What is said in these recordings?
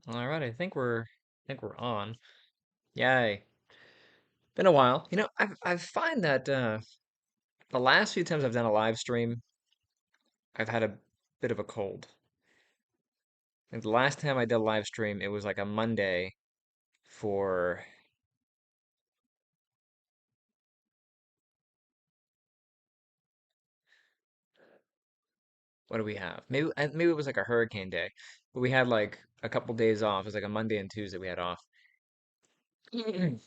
All right, I think we're on. Yay. Been a while. I find that the last few times I've done a live stream, I've had a bit of a cold. And the last time I did a live stream, it was like a Monday for what do we have? Maybe it was like a hurricane day, but we had like a couple days off. It was like a Monday and Tuesday we had off. And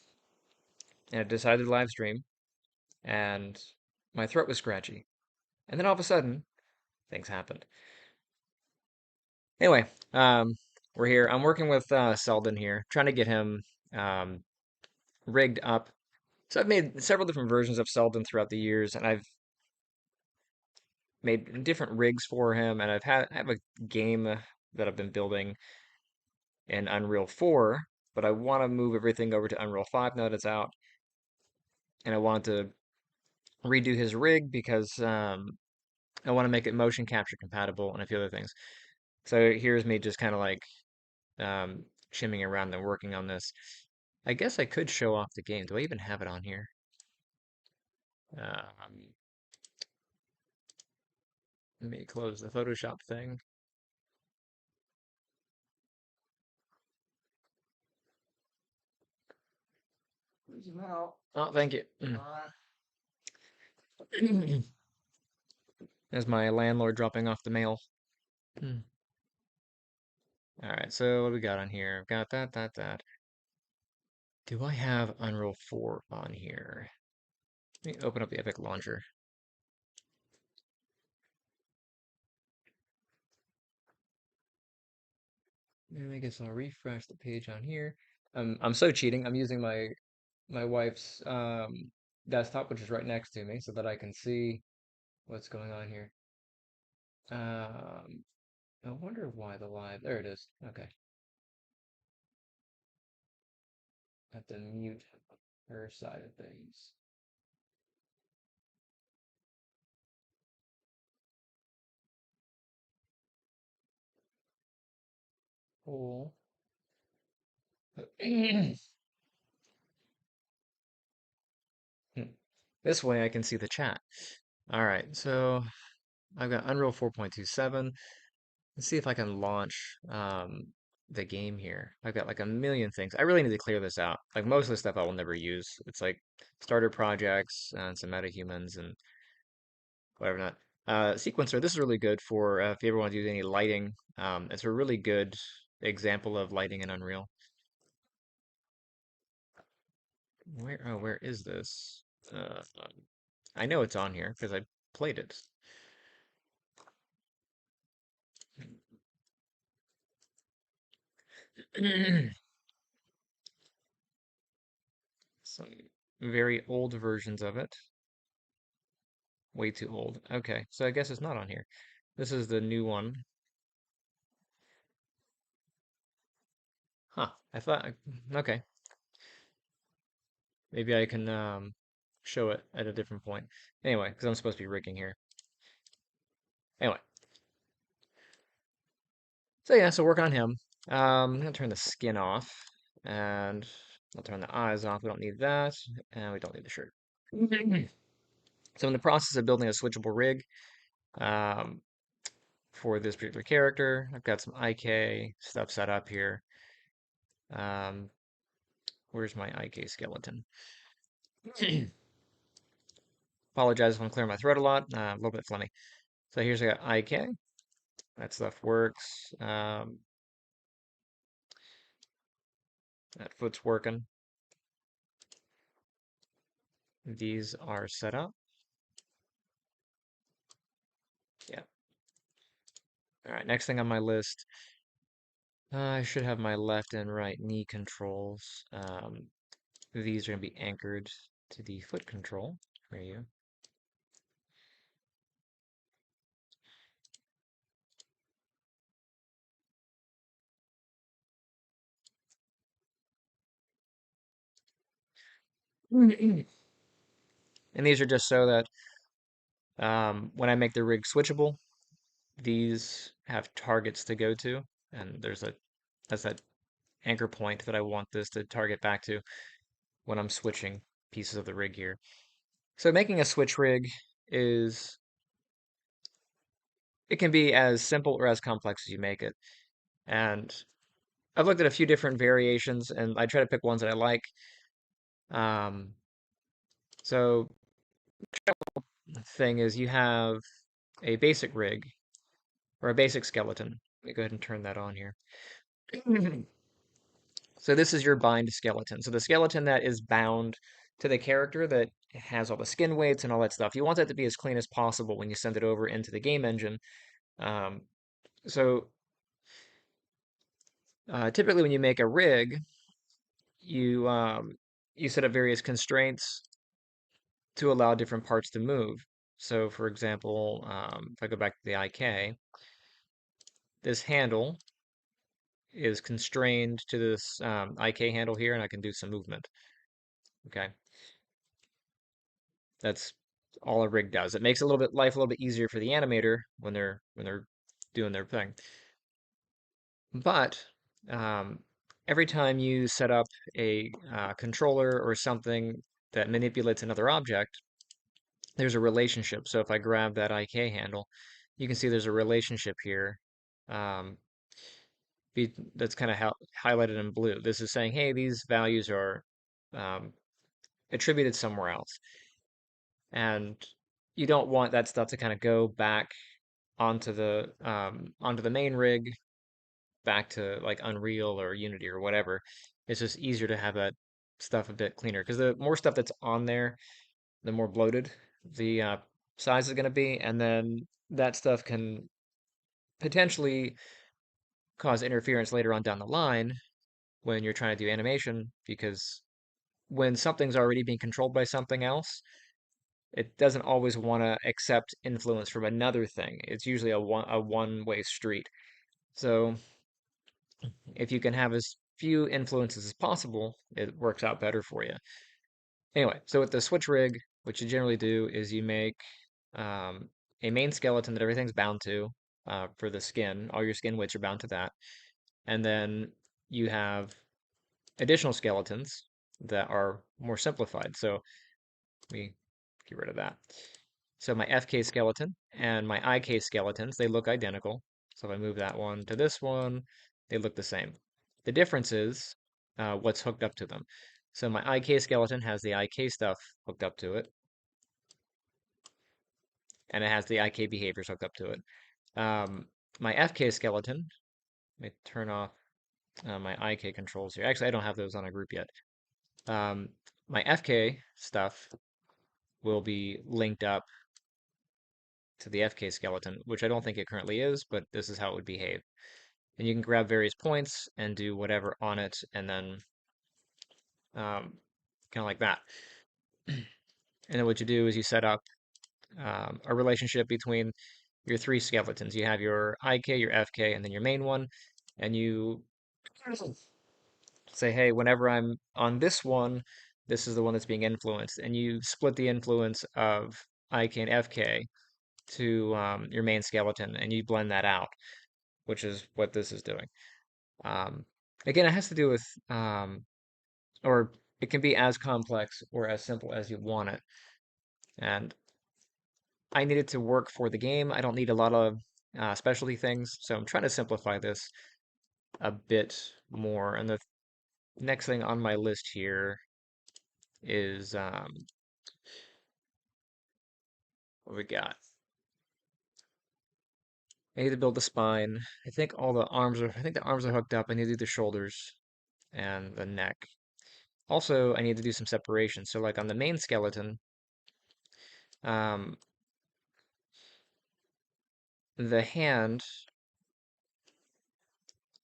I decided to live stream, and my throat was scratchy. And then all of a sudden, things happened. Anyway, we're here. I'm working with Seldin here, trying to get him um, rigged up. So I've made several different versions of Seldin throughout the years, and I've made different rigs for him. And I have a game that I've been building in Unreal 4, but I want to move everything over to Unreal 5 now that it's out, and I want to redo his rig because I want to make it motion capture compatible and a few other things. So here's me just kind of like um, shimming around and working on this. I guess I could show off the game. Do I even have it on here? Um, Let me close the Photoshop thing. Oh, thank you. There's my landlord dropping off the mail. Mm. All right, so what do we got on here? I've got that. Do I have Unreal 4 on here? Let me open up the Epic Launcher. And I guess I'll refresh the page on here. I'm so cheating. I'm using my wife's desktop, which is right next to me, so that I can see what's going on here. Um, I wonder why the live. There it is. Okay, I have to mute her side of things. Cool. This way I can see the chat. All right, so I've got Unreal 4.27. Let's see if I can launch the game here. I've got like a million things. I really need to clear this out. Like most of the stuff I will never use. It's like starter projects and some metahumans and whatever not. Sequencer, this is really good for if you ever want to use any lighting. It's a really good example of lighting in Unreal. Where is this? I know it's on here because I played it. Some very old versions of it. Way too old. Okay, so I guess it's not on here. This is the new one. Huh. I thought, okay, maybe I can show it at a different point. Anyway, because I'm supposed to be rigging here. Anyway, so yeah, so work on him. I'm gonna turn the skin off, and I'll turn the eyes off. We don't need that, and we don't need the shirt. So in the process of building a switchable rig um, for this particular character, I've got some IK stuff set up here. Um, where's my IK skeleton? Apologize if I'm clearing my throat a little bit phlegmy. So here's I got IK. That stuff works. That foot's working. These are set up. Yeah. All right, next thing on my list, I should have my left and right knee controls. These are going to be anchored to the foot control for you. And these are just so that when I make the rig switchable, these have targets to go to, and there's a That's that anchor point that I want this to target back to when I'm switching pieces of the rig here. So making a switch rig is, it can be as simple or as complex as you make it. And I've looked at a few different variations and I try to pick ones that I like. Um, so the thing is you have a basic rig or a basic skeleton. Let me go ahead and turn that on here. So this is your bind skeleton. So the skeleton that is bound to the character that has all the skin weights and all that stuff. You want that to be as clean as possible when you send it over into the game engine. Um, so typically when you make a rig, you you set up various constraints to allow different parts to move. So for example, if I go back to the IK, this handle is constrained to this IK handle here, and I can do some movement. Okay, that's all a rig does. It makes a little bit life a little bit easier for the animator when they're doing their thing. But every time you set up a controller or something that manipulates another object, there's a relationship. So if I grab that IK handle, you can see there's a relationship here um, that's kind of highlighted in blue. This is saying, hey, these values are um, attributed somewhere else. And you don't want that stuff to kind of go back onto the main rig, back to like Unreal or Unity or whatever. It's just easier to have that stuff a bit cleaner because the more stuff that's on there, the more bloated the size is going to be, and then that stuff can potentially cause interference later on down the line when you're trying to do animation because when something's already being controlled by something else, it doesn't always want to accept influence from another thing. It's usually a one-way street. So if you can have as few influences as possible, it works out better for you. Anyway, so with the switch rig, what you generally do is you make um, a main skeleton that everything's bound to for the skin. All your skin weights are bound to that. And then you have additional skeletons that are more simplified. So let me get rid of that. So my FK skeleton and my IK skeletons, they look identical. So if I move that one to this one, they look the same. The difference is what's hooked up to them. So my IK skeleton has the IK stuff hooked up to it, and it has the IK behaviors hooked up to it. Um, my FK skeleton, let me turn off my IK controls here. Actually, I don't have those on a group yet. Um, my FK stuff will be linked up to the FK skeleton, which I don't think it currently is, but this is how it would behave. And you can grab various points and do whatever on it, and then kind of like that. And then what you do is you set up a relationship between your three skeletons. You have your IK, your FK, and then your main one, and you say, hey, whenever I'm on this one, this is the one that's being influenced, and you split the influence of IK and FK to your main skeleton, and you blend that out, which is what this is doing. Um, again, it has to do with, or it can be as complex or as simple as you want it. And I need it to work for the game. I don't need a lot of specialty things, so I'm trying to simplify this a bit more. And the next thing on my list here is what we got. I need to build the spine. I think all the arms are, I think the arms are hooked up. I need to do the shoulders and the neck. Also, I need to do some separation. So like on the main skeleton, um, the hand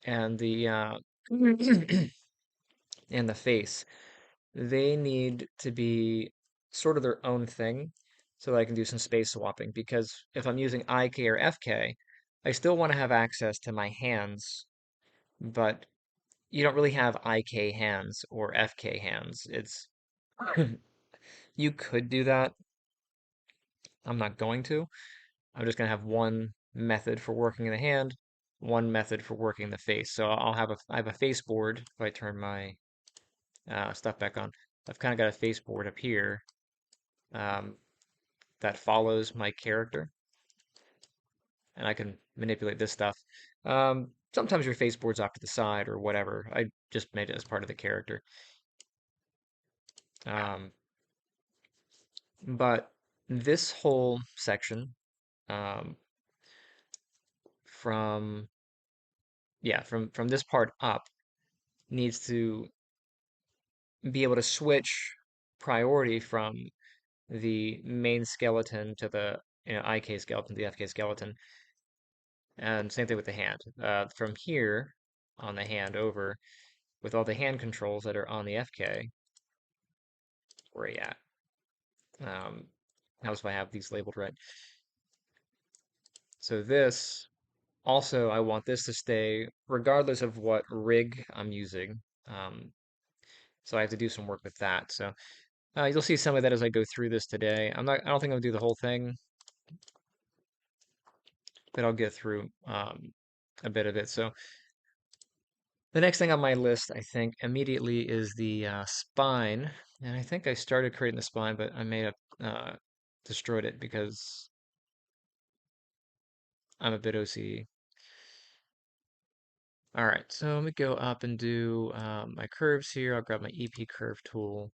and the and the face, they need to be sort of their own thing so that I can do some space swapping. Because if I'm using IK or FK, I still want to have access to my hands, but you don't really have IK hands or FK hands. It's you could do that. I'm not going to. I'm just going to have one method for working in the hand one method for working the face. So I have a face board. If I turn my stuff back on, I've kind of got a face board up here um, that follows my character, and I can manipulate this stuff. Sometimes your face board's off to the side or whatever. I just made it as part of the character. Um, but this whole section um, from from this part up needs to be able to switch priority from the main skeleton to the IK skeleton to the FK skeleton, and same thing with the hand. From here on the hand over with all the hand controls that are on the FK. Where are you at? Um, How's if I have these labeled right? So this also I want this to stay regardless of what rig I'm using. Um, so I have to do some work with that. So you'll see some of that as I go through this today. I don't think I'll do the whole thing, but I'll get through a bit of it. So the next thing on my list, I think, immediately is the spine. And I think I started creating the spine, but I may have destroyed it because I'm a bit OCD. All right, so let me go up and do my curves here. I'll grab my EP curve tool.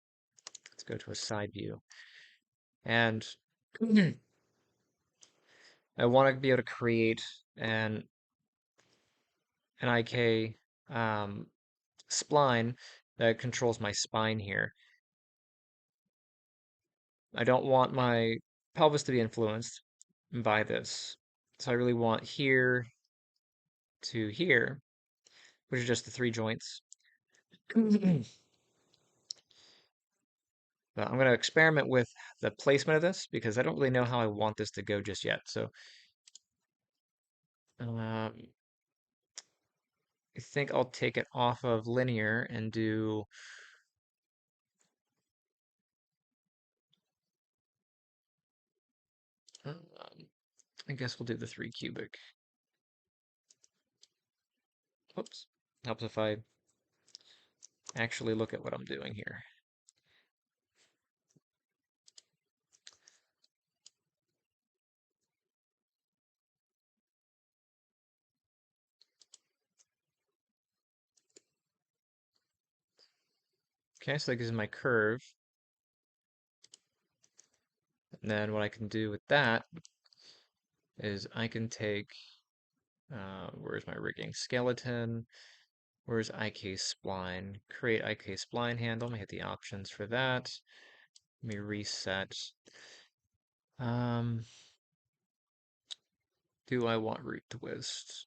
Let's go to a side view. And I want to be able to create an an IK spline that controls my spine here. I don't want my pelvis to be influenced by this. So I really want here to here, which is just the three joints. But I'm going to experiment with the placement of this because I don't really know how I want this to go just yet. So I think I'll take it off of linear and do I guess we'll do the 3 cubic. Whoops. Helps if I actually look at what I'm doing here. Okay, so that gives me my curve. And then what I can do with that is I can take, where's my rigging? Skeleton, where's IK spline? Create IK spline handle. I'm gonna hit the options for that. Let me reset. Um, do I want root twist?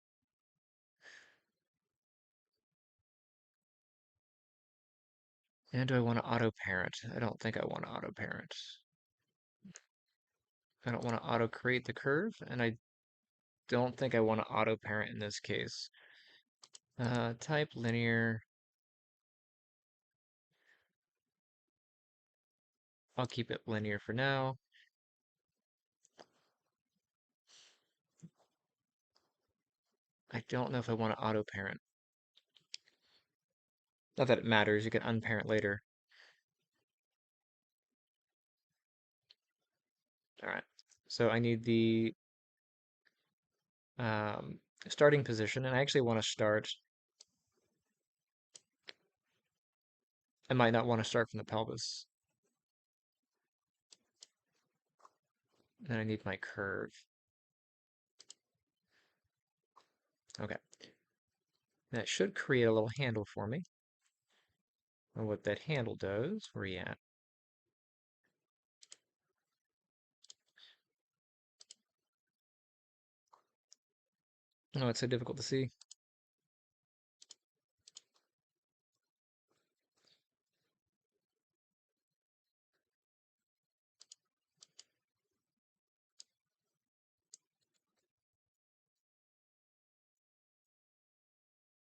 And do I want to auto parent? I don't think I want to auto parent. I don't want to auto create the curve, and I don't think I want to auto parent in this case. Type linear. I'll keep it linear for now. I don't know if I want to auto parent. Not that it matters, you can unparent later. All right, so I need the um, starting position, and I actually want to start. I might not want to start from the pelvis. Then I need my curve. Okay, that should create a little handle for me. And what that handle does, where are you at? Oh, it's so difficult to see.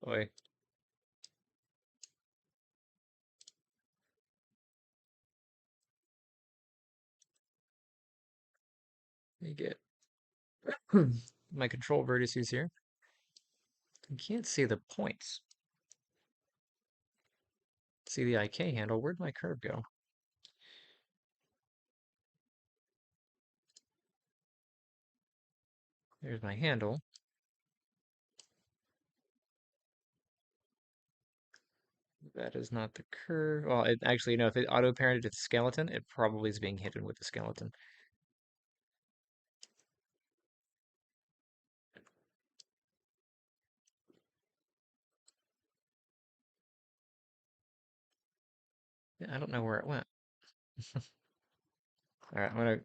Boy, you get my control vertices here. I can't see the points. See the IK handle. Where'd my curve go? There's my handle. That is not the curve. Well, it actually, if it auto-parented to the skeleton, it probably is being hidden with the skeleton. Yeah, I don't know where it went. All right, I'm gonna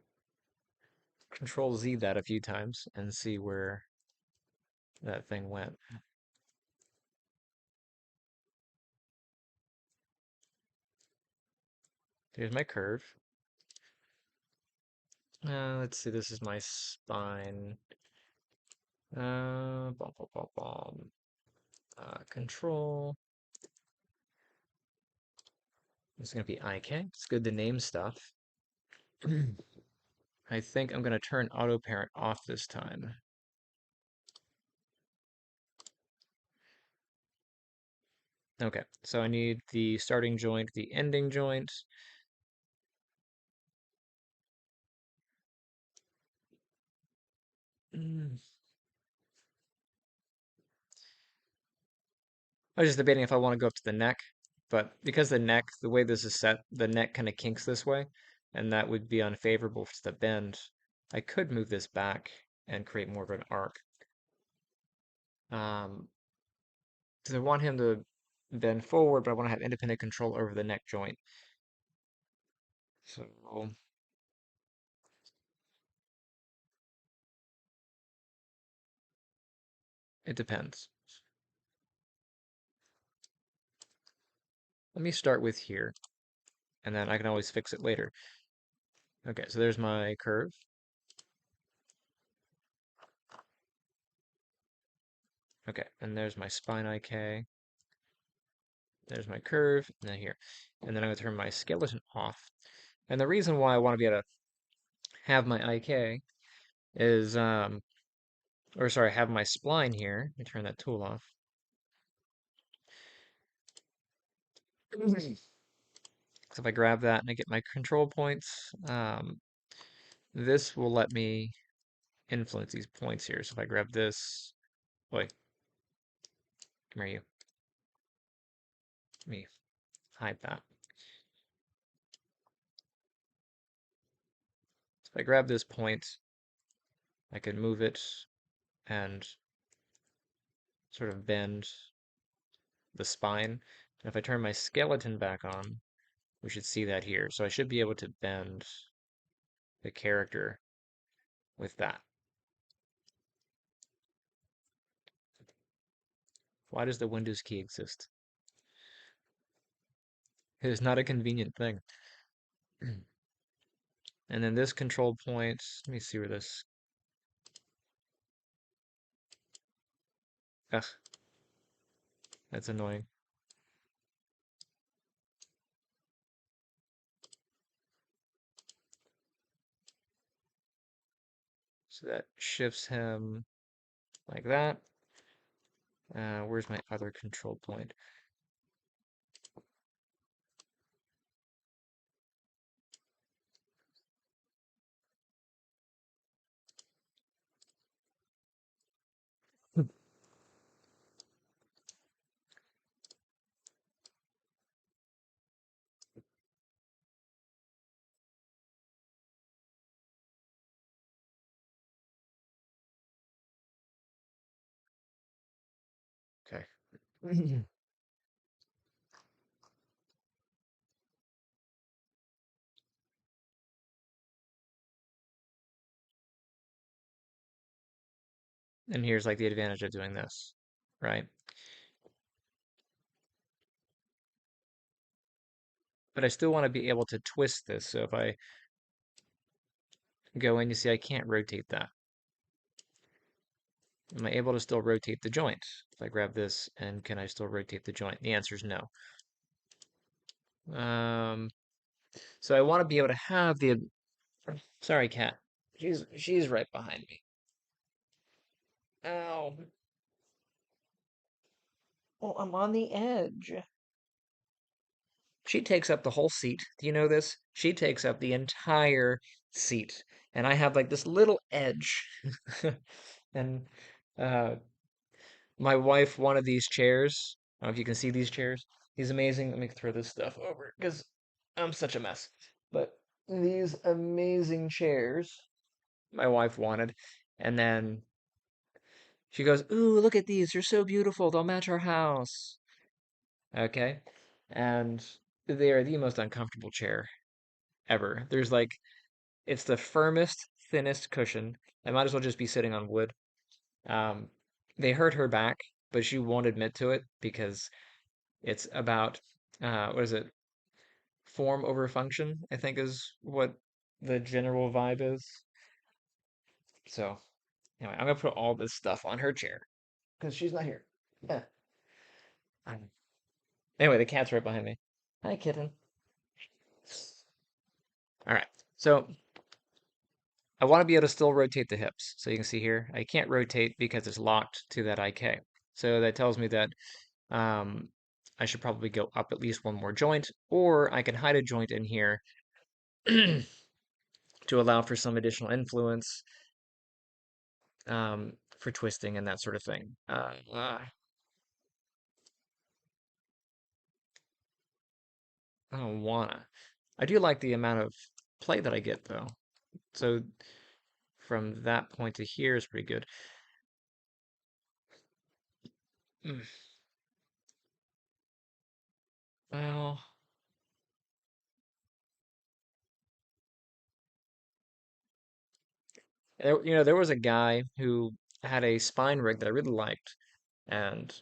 Control Z that a few times and see where that thing went. Here's my curve. Let's see, this is my spine. Bum, bum, bum, bum. Control. This is gonna be IK. It's good to name stuff. I think I'm gonna turn auto parent off this time. Okay, so I need the starting joint, the ending joint. Mm. I was just debating if I want to go up to the neck, but because the way this is set, the neck kind of kinks this way, and that would be unfavorable to the bend. I could move this back and create more of an arc. Because I want him to bend forward, but I want to have independent control over the neck joint. So it depends. Let me start with here, and then I can always fix it later. Okay, so there's my curve. Okay, and there's my spine IK. There's my curve, and then here. And then I'm going to turn my skeleton off. And the reason why I want to be able to have my IK is, or sorry, have my spline here. Let me turn that tool off. So if I grab that and I get my control points, this will let me influence these points here. So if I grab this, wait, come here, you. Let me hide that. So if I grab this point, I can move it and sort of bend the spine. And if I turn my skeleton back on, we should see that here. So I should be able to bend the character with that. Why does the Windows key exist? It is not a convenient thing. And then this control point, let me see where this, ugh, that's annoying. So that shifts him like that. Where's my other control point? Okay. And here's like the advantage of doing this, right? But I still want to be able to twist this. So if I go in, you see I can't rotate that. Am I able to still rotate the joint? If I grab this, and can I still rotate the joint? The answer is no. Um, so I want to be able to have the, sorry, cat. She's right behind me. Ow. Oh, I'm on the edge. She takes up the whole seat. Do you know this? She takes up the entire seat. And I have like this little edge. And uh, my wife wanted these chairs. I don't know if you can see these chairs. These amazing. Let me throw this stuff over because I'm such a mess. But these amazing chairs my wife wanted. And then she goes, "Ooh, look at these. They're so beautiful. They'll match our house." Okay. And they are the most uncomfortable chair ever. There's like, it's the firmest, thinnest cushion. I might as well just be sitting on wood. Um, they hurt her back, but she won't admit to it because it's about, what is it? Form over function, I think is what the general vibe is. So, anyway, I'm gonna put all this stuff on her chair because she's not here. Yeah. Anyway, the cat's right behind me. Hi, kitten. All right. So I want to be able to still rotate the hips. So you can see here, I can't rotate because it's locked to that IK. So that tells me that um, I should probably go up at least one more joint, or I can hide a joint in here to allow for some additional influence for twisting and that sort of thing. I don't wanna. I do like the amount of play that I get though. So from that point to here is pretty good. Mm, Well, there was a guy who had a spine rig that I really liked, and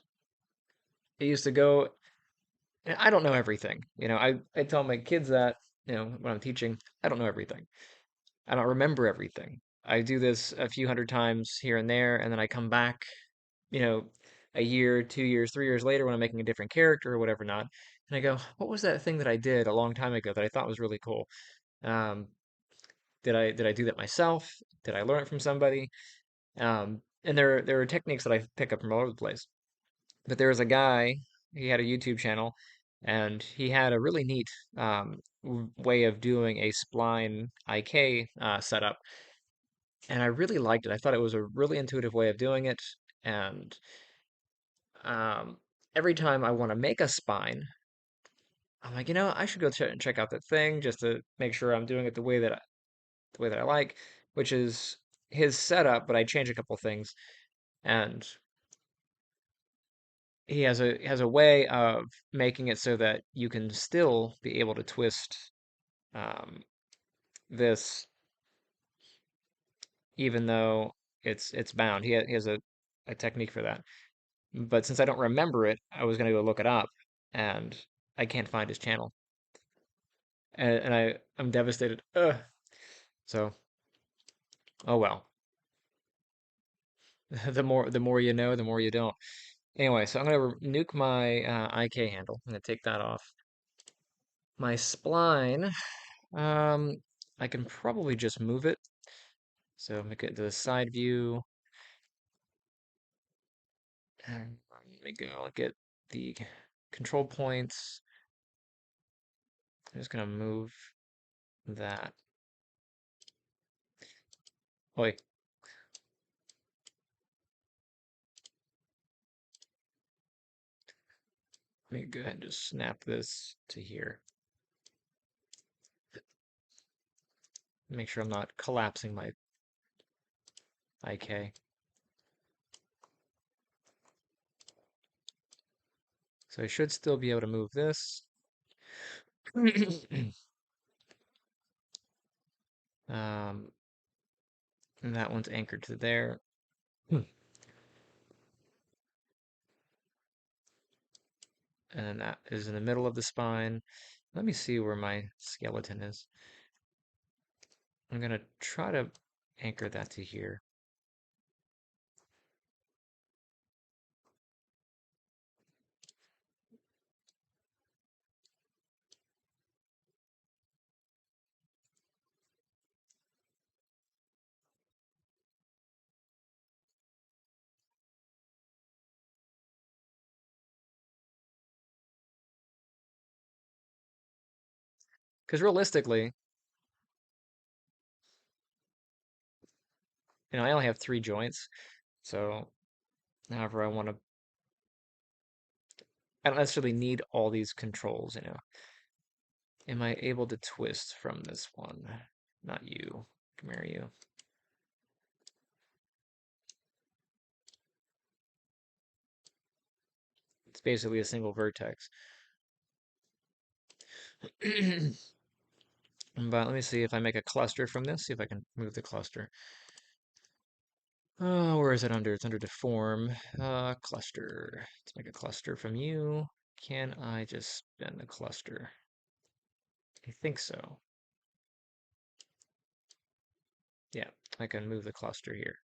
he used to go. And I don't know everything. I tell my kids that, when I'm teaching, I don't know everything. I don't remember everything. I do this a few hundred times here and there, and then I come back, you know, a year, 2 years, 3 years later when I'm making a different character or whatever not, and I go, what was that thing that I did a long time ago that I thought was really cool? Um, did I do that myself? Did I learn it from somebody? And there are techniques that I pick up from all over the place. But there was a guy, he had a YouTube channel, and he had a really neat way of doing a spline IK setup, and I really liked it. I thought it was a really intuitive way of doing it, and um, every time I want to make a spine, I'm like, I should go check out that thing just to make sure I'm doing it the way that I like, which is his setup, but I change a couple things, and he has a way of making it so that you can still be able to twist um, this even though it's bound. He has a technique for that. But since I don't remember it, I was gonna go look it up, and I can't find his channel, and I'm devastated. Ugh. So oh well. The more you know, the more you don't. Anyway, so I'm gonna nuke my IK handle. I'm gonna take that off. My spline. Um, I can probably just move it. So make it to the side view. And let me go. I'll get the control points. I'm just gonna move that. Wait, let me go ahead and just snap this to here. Make sure I'm not collapsing my IK. So I should still be able to move this. um, and that one's anchored to there. And that is in the middle of the spine. Let me see where my skeleton is. I'm gonna try to anchor that to here. Because realistically, I only have three joints, so however I want to, I don't necessarily need all these controls. Am I able to twist from this one? Not you. Come here, you. It's basically a single vertex. But let me see if I make a cluster from this, see if I can move the cluster. Oh, where is it under? It's under deform. Cluster. Let's make a cluster from you. Can I just spin the cluster? I think so. Yeah, I can move the cluster here.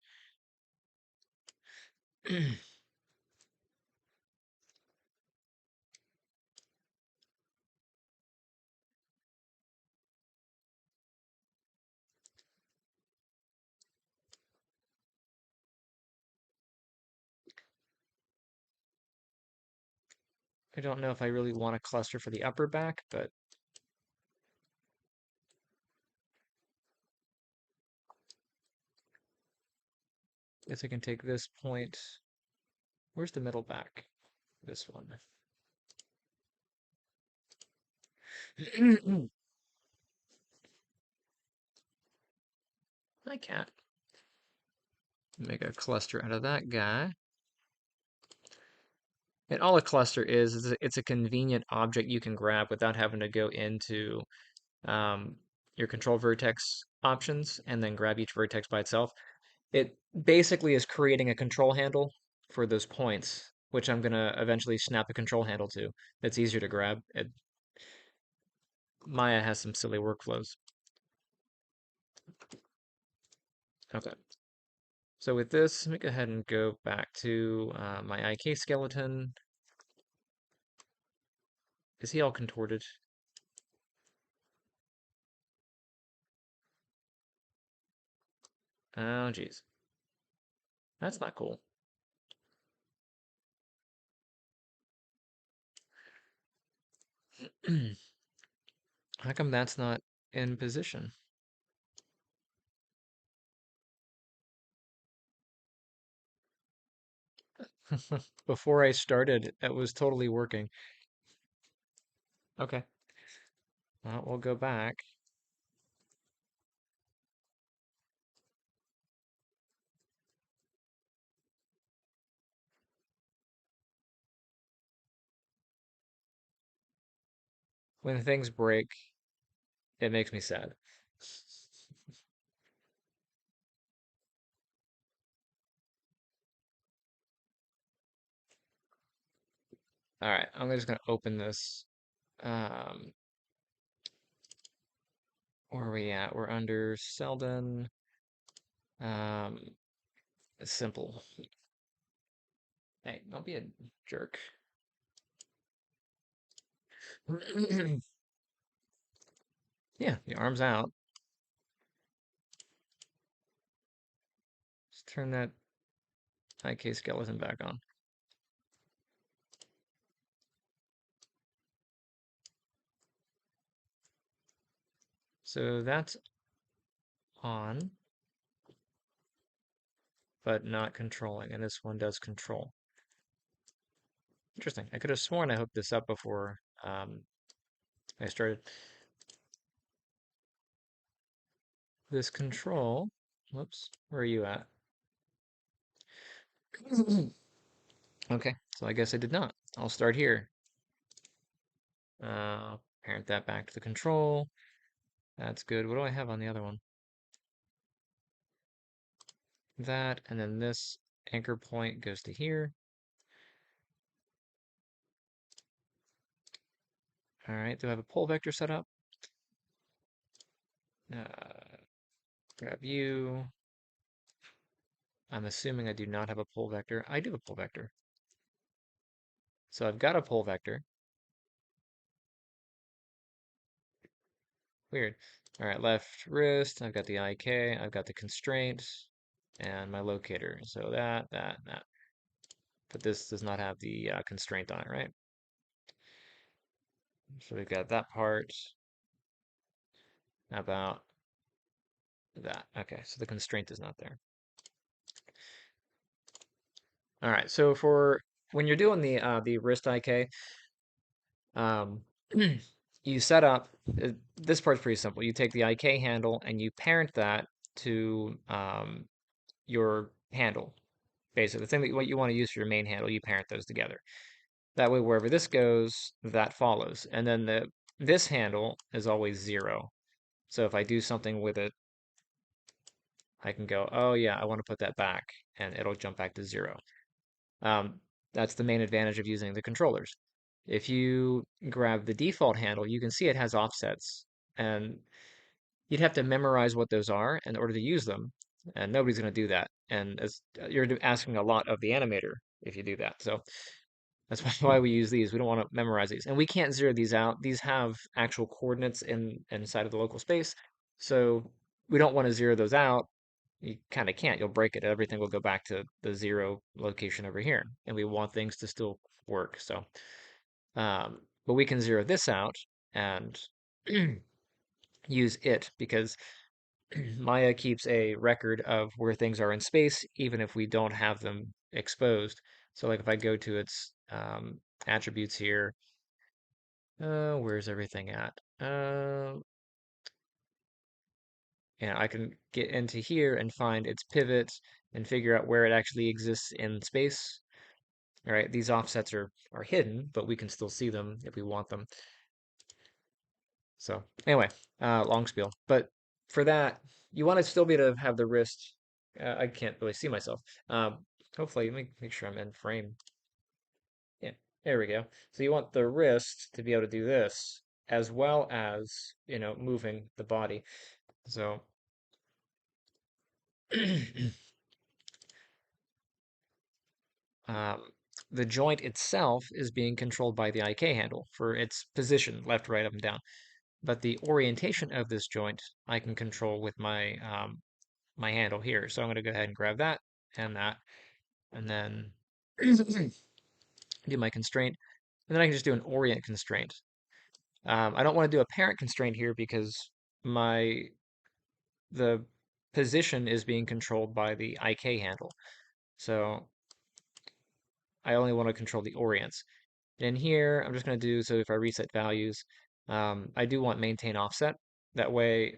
I don't know if I really want a cluster for the upper back, but I guess I can take this point. Where's the middle back? This one. I can't make a cluster out of that guy. And all a cluster is it's a convenient object you can grab without having to go into um, your control vertex options and then grab each vertex by itself. It basically is creating a control handle for those points, which I'm gonna eventually snap a control handle to. That's easier to grab. Maya has some silly workflows. Okay. So with this, let me go ahead and go back to my IK skeleton. Is he all contorted? Oh, geez. That's not cool. How come that's not in position? Before I started, it was totally working. Okay. Well, we'll go back. When things break, it makes me sad. All right, I'm just gonna open this. Um, where are we at? We're under Seldin. Um, simple. Hey, don't be a jerk. Yeah, the arm's out. Let's turn that IK skeleton back on. So that's on, but not controlling, and this one does control. Interesting. I could have sworn I hooked this up before I started. This control, whoops, where are you at? Okay, so I guess I did not. I'll start here. Parent that back to the control. That's good. What do I have on the other one? That, and then this anchor point goes to here. All right, do I have a pole vector set up? Grab you. I'm assuming I do not have a pole vector. I do have a pole vector. So I've got a pole vector. Weird. All right, left wrist. I've got the IK. I've got the constraint and my locator. So that. But this does not have the constraint on it, right? So we've got that part. about that. Okay, so the constraint is not there. All right, so for when you're doing the wrist IK, um, you set up this part's pretty simple. You take the IK handle and you parent that to your handle. Basically, the thing that what you want to use for your main handle, you parent those together. That way, wherever this goes, that follows. And then this handle is always 0. So if I do something with it, I can go, oh yeah, I want to put that back, and it'll jump back to 0. Um, that's the main advantage of using the controllers. If you grab the default handle, you can see it has offsets, and you'd have to memorize what those are in order to use them, and nobody's going to do that. And as you're asking a lot of the animator if you do that. So that's why we use these. We don't want to memorize these. And we can't zero these out. These have actual coordinates inside of the local space. So we don't want to zero those out. You kind of can't. You'll break it. Everything will go back to the 0 location over here. And we want things to still work. So, but we can zero this out and use it because Maya keeps a record of where things are in space, even if we don't have them exposed. So like if I go to its attributes here, where's everything at? Yeah, I can get into here and find its pivot and figure out where it actually exists in space. All right, these offsets are hidden, but we can still see them if we want them. So anyway, long spiel. But for that, you want to still be able to have the wrist. I can't really see myself. Hopefully, let me make sure I'm in frame. Yeah, there we go. So you want the wrist to be able to do this as well as, moving the body. So um, the joint itself is being controlled by the IK handle for its position, left, right, up, and down. But the orientation of this joint I can control with my handle here. So I'm going to go ahead and grab that, and then do my constraint. And then I can just do an orient constraint. I don't want to do a parent constraint here because my the position is being controlled by the IK handle. So I only want to control the orients. And in here, I'm just going to do, so if I reset values, I do want maintain offset. That way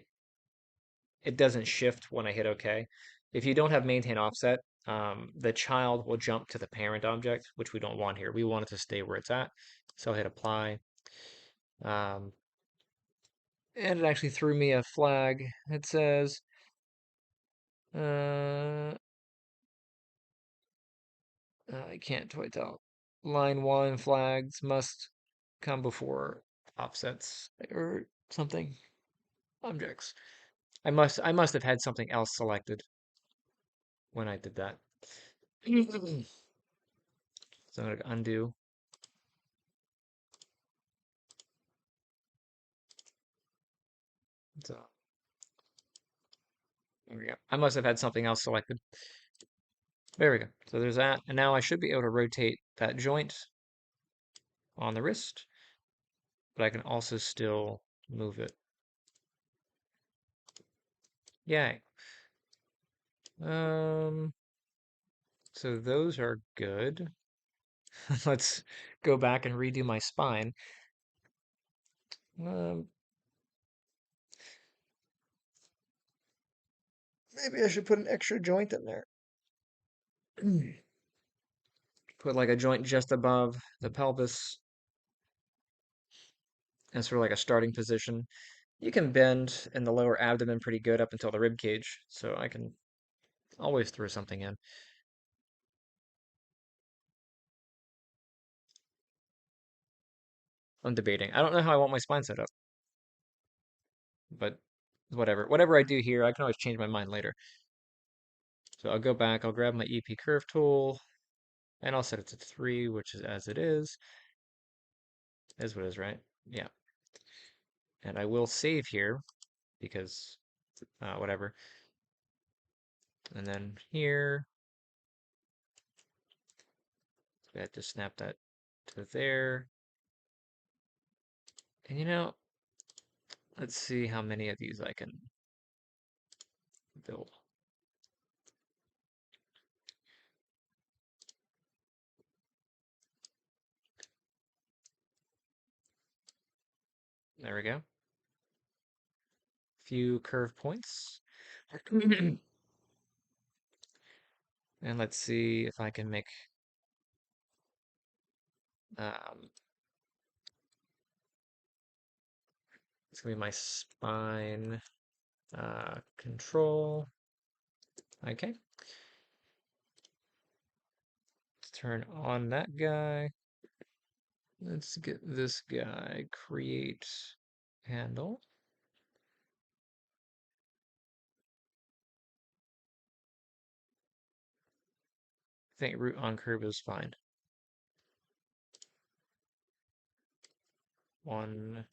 it doesn't shift when I hit OK. If you don't have maintain offset, the child will jump to the parent object, which we don't want here. We want it to stay where it's at. So I'll hit apply. Um, and it actually threw me a flag. It says, uh, I can't quite tell. Line 1 flags must come before offsets or something. Objects. I must have had something else selected when I did that. So I'm gonna undo. So there we go. I must have had something else selected. There we go. So there's that. And now I should be able to rotate that joint on the wrist, but I can also still move it. Yay. So those are good. Let's go back and redo my spine. Um, maybe I should put an extra joint in there. Put like a joint just above the pelvis as sort of like a starting position. You can bend in the lower abdomen pretty good up until the rib cage, so I can always throw something in. I'm debating. I don't know how I want my spine set up, but whatever. Whatever I do here, I can always change my mind later. So I'll go back, I'll grab my EP curve tool, and I'll set it to 3, which is as it is what it is, right? Yeah. And I will save here because whatever. And then here, I have to snap that to there. And Let's see how many of these I can build. There we go. Few curve points. And let's see if I can make um, it's gonna be my spine control. Okay. Let's turn on that guy. Let's get this guy, create handle. I think root on curve is fine. One,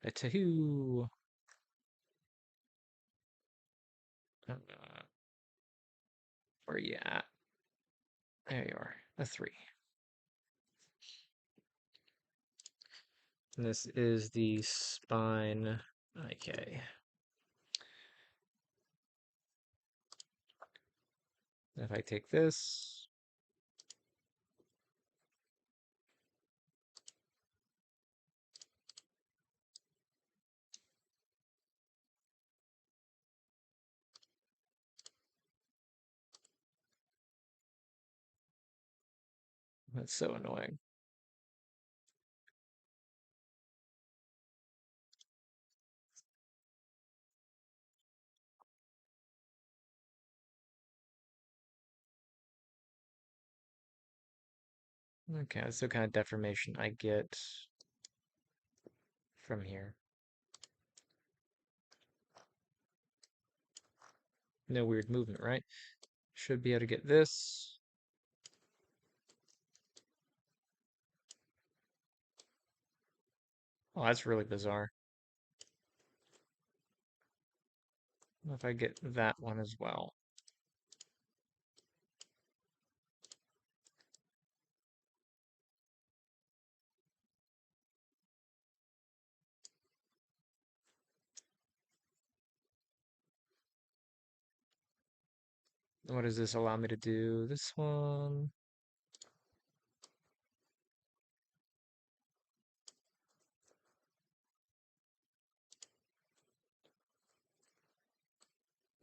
a two. Where you at? There you are, a three. And this is the spine. Okay. If I take this, that's so annoying. Okay, that's the kind of deformation I get from here. No weird movement, right? Should be able to get this. Oh, that's really bizarre. If I get that one as well. What does this allow me to do? This one.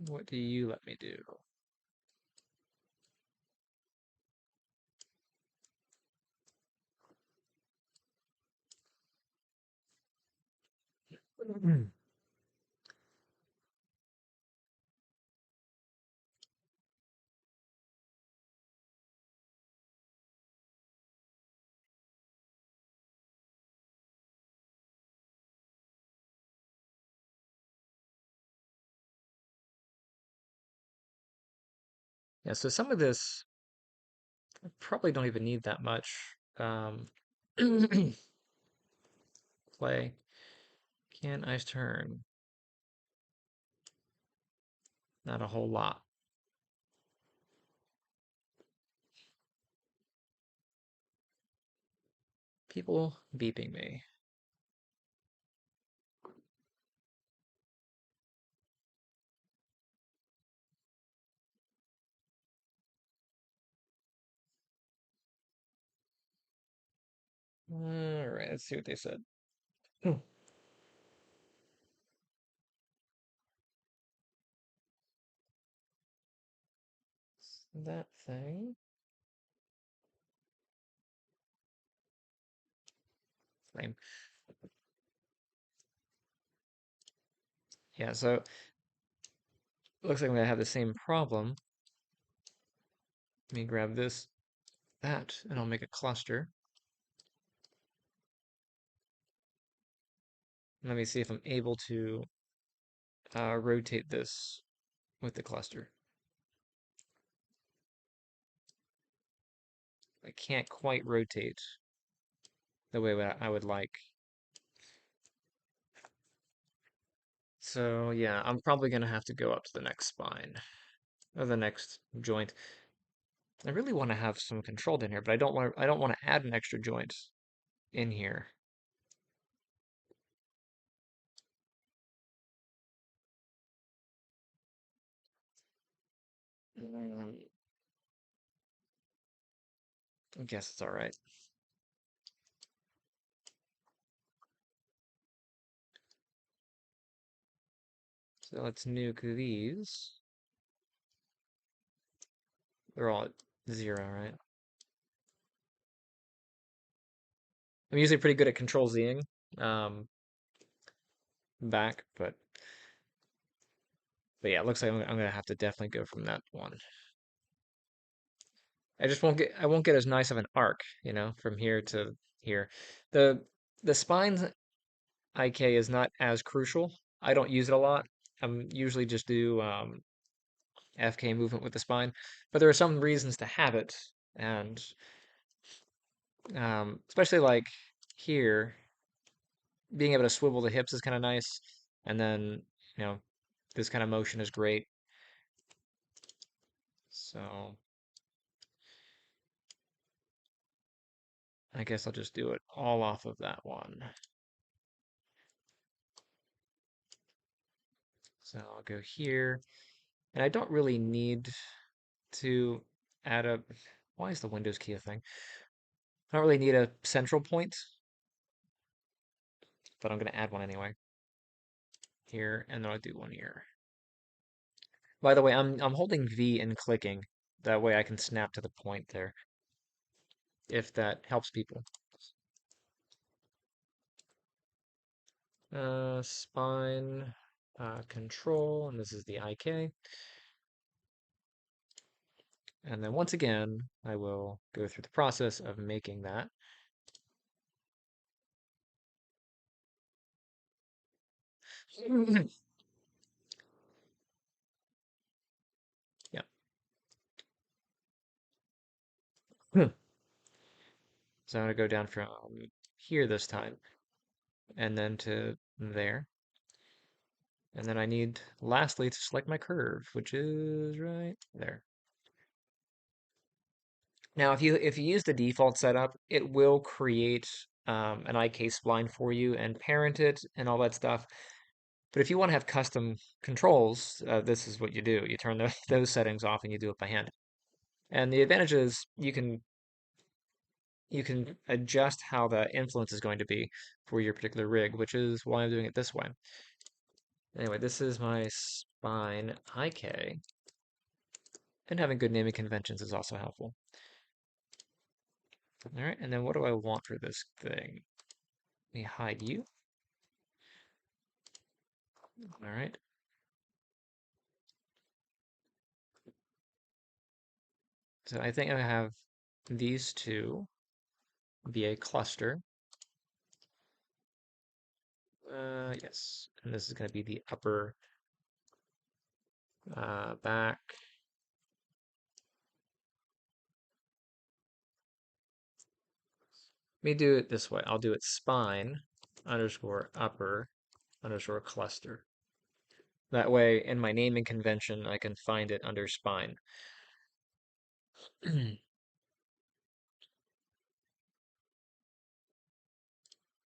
What do you let me do? Yeah, so some of this I probably don't even need that much play. Can I turn? Not a whole lot. People beeping me. All right, let's see what they said. Hmm. That thing. Lame. Yeah, so it looks like I'm gonna have the same problem. Let me grab this, that, and I'll make a cluster. Let me see if I'm able to rotate this with the cluster. I can't quite rotate the way that I would like. So yeah, I'm probably gonna have to go up to the next spine or the next joint. I really want to have some control in here, but I don't want to add an extra joint in here. I guess it's all right. So let's nuke these. They're all at 0, right? I'm usually pretty good at control Zing um, back, but yeah, it looks like I'm gonna have to definitely go from that one. I won't get as nice of an arc, from here to here. The the spine's IK is not as crucial. I don't use it a lot. I'm usually just do FK movement with the spine, but there are some reasons to have it, and especially like here, being able to swivel the hips is kind of nice, and then you know this kind of motion is great. So I guess I'll just do it all off of that one. So I'll go here, and I don't really need to add a. Why is the Windows key a thing? I don't really need a central point, but I'm going to add one anyway. Here, and then I'll do one here. By the way, I'm holding V and clicking. That way I can snap to the point there, if that helps people. Spine, control, and this is the IK. And then once again, I will go through the process of making that. Yeah. So I'm going to go down from here this time, and then to there. And then I need, lastly, to select my curve, which is right there. Now, if you use the default setup, it will create an IK spline for you and parent it and all that stuff. But if you want to have custom controls, this is what you do. You turn those settings off and you do it by hand. And the advantage is you can adjust how the influence is going to be for your particular rig, which is why I'm doing it this way. Anyway, this is my spine IK, and having good naming conventions is also helpful. All right, and then what do I want for this thing? Let me hide you. All right. So I think I have these two be a cluster. Yes, and this is going to be the upper back. Let me do it this way. I'll do it spine underscore upper underscore cluster. That way, in my naming convention, I can find it under spine.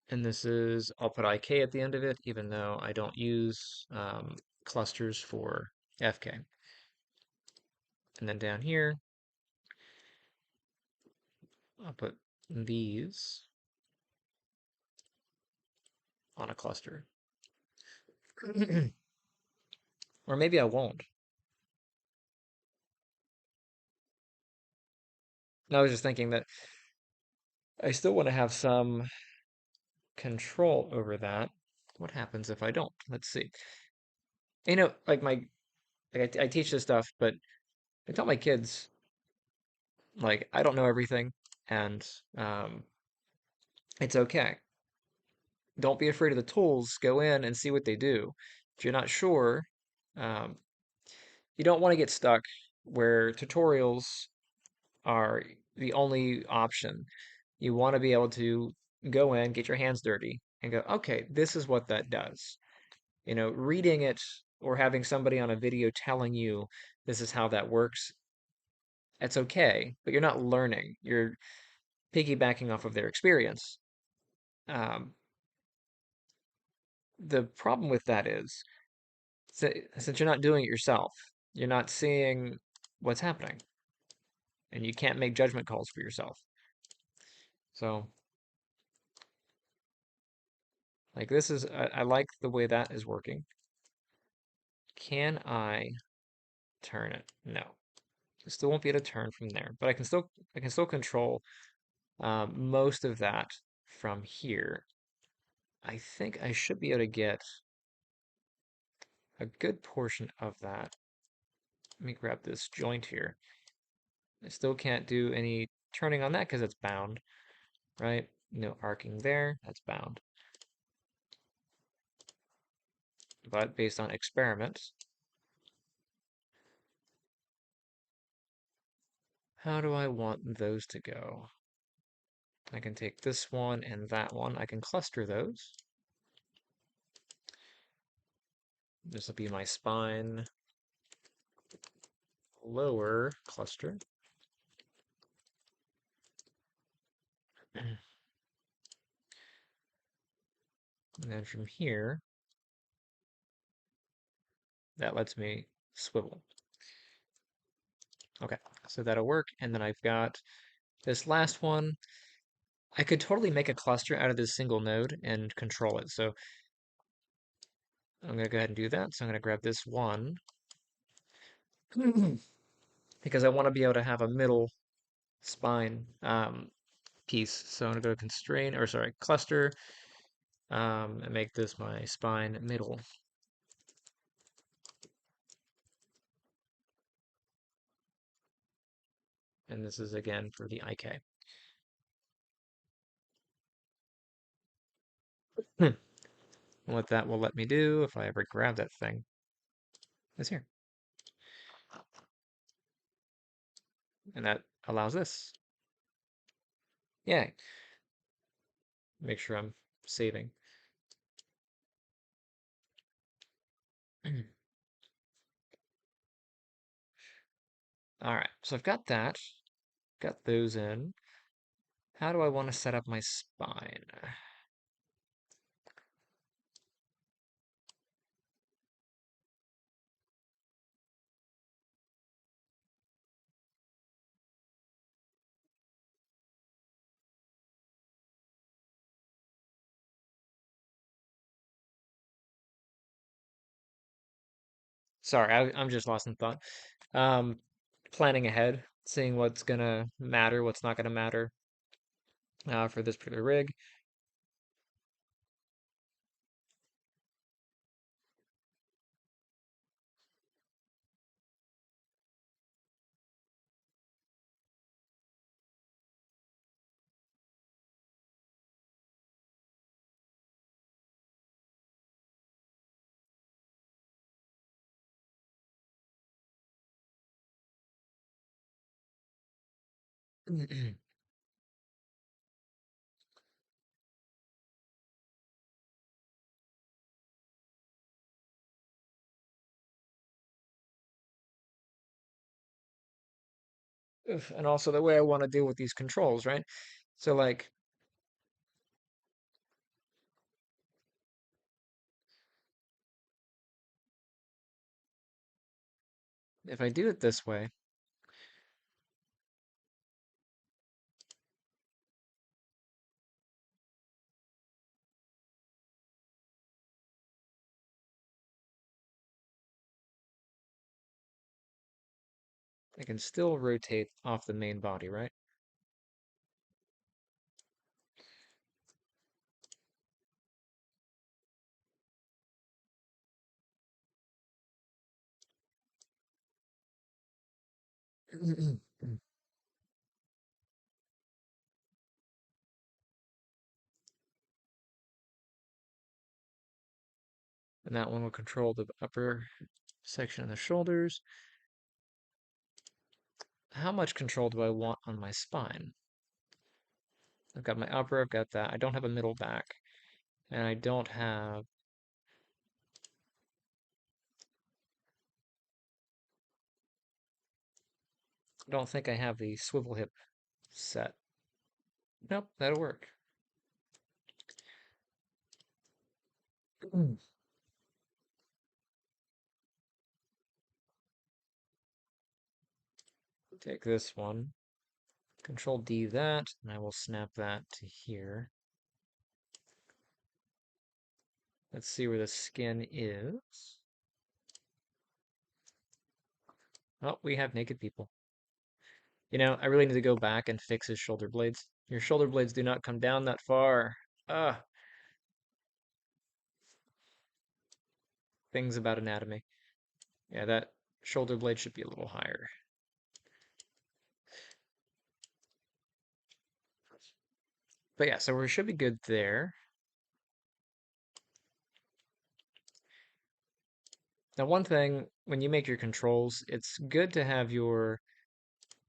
And this is, I'll put IK at the end of it, even though I don't use clusters for FK. And then down here, I'll put these on a cluster. Or maybe I won't. I was just thinking that I still want to have some control over that. What happens if I don't? Let's see. Like I teach this stuff, but I tell my kids, like, I don't know everything, and um, it's okay. Don't be afraid of the tools. Go in and see what they do. If you're not sure, um, you don't want to get stuck where tutorials are the only option. You want to be able to go in, get your hands dirty, and go, okay, this is what that does. Reading it or having somebody on a video telling you this is how that works, it's okay, but you're not learning. You're piggybacking off of their experience. Um, the problem with that is, since you're not doing it yourself, you're not seeing what's happening. And you can't make judgment calls for yourself. So, like this is, I like the way that is working. Can I turn it? No. I still won't be able to turn from there, but I can still control most of that from here. I think I should be able to get a good portion of that. Let me grab this joint here. I still can't do any turning on that because it's bound, right? No arcing there, that's bound. But based on experiments, how do I want those to go? I can take this one and that one. I can cluster those. This will be my spine lower cluster. And then from here, that lets me swivel. Okay, so that'll work. And then I've got this last one. I could totally make a cluster out of this single node and control it. So I'm going to go ahead and do that. So I'm going to grab this one because I want to be able to have a middle spine piece. So I'm going to go constrain, or sorry, cluster, and make this my spine middle. And this is again for the IK. What that will let me do if I ever grab that thing is here. And that allows this. Yay. Make sure I'm saving. All right, so I've got that. Got those in. How do I want to set up my spine? Sorry, I'm just lost in thought. Um, Planning ahead, seeing what's gonna matter, what's not gonna matter for this particular rig. And also the way I want to deal with these controls, right? So like, if I do it this way, I can still rotate off the main body, right? And that one will control the upper section of the shoulders. How much control do I want on my spine? I've got my upper, I've got that. I don't have a middle back, and I don't have. I don't think I have the swivel hip set. Nope, that'll work. Take this one, Control D that, and I will snap that to here. Let's see where the skin is. Oh, we have naked people. I really need to go back and fix his shoulder blades. Your shoulder blades do not come down that far. Ah, things about anatomy. Yeah, that shoulder blade should be a little higher. But yeah, so we should be good there. Now, one thing, when you make your controls, it's good to have your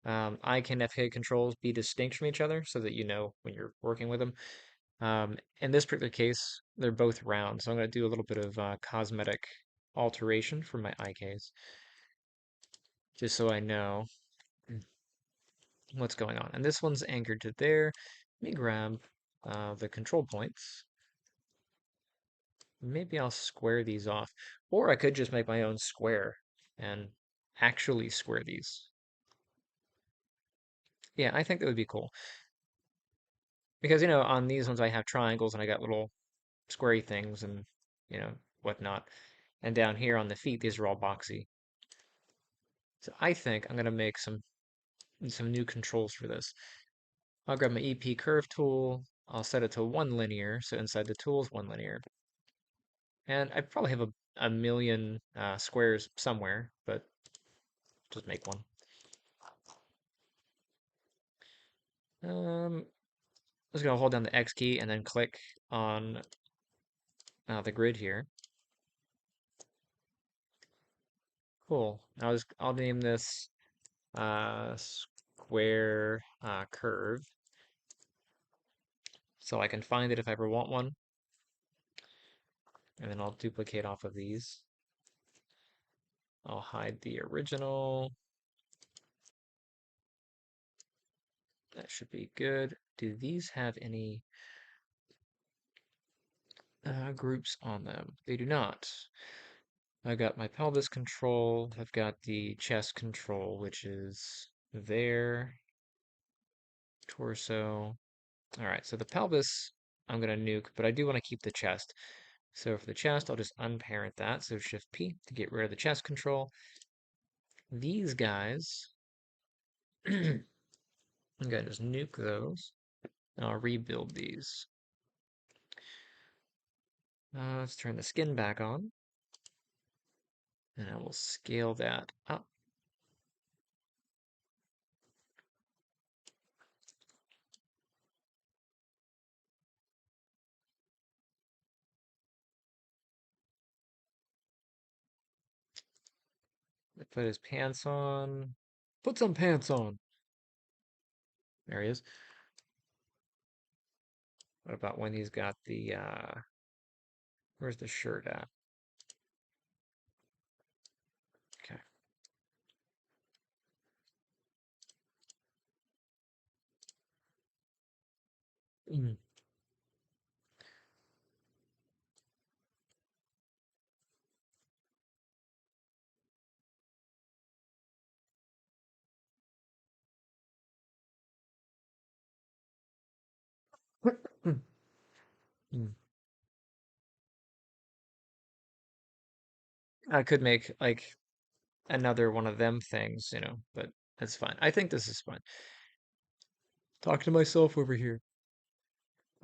IK and FK controls be distinct from each other so that you know when you're working with them. In this particular case, they're both round, so I'm going to do a little bit of cosmetic alteration for my IKs, just so I know what's going on. And this one's anchored to there. Let me grab the control points. Maybe I'll square these off. Or I could just make my own square and actually square these. Yeah, I think that would be cool. Because, on these ones I have triangles and I got little squarey things and, whatnot. And down here on the feet, these are all boxy. So I think I'm gonna make some new controls for this. I'll grab my EP curve tool. I'll set it to one linear. So inside the tools, one linear. And I probably have a million squares somewhere, but just make one. I'm just gonna hold down the X key and then click on the grid here. Cool. I'll name this square curve so I can find it if I ever want one. And then I'll duplicate off of these. I'll hide the original. That should be good. Do these have any groups on them? They do not. I got my pelvis control. I've got the chest control, which is there. Torso. All right, so the pelvis I'm going to nuke, but I do want to keep the chest. So for the chest, I'll just unparent that. So Shift P to get rid of the chest control. These guys, I'm going to just nuke those. And I'll rebuild these. Let's turn the skin back on. And I will scale that up. Put his pants on. Put some pants on. There he is. What about when he's got the, where's the shirt at? Okay. Mm. Mm. I could make like another one of them things, but that's fine. I think this is fine. Talk to myself over here.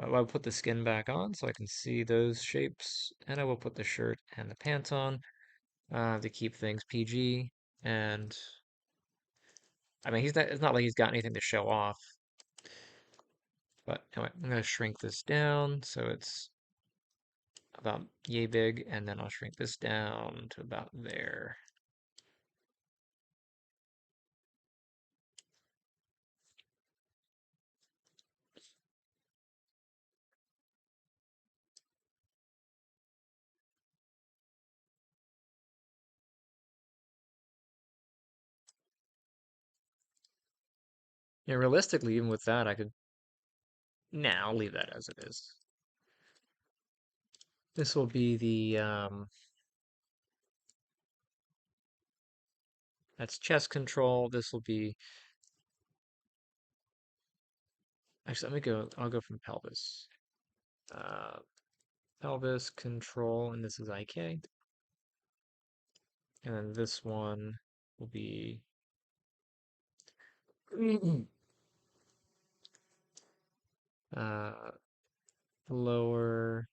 I'll put the skin back on so I can see those shapes, and I will put the shirt and the pants on to keep things PG. And I mean, it's not like he's got anything to show off. But anyway, I'm gonna shrink this down so it's about yay big, and then I'll shrink this down to about there. Yeah, realistically, even with that, I could now leave that as it is. This will be the That's chest control. This will be, actually, let me go, I'll go from pelvis. Uh, pelvis control, and this is IK. And then this one will be uh, lower,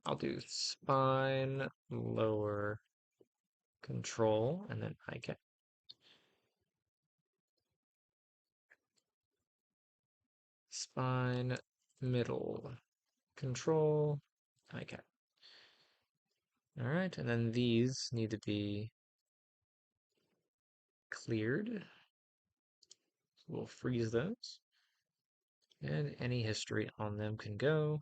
I'll do spine, lower control, and then IK. Spine, middle, control, IK. All right, and then these need to be cleared. We'll freeze those, and any history on them can go.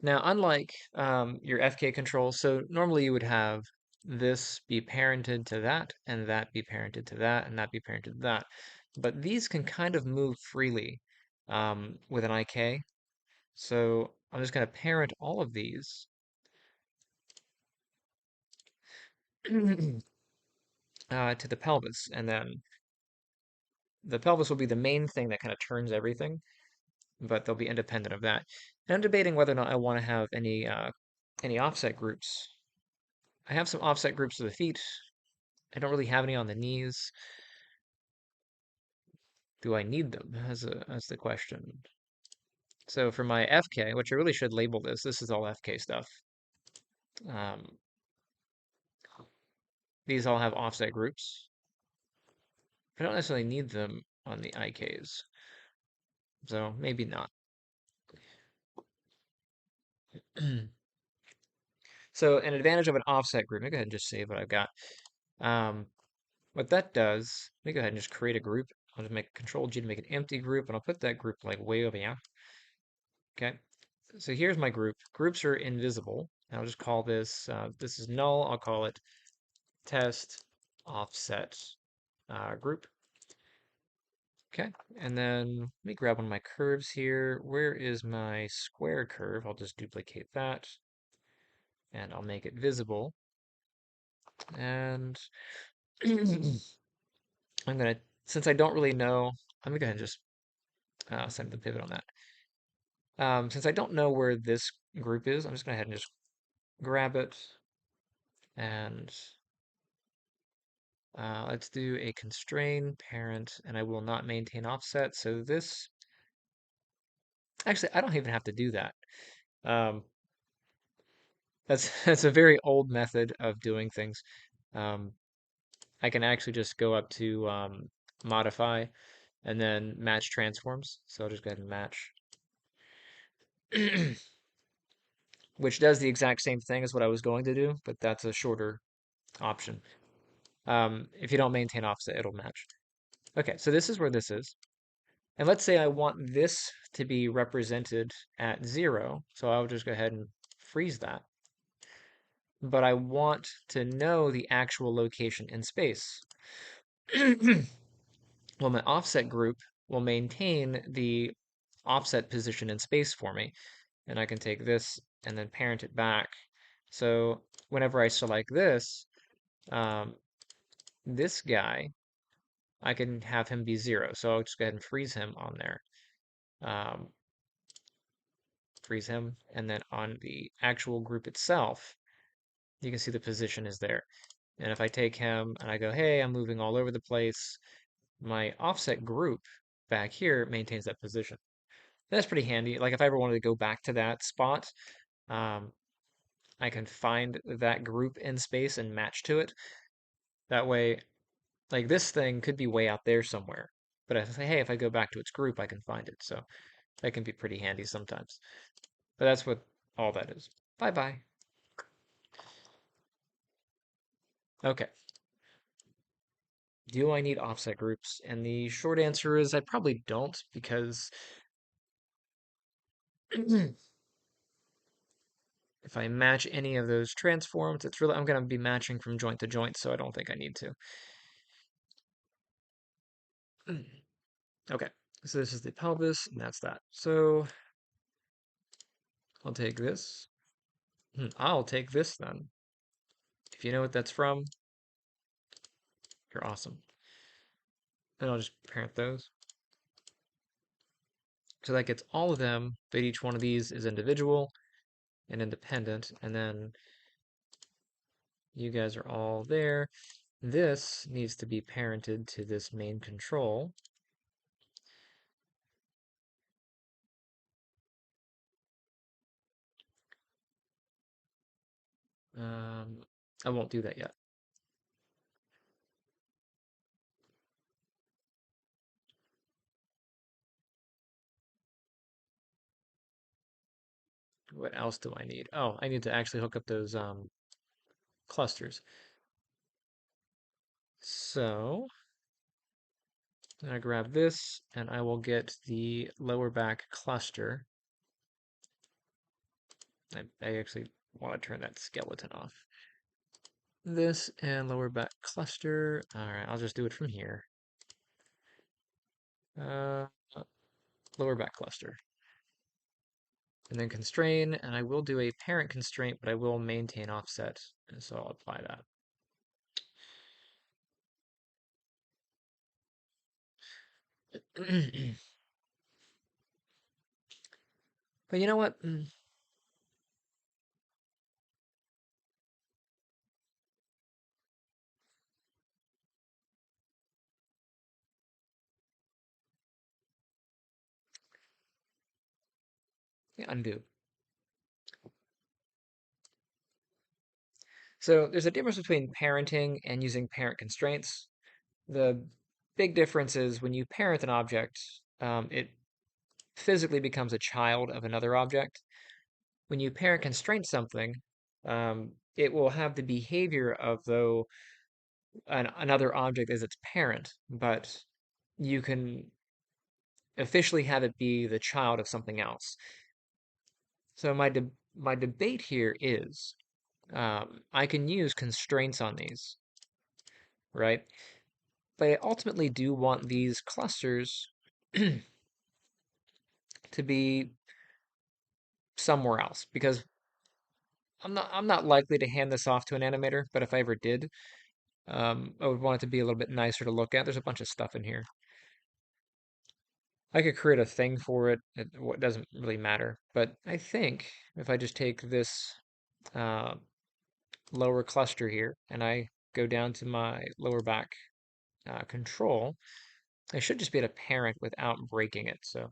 Now, unlike your FK control, so normally you would have this be parented to that, and that be parented to that, and that be parented to that. But these can kind of move freely with an IK. So I'm just going to parent all of these to the pelvis, and then the pelvis will be the main thing that kind of turns everything, but they'll be independent of that. And I'm debating whether or not I want to have any offset groups. I have some offset groups to the feet. I don't really have any on the knees. Do I need them? As the question. So for my FK, which I really should label this, this is all FK stuff. Um, these all have offset groups. I don't necessarily need them on the IKs, so maybe not. So an advantage of an offset group, let me go ahead and just save what I've got. Um, what that does, let me go ahead and just create a group. I'll just make Control G to make an empty group, and I'll put that group like way over here. Okay. So here's my group. Groups are invisible. I'll just call this, this is null. I'll call it test offset group. Okay, and then let me grab one of my curves here. Where is my square curve? I'll just duplicate that and I'll make it visible. And I'm gonna, since I don't really know, let me go ahead and just send the pivot on that. Since I don't know where this group is, I'm just gonna go ahead and just grab it and let's do a constrain parent, and I will not maintain offset. So this, actually, I don't even have to do that. Um, that's a very old method of doing things. Um, I can actually just go up to modify and then match transforms. So I'll just go ahead and match, which does the exact same thing as what I was going to do, but that's a shorter option. If you don't maintain offset, it'll match. Okay, so this is where this is. And let's say I want this to be represented at 0. So I'll just go ahead and freeze that. But I want to know the actual location in space. Well, my offset group will maintain the offset position in space for me. And I can take this and then parent it back. So whenever I select um, this guy, I can have him be 0. So I'll just go ahead and freeze him on there. Um, freeze him. And then on the actual group itself, you can see the position is there. And if I take him and I go, hey, I'm moving all over the place, my offset group back here maintains that position. That's pretty handy. Like if I ever wanted to go back to that spot, um, I can find that group in space and match to it. That way, like this thing could be way out there somewhere. But if I say, hey, if I go back to its group, I can find it. So that can be pretty handy sometimes. But that's what all that is. Bye bye. Okay. Do I need offset groups? And the short answer is I probably don't because if I match any of those transforms, it's really, I'm going to be matching from joint to joint, so I don't think I need to. Okay, so this is the pelvis, and that's that. So I'll take this. I'll take this then. If you know what that's from, you're awesome. And I'll just parent those. So that gets all of them, but each one of these is individual and independent. And then you guys are all there. This needs to be parented to this main control. I won't do that yet. What else do I need? Oh, I need to actually hook up those clusters. So I grab this and I will get the lower back cluster. I actually want to turn that skeleton off. This and lower back cluster. All right, I'll just do it from here. Uh, lower back cluster. And then constrain, and I will do a parent constraint, but I will maintain offset, and so I'll apply that. But you know what? Yeah, undo. So there's a difference between parenting and using parent constraints. The big difference is when you parent an object, it physically becomes a child of another object. When you parent constraint something, it will have the behavior of though another object is its parent, but you can officially have it be the child of something else. So my debate here is I can use constraints on these, right? But I ultimately do want these clusters to be somewhere else because I'm not likely to hand this off to an animator, but if I ever did, I would want it to be a little bit nicer to look at. There's a bunch of stuff in here. I could create a thing for it. It doesn't really matter. But I think if I just take this uh, lower cluster here and I go down to my lower back control, I should just be able to parent without breaking it. So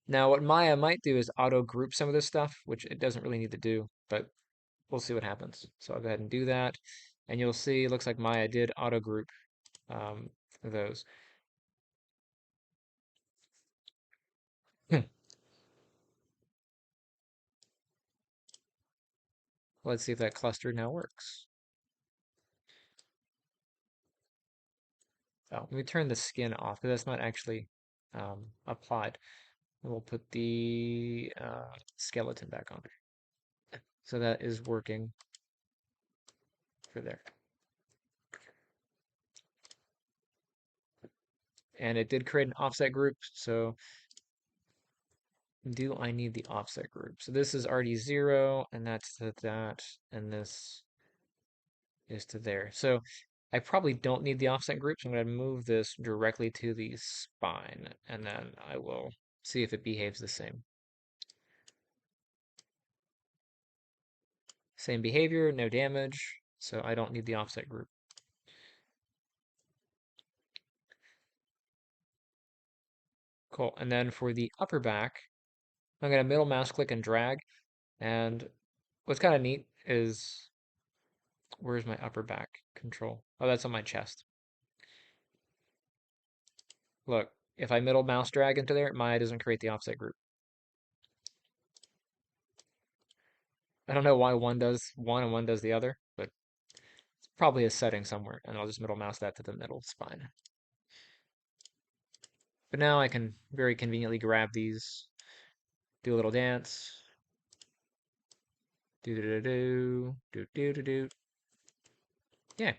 now what Maya might do is auto group some of this stuff, which it doesn't really need to do, but we'll see what happens. So I'll go ahead and do that. And you'll see, it looks like Maya did auto group um, those. Let's see if that cluster now works. Oh, let me turn the skin off because that's not actually applied. And we'll put the skeleton back on. So that is working for there. And it did create an offset group. So do I need the offset group? So this is already 0, and that's to that, and this is to there. So I probably don't need the offset group, so I'm going to move this directly to the spine, and then I will see if it behaves the same. Same behavior, no damage, so I don't need the offset group. Cool. And then for the upper back, I'm going to middle mouse click and drag. And what's kind of neat is where's my upper back control? Oh, that's on my chest. Look, if I middle mouse drag into there, Maya doesn't create the offset group. I don't know why one does one and one does the other, but it's probably a setting somewhere. And I'll just middle mouse that to the middle spine. But now I can very conveniently grab these, do a little dance. Do do do do do do do do. Yeah.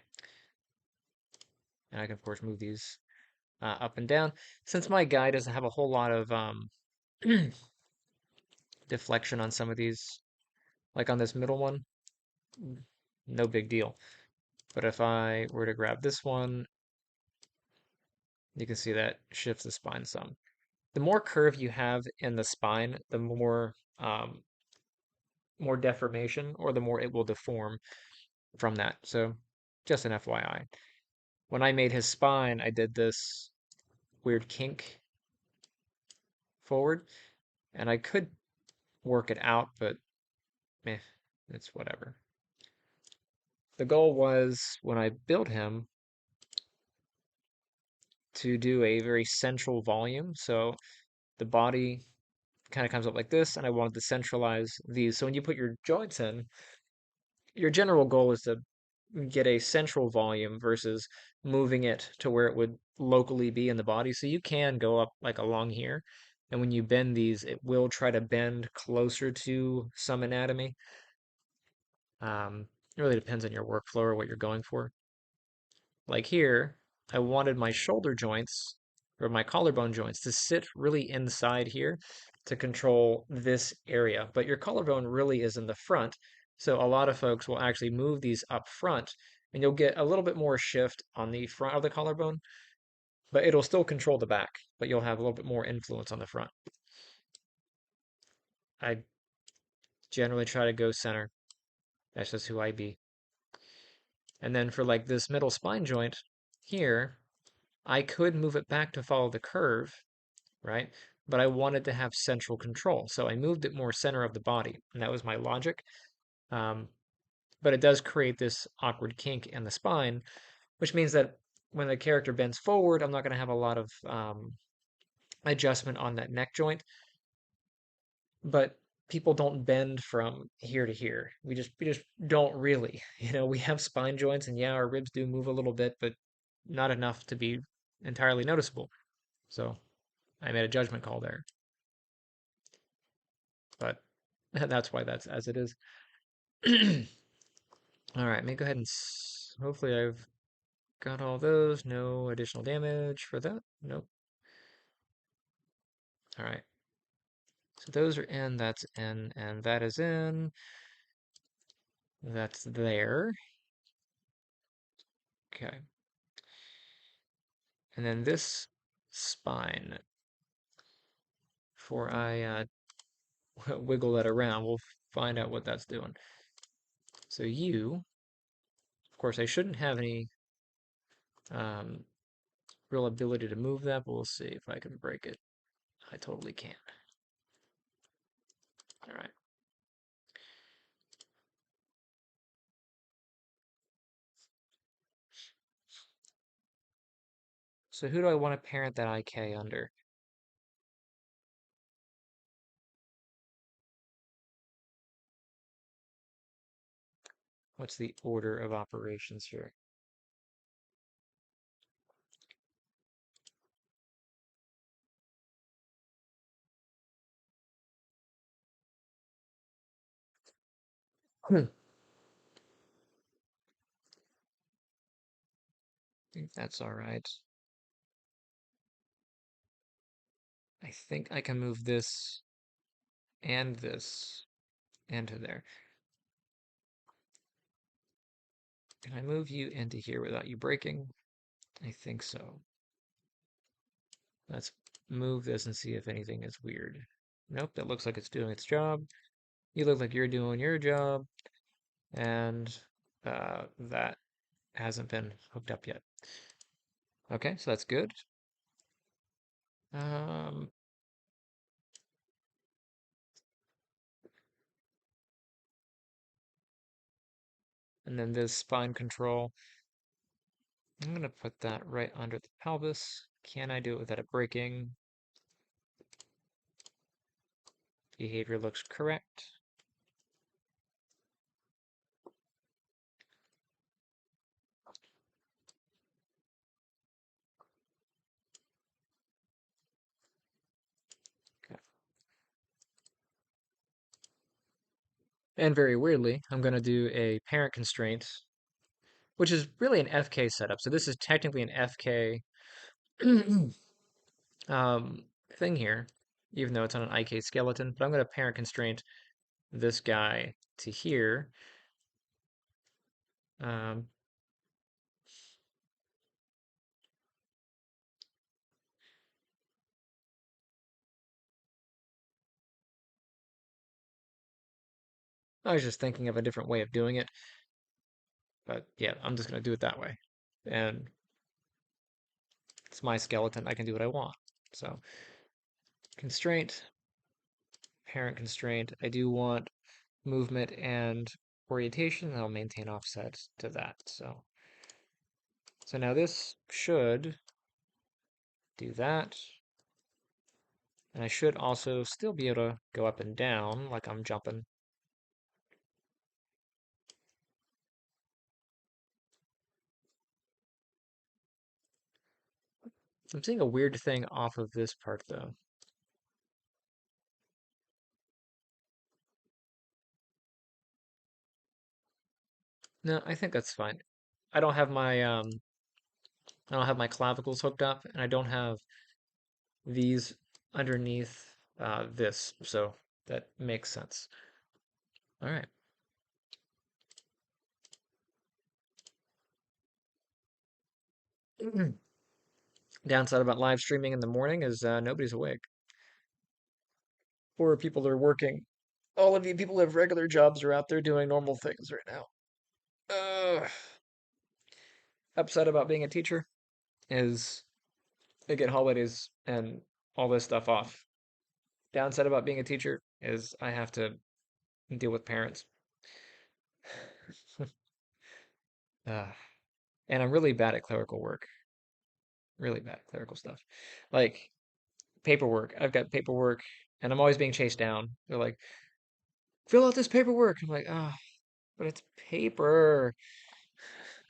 And I can of course move these up and down. Since my guy doesn't have a whole lot of deflection on some of these, like on this middle one, no big deal. But if I were to grab this one, you can see that shifts the spine some. The more curve you have in the spine, the more deformation, or the more it will deform from that. So just an FYI. When I made his spine, I did this weird kink forward, and I could work it out, but meh, it's whatever. The goal was, when I built him, to do a very central volume. So the body kind of comes up like this, and I wanted to centralize these. So when you put your joints in, your general goal is to get a central volume versus moving it to where it would locally be in the body. So you can go up like along here, and when you bend these, it will try to bend closer to some anatomy. It really depends on your workflow or what you're going for. Like here, I wanted my shoulder joints or my collarbone joints to sit really inside here to control this area. But your collarbone really is in the front. So a lot of folks will actually move these up front, and you'll get a little bit more shift on the front of the collarbone, but it'll still control the back, but you'll have a little bit more influence on the front. I generally try to go center. That's just who I be. And then for like this middle spine joint here, I could move it back to follow the curve, right? But I wanted to have central control. So I moved it more center of the body. And that was my logic. Um, but it does create this awkward kink in the spine, which means that when the character bends forward, I'm not going to have a lot of adjustment on that neck joint. But people don't bend from here to here. We just don't really. We have spine joints, and yeah, our ribs do move a little bit, but not enough to be entirely noticeable. So I made a judgment call there. But that's why that's as it is. All right, let me go ahead and hopefully I've got all those. No additional damage for that. Nope. All right. So those are in, that's in, and that is in. That's there. Okay. And then this spine, before I wiggle that around, we'll find out what that's doing. So you, of course, I shouldn't have any um, real ability to move that, but we'll see if I can break it. I totally can. All right. So who do I want to parent that IK under? What's the order of operations here? I think that's all right. I think I can move this into there. Can I move you into here without you breaking? I think so. Let's move this and see if anything is weird. Nope, that looks like it's doing its job. You look like you're doing your job, and that hasn't been hooked up yet. Okay, so that's good. Um, and then this spine control, I'm going to put that right under the pelvis. Can I do it without it breaking? Behavior looks correct. Okay. And very weirdly, I'm going to do a parent constraint, which is really an FK setup. So this is technically an FK um, thing here, even though it's on an IK skeleton, but I'm going to parent constraint this guy to here. Um, I was just thinking of a different way of doing it, but yeah, I'm just going to do it that way. And it's my skeleton. I can do what I want. So constraint, parent constraint. I do want movement and orientation. I'll maintain offset to that. So now this should do that. And I should also still be able to go up and down like I'm jumping. I'm seeing a weird thing off of this part though. No, I think that's fine. I don't have my I don't have my clavicles hooked up, and I don't have these underneath this, so that makes sense. All right. Downside about live streaming in the morning is nobody's awake, or people are working. All of you people who have regular jobs are out there doing normal things right now. Upset about being a teacher is they get holidays and all this stuff off. Downside about being a teacher is I have to deal with parents. Uh, and I'm really bad at clerical work. Really bad at clerical stuff. Like paperwork. I've got paperwork and I'm always being chased down. They're like, fill out this paperwork. I'm like, oh, but it's paper.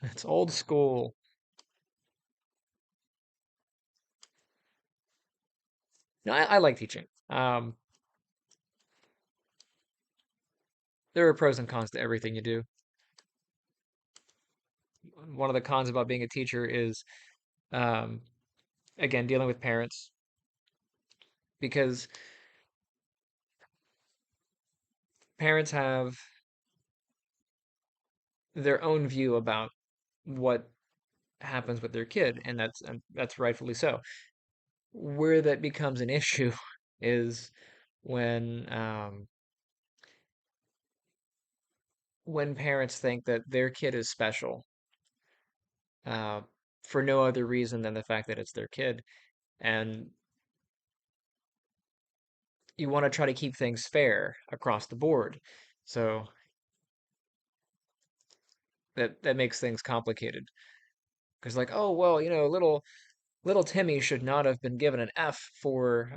It's old school. No, I like teaching. There are pros and cons to everything you do. One of the cons about being a teacher is, um, again, dealing with parents because parents have their own view about what happens with their kid, and that's rightfully so. Where that becomes an issue is when when parents think that their kid is special uh, for no other reason than the fact that it's their kid, and you want to try to keep things fair across the board. So that makes things complicated because like, oh well, little Timmy should not have been given an F for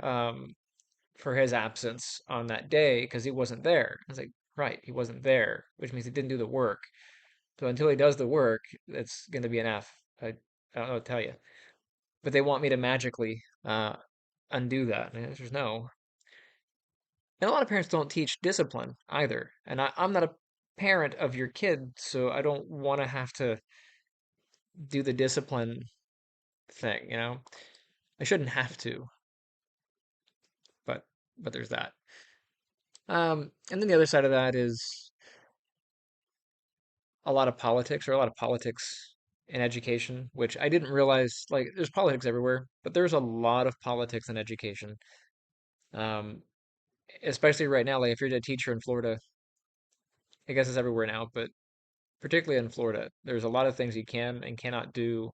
his absence on that day because he wasn't there. I was like, right, he wasn't there, which means he didn't do the work. So until he does the work, it's going to be an F. I don't know what to tell you. But they want me to magically undo that. And the answer is no. And a lot of parents don't teach discipline either. And I'm not a parent of your kid, so I don't want to have to do the discipline thing, you know? I shouldn't have to, but there's that. And then the other side of that is a lot of politics, or a lot of politics in education, which I didn't realize. Like, there's politics everywhere, but there's a lot of politics in education. Um, Especially right now, like if you're a teacher in Florida, I guess it's everywhere now, but particularly in Florida, there's a lot of things you can and cannot do.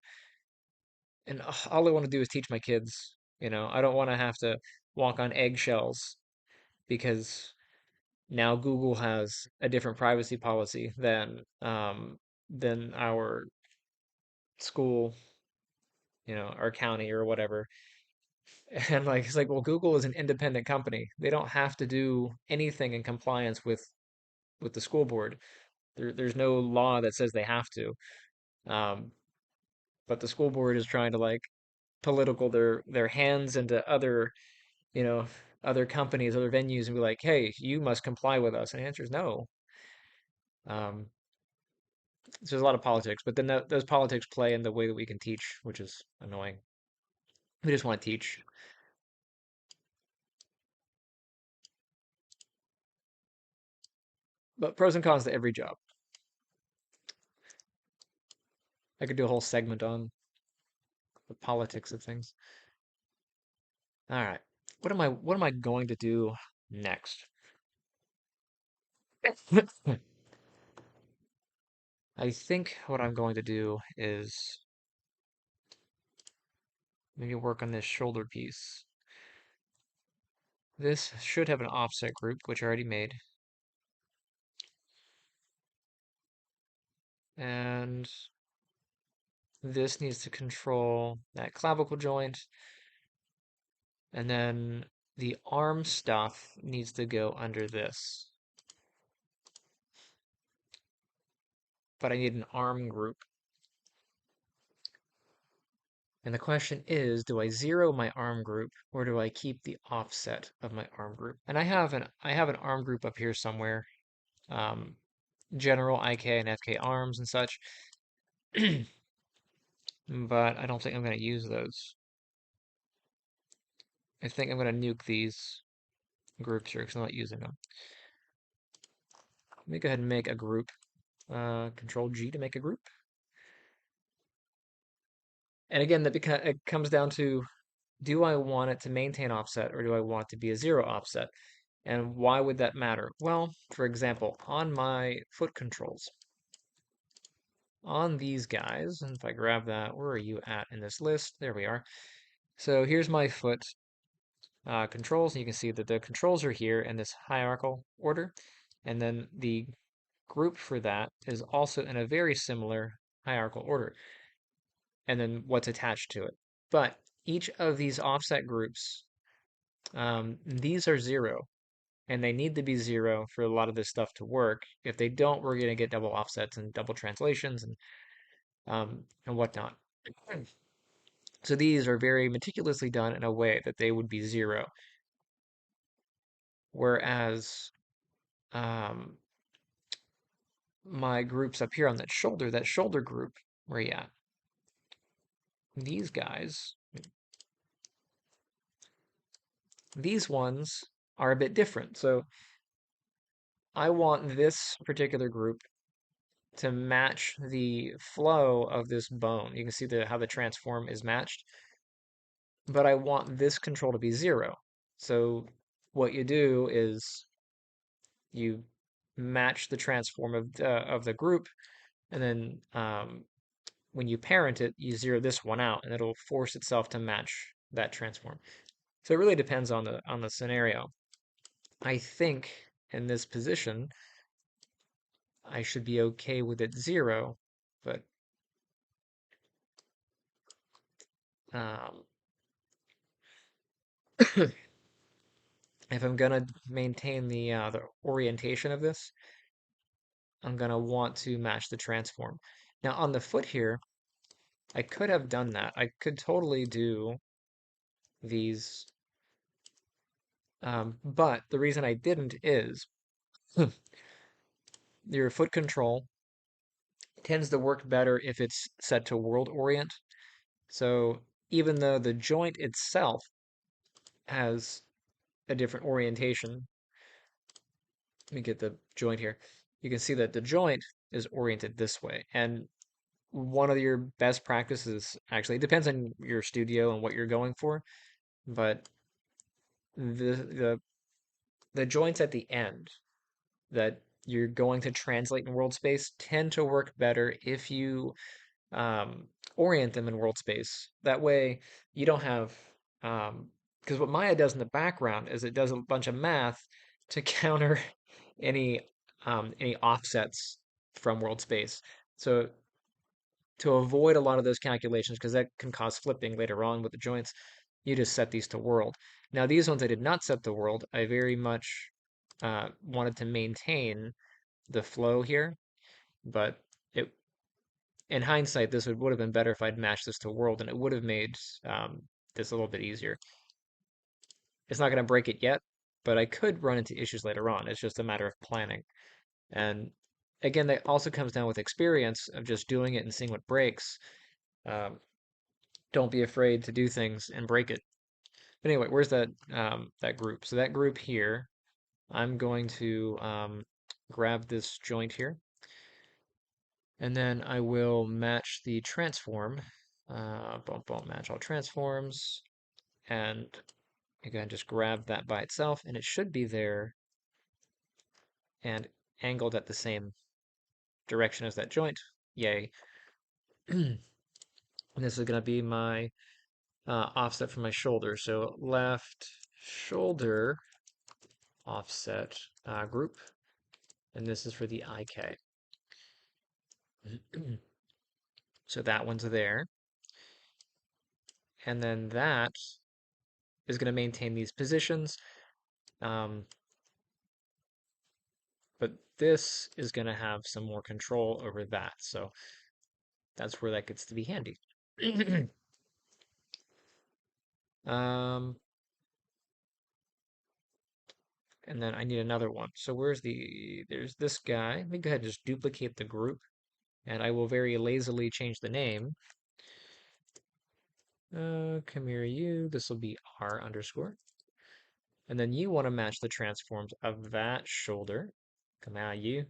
And all I want to do is teach my kids. I don't want to have to walk on eggshells because now Google has a different privacy policy than our school, our county or whatever. And like it's like, well, Google is an independent company. They don't have to do anything in compliance with the school board. There's no law that says they have to. Um, but the school board is trying to like political their hands into you know, other companies, other venues, and be like, hey, you must comply with us. And the answer is no. Um, so there's a lot of politics, but then those politics play in the way that we can teach, which is annoying. We just want to teach. But pros and cons to every job. I could do a whole segment on the politics of things. All right. What am I going to do next? I think what I'm going to do is maybe work on this shoulder piece. This should have an offset group, which I already made. And this needs to control that clavicle joint. And then the arm stuff needs to go under this. But I need an arm group. And the question is, do I zero my arm group or do I keep the offset of my arm group? And I have an arm group up here somewhere. Um, general IK and FK arms and such. But I don't think I'm going to use those. I think I'm going to nuke these groups here because I'm not using them. Let me go ahead and make a group. Control G to make a group. And again, it comes down to, do I want it to maintain offset or do I want it to be a zero offset? And why would that matter? Well, for example, on my foot controls, on these guys, and if I grab that, where are you at in this list? There we are. So here's my foot controls, and you can see that the controls are here in this hierarchical order. And then the group for that is also in a very similar hierarchical order. And then what's attached to it. But each of these offset groups, these are zero. And they need to be zero for a lot of this stuff to work. If they don't, we're going to get double offsets and double translations and whatnot. So these are very meticulously done in a way that they would be zero. Whereas um, my groups up here on that shoulder group, where you at? These guys, these ones are a bit different. So I want this particular group to match the flow of this bone. You can see how the transform is matched, but I want this control to be zero. So what you do is you match the transform of the group, and then when you parent it, you zero this one out, and it'll force itself to match that transform. So it really depends on the scenario. I think in this position, I should be okay with it zero, but um, if I'm gonna maintain the orientation of this, I'm gonna want to match the transform. Now on the foot here, I could have done that. I could totally do these, but the reason I didn't is your foot control tends to work better if it's set to world orient. So even though the joint itself has a different orientation, let me get the joint here. You can see that the joint is oriented this way. And one of your best practices, actually, it depends on your studio and what you're going for, but the the joints at the end that you're going to translate in world space tend to work better if you orient them in world space. That way, you don't have because what Maya does in the background is it does a bunch of math to counter any any offsets from world space. So to avoid a lot of those calculations, because that can cause flipping later on with the joints, you just set these to world. Now these ones I did not set to world. I very much wanted to maintain the flow here, but it in hindsight, this would have been better if I'd matched this to world, and it would have made this a little bit easier. It's not going to break it yet, but I could run into issues later on. It's just a matter of planning. And again, that also comes down with experience of just doing it and seeing what breaks. Um, Don't be afraid to do things and break it. But anyway, where's that group? So that group here, I'm going to grab this joint here, and then I will match the transform. Bump, bump, match all transforms, and again, just grab that by itself, and it should be there and angled at the same direction as that joint. Yay. And this is going to be my offset for my shoulder. So left shoulder offset group, and this is for the IK. So that one's there. And then that is going to maintain these positions. Um, but this is going to have some more control over that. So that's where that gets to be handy. um, and then I need another one. So there's this guy. Let me go ahead and just duplicate the group, and I will very lazily change the name. Come here, you. This will be R underscore. And then you want to match the transforms of that shoulder. Come out, you.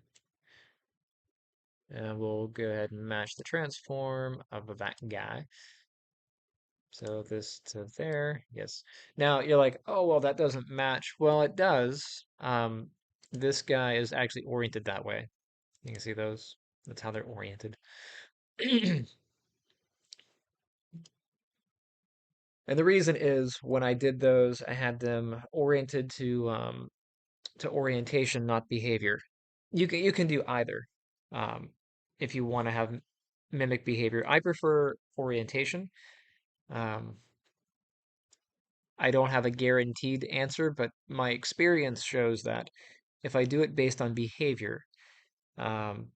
And we'll go ahead and match the transform of that guy. So this to there, yes. Now you're like, oh, well, that doesn't match. Well, it does. This guy is actually oriented that way. You can see those. That's how they're oriented. And the reason is when I did those, I had them oriented to orientation, not behavior. You can do either. Um, if you want to have mimic behavior. I prefer orientation. Um, I don't have a guaranteed answer, but my experience shows that if I do it based on behavior, um,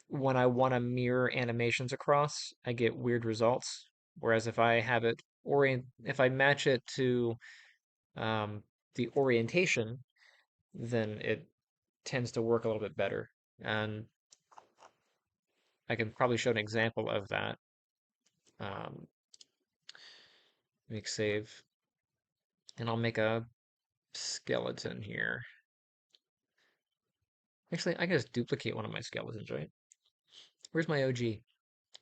when I want to mirror animations across, I get weird results. Whereas if I match it to um, the orientation, then it tends to work a little bit better. And I can probably show an example of that. Um, make save, and I'll make a skeleton here. Actually, I can just duplicate one of my skeletons, right? Where's my OG?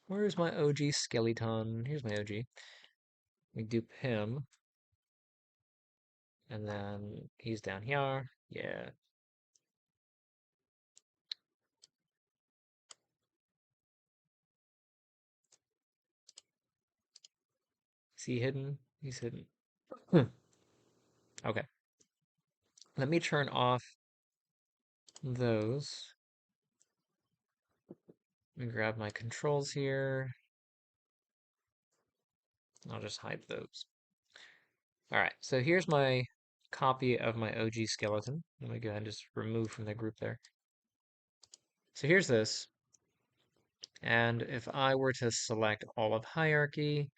Where's my OG skeleton? Here's my OG. We dupe him, and then he's down here. Yeah. Is he hidden? He's hidden. Okay. Let me turn off those. Let me grab my controls here. I'll just hide those. All right, so here's my copy of my OG skeleton. Let me go ahead and just remove from the group there. So here's this. And if I were to select all of hierarchy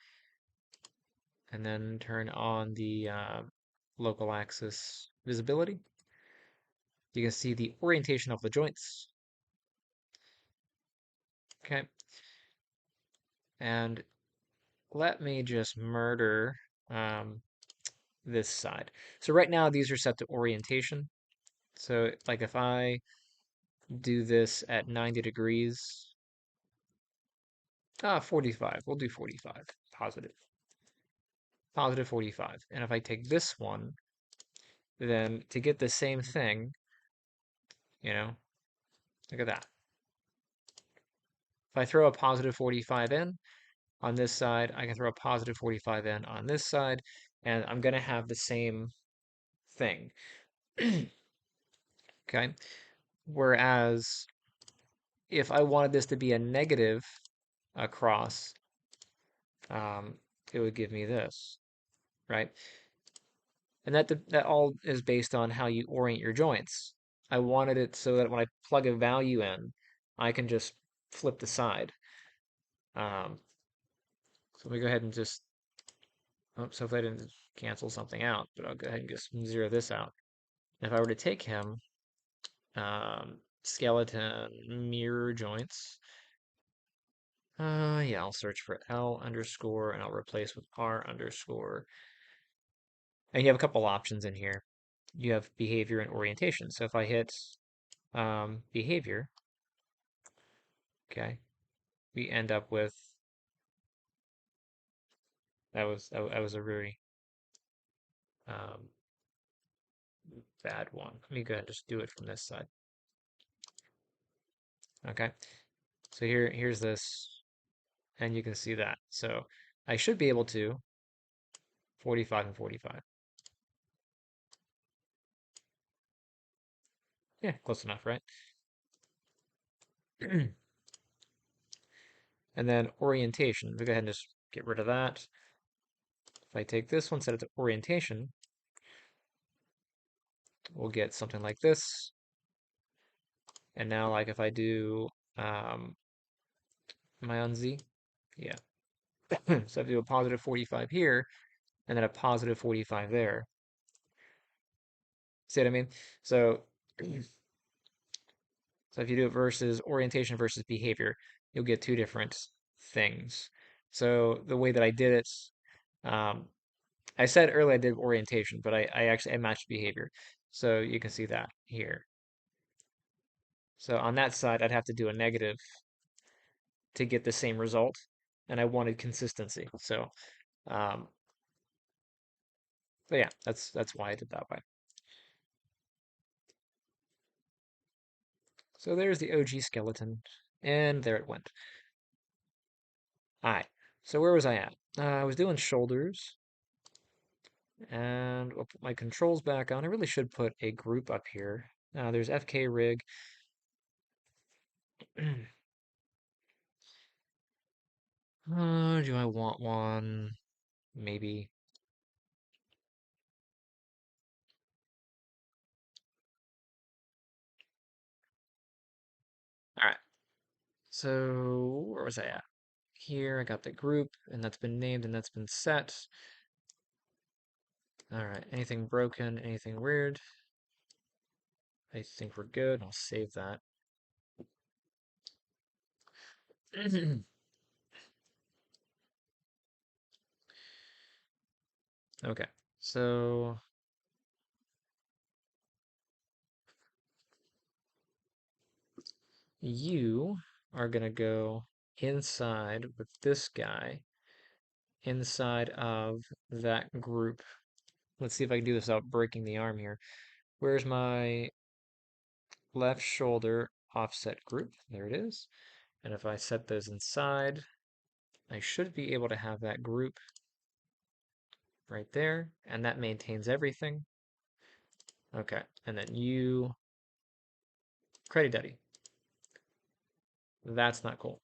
and then turn on the local axis visibility, you can see the orientation of the joints. Okay. And let me just murder this side. So right now these are set to orientation. So like if I do this at 90 degrees, 45, we'll do 45, positive. Positive 45. And if I take this one, then to get the same thing, look at that. If I throw a positive 45 in on this side, I can throw a positive 45 in on this side, and I'm going to have the same thing. Okay. Whereas if I wanted this to be a negative across, um, it would give me this, right? And that all is based on how you orient your joints. I wanted it so that when I plug a value in, I can just flip the side. So let me go ahead and just, so if I didn't cancel something out, but I'll go ahead and just zero this out. And if I were to take him, skeleton mirror joints, Yeah, I'll search for L underscore and I'll replace with R underscore. And you have a couple options in here. You have behavior and orientation. So if I hit behavior, okay, we end up with that was a really um, bad one. Let me go ahead and just do it from this side. Okay, so here's this, and you can see that. So I should be able to 45 and 45. Yeah, close enough, right? And then orientation. We go ahead and just get rid of that. If I take this one, set it to orientation, we'll get something like this. And now, like if I do, am I on Z? Yeah. So if I do a positive 45 here, and then a positive 45 there. See what I mean? So, so if you do it versus orientation versus behavior, you'll get two different things. So the way that I did it, um, I said earlier I did orientation, but I actually I matched behavior. So you can see that here. So on that side, I'd have to do a negative to get the same result, and I wanted consistency. So, um, but yeah, that's why I did that way. So there's the OG skeleton, and there it went. All right. So where was I at? I was doing shoulders, and I'll put my controls back on. I really should put a group up here. There's FK rig. Do I want one? Maybe. All right. So where was I at? Here I got the group, and that's been named and that's been set. All right. Anything broken? Anything weird? I think we're good. I'll save that. Okay. So you are gonna go inside with this guy inside of that group. Let's see if I can do this without breaking the arm here. Where's my left shoulder offset group? There it is. And if I set those inside, I should be able to have that group right there, and that maintains everything. Okay, and then you, Credit Daddy. That's not cool.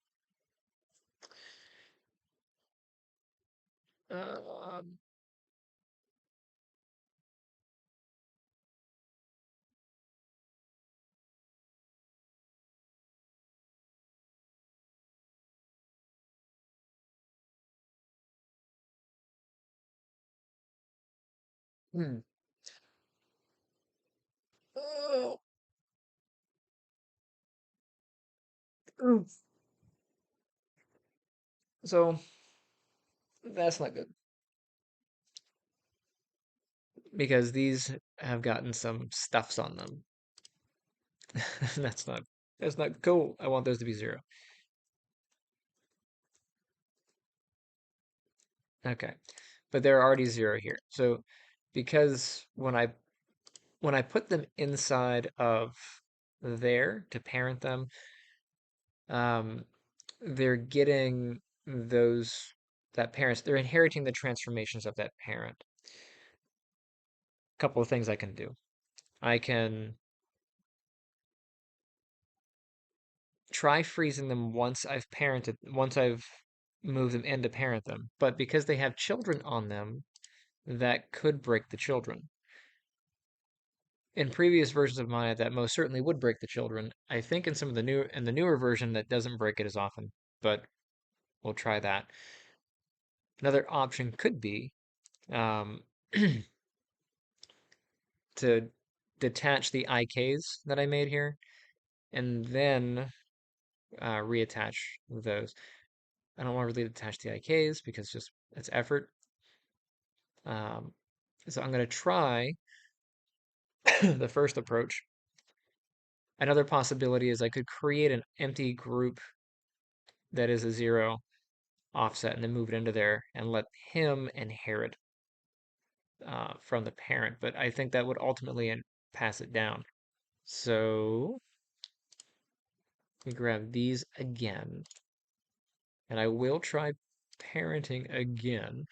Uh, hmm. Oh, oof. So that's not good because these have gotten some stuffs on them. That's not that's not cool. I want those to be zero. Okay. But they're already zero here. So because when I put them inside of there to parent them, um, they're getting those that parents they're inheriting the transformations of that parent. Couple of things I can do. I can try freezing them once I've moved them in to parent them. But because they have children on them, that could break the children. In previous versions of Maya, that most certainly would break the children. I think in some of the newer version that doesn't break it as often, but we'll try that. Another option could be um, to detach the IKs that I made here and then reattach those. I don't want to really attach the IKs because just it's effort. Um, so I'm going to try the first approach. Another possibility is I could create an empty group that is a 0 offset and then move it into there and let him inherit from the parent. But I think that would ultimately pass it down. So we grab these again, and I will try parenting again.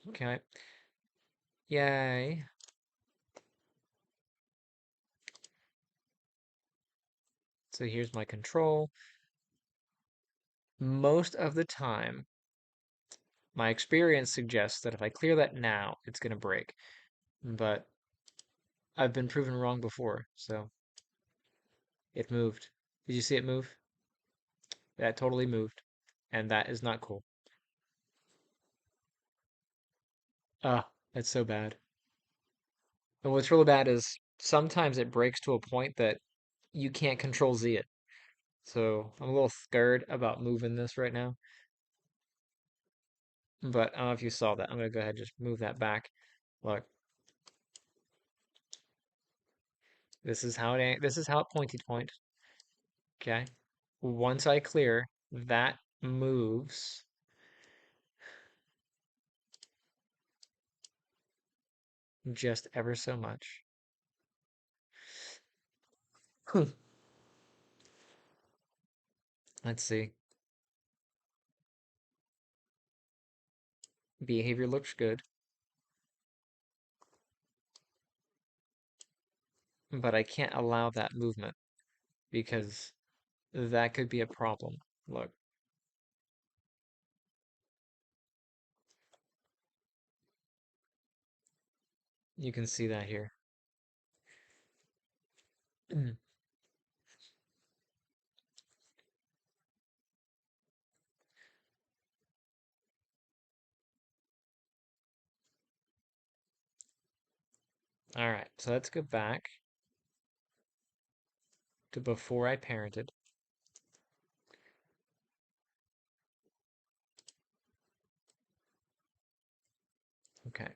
Okay. Yay. So here's my control. Most of the time, my experience suggests that if I clear that now, it's going to break. But I've been proven wrong before, so it moved. Did you see it move? That totally moved. And that is not cool. Ah, that's so bad. And what's really bad is sometimes it breaks to a point that you can't control Z it. So I'm a little scared about moving this right now. But I don't know if you saw that. I'm gonna go ahead and just move that back. Look, this is how it pointy point. Okay. Once I clear, that moves just ever so much. Let's see. Behavior looks good, but I can't allow that movement because that could be a problem. Look, you can see that here. All right, so let's go back to before I parented. Okay.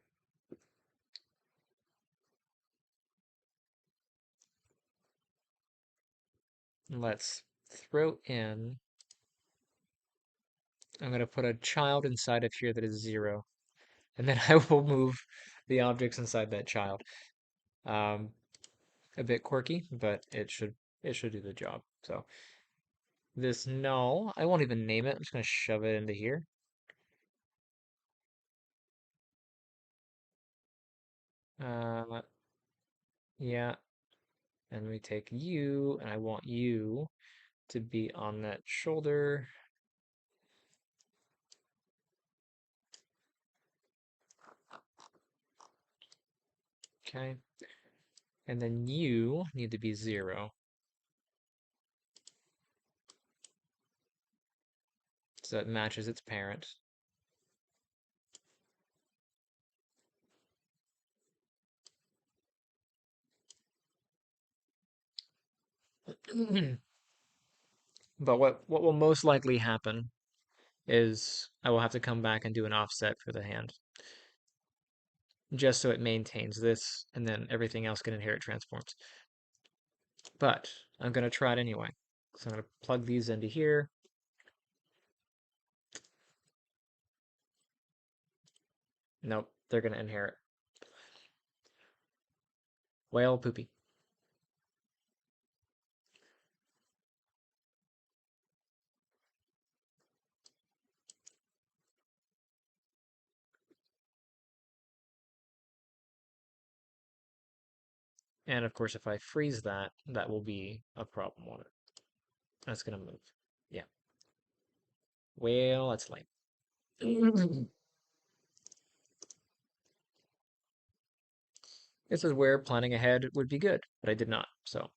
Let's throw in, I'm going to put a child inside of here that is 0, and then I will move the objects inside that child. Um, a bit quirky, but it should do the job. So this null, I won't even name it. I'm just going to shove it into here. Uh, yeah, and we take you, and I want you to be on that shoulder. Okay. And then you need to be 0. So it matches its parent. But what will most likely happen is I will have to come back and do an offset for the hand, just so it maintains this, and then everything else can inherit transforms. But I'm going to try it anyway. So I'm going to plug these into here. Nope, they're going to inherit. Whale poopy. And of course, if I freeze that, that will be a problem on it. That's going to move. Yeah. Well, that's lame. This is where planning ahead would be good, but I did not, so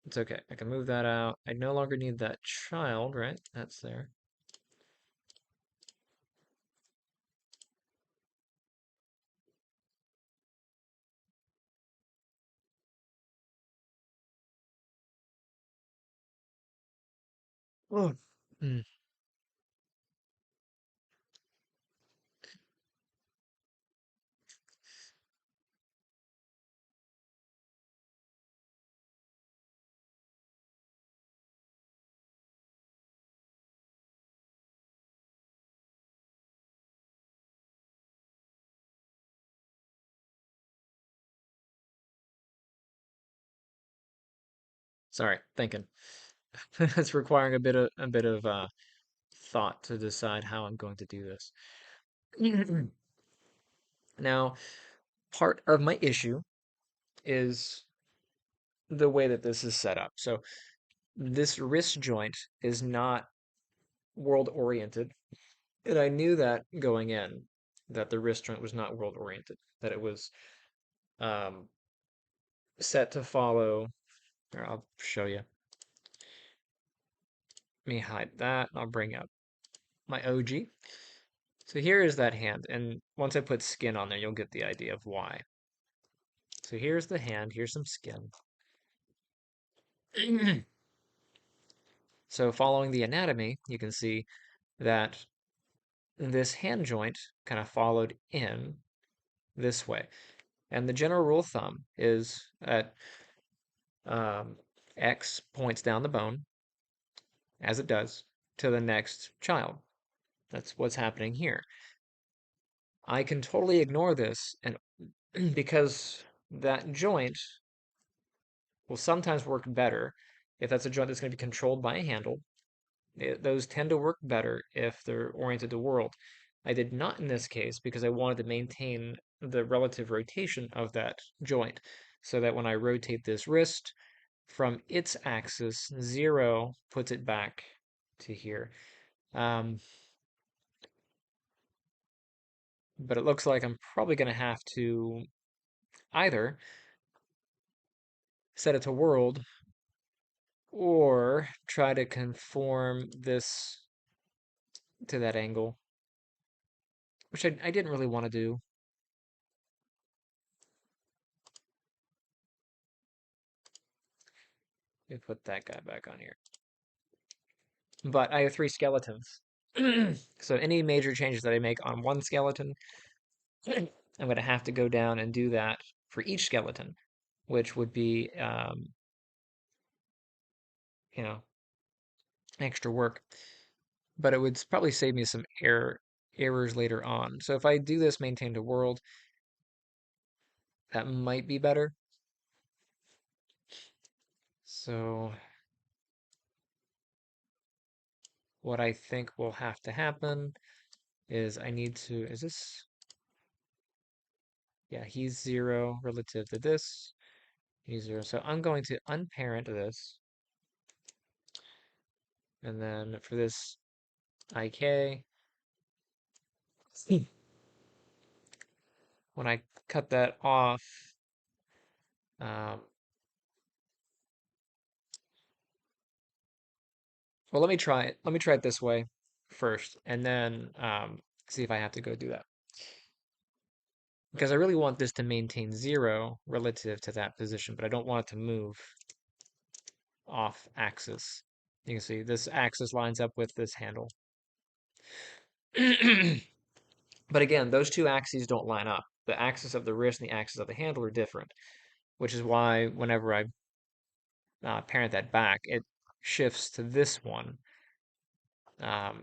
it's okay. I can move that out. I no longer need that child, right? That's there. Oh. Mm. Sorry, thinking. It's requiring a bit of thought to decide how I'm going to do this. Now, part of my issue is the way that this is set up. So this wrist joint is not world oriented, and I knew that going in, that the wrist joint was not world oriented, that it was um, set to follow. Here, I'll show you. Let me hide that. I'll bring up my OG. So here is that hand, and once I put skin on there, you'll get the idea of why. So here's the hand, here's some skin. So following the anatomy, you can see that this hand joint kind of followed in this way. And the general rule of thumb is that um, X points down the bone, as it does, to the next child. That's what's happening here. I can totally ignore this, and because that joint will sometimes work better if that's a joint that's going to be controlled by a handle. Those tend to work better if they're oriented to world. I did not in this case because I wanted to maintain the relative rotation of that joint so that when I rotate this wrist from its axis, 0 puts it back to here. Um, but it looks like I'm probably going to have to either set it to world or try to conform this to that angle, which I didn't really want to do. Let me put that guy back on here. But I have 3 skeletons. So any major changes that I make on one skeleton, I'm going to have to go down and do that for each skeleton, which would be, you know, extra work. But it would probably save me some errors later on. So if I do this maintain to world, that might be better. So what I think will have to happen is I need to, is this, yeah, he's 0 relative to this. He's 0. So I'm going to unparent this. And then for this IK, when I cut that off, um, well, let me try it. Let me try it this way first, and then see if I have to go do that. Because I really want this to maintain 0 relative to that position, but I don't want it to move off axis. You can see this axis lines up with this handle. But again, those two axes don't line up. The axis of the wrist and the axis of the handle are different, which is why whenever I parent that back, it shifts to this one. So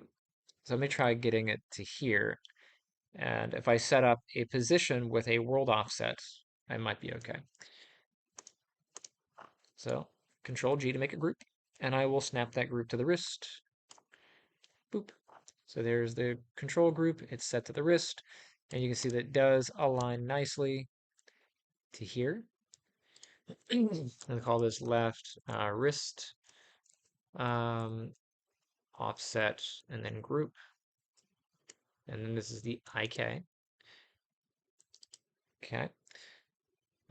let me try getting it to here. And if I set up a position with a world offset, I might be okay. So Control G to make a group, and I will snap that group to the wrist. Boop. So there's the control group. It's set to the wrist, and you can see that it does align nicely to here. I'll call this left wrist offset and then group. And then this is the IK. Okay.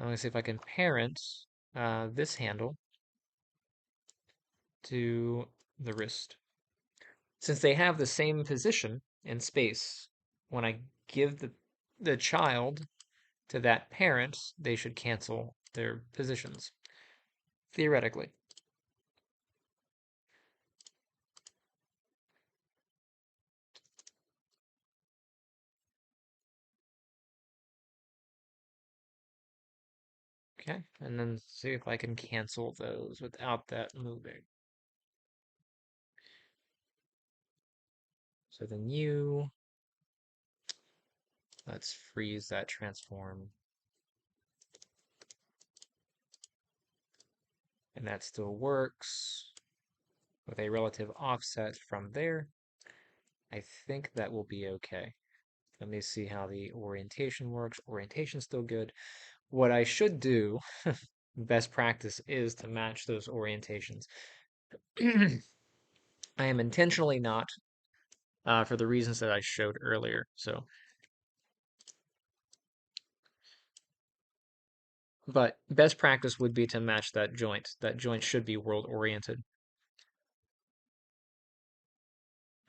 I'm going to see if I can parent this handle to the wrist. Since they have the same position in space, when I give the child to that parent, they should cancel their positions, theoretically. Okay, and then see if I can cancel those without that moving. So then let's freeze that transform. And that still works with a relative offset from there. I think that will be okay. Let me see how the orientation works. Orientation's still good. What I should do, best practice, is to match those orientations. I am intentionally not, for the reasons that I showed earlier. So, but best practice would be to match that joint. That joint should be world oriented.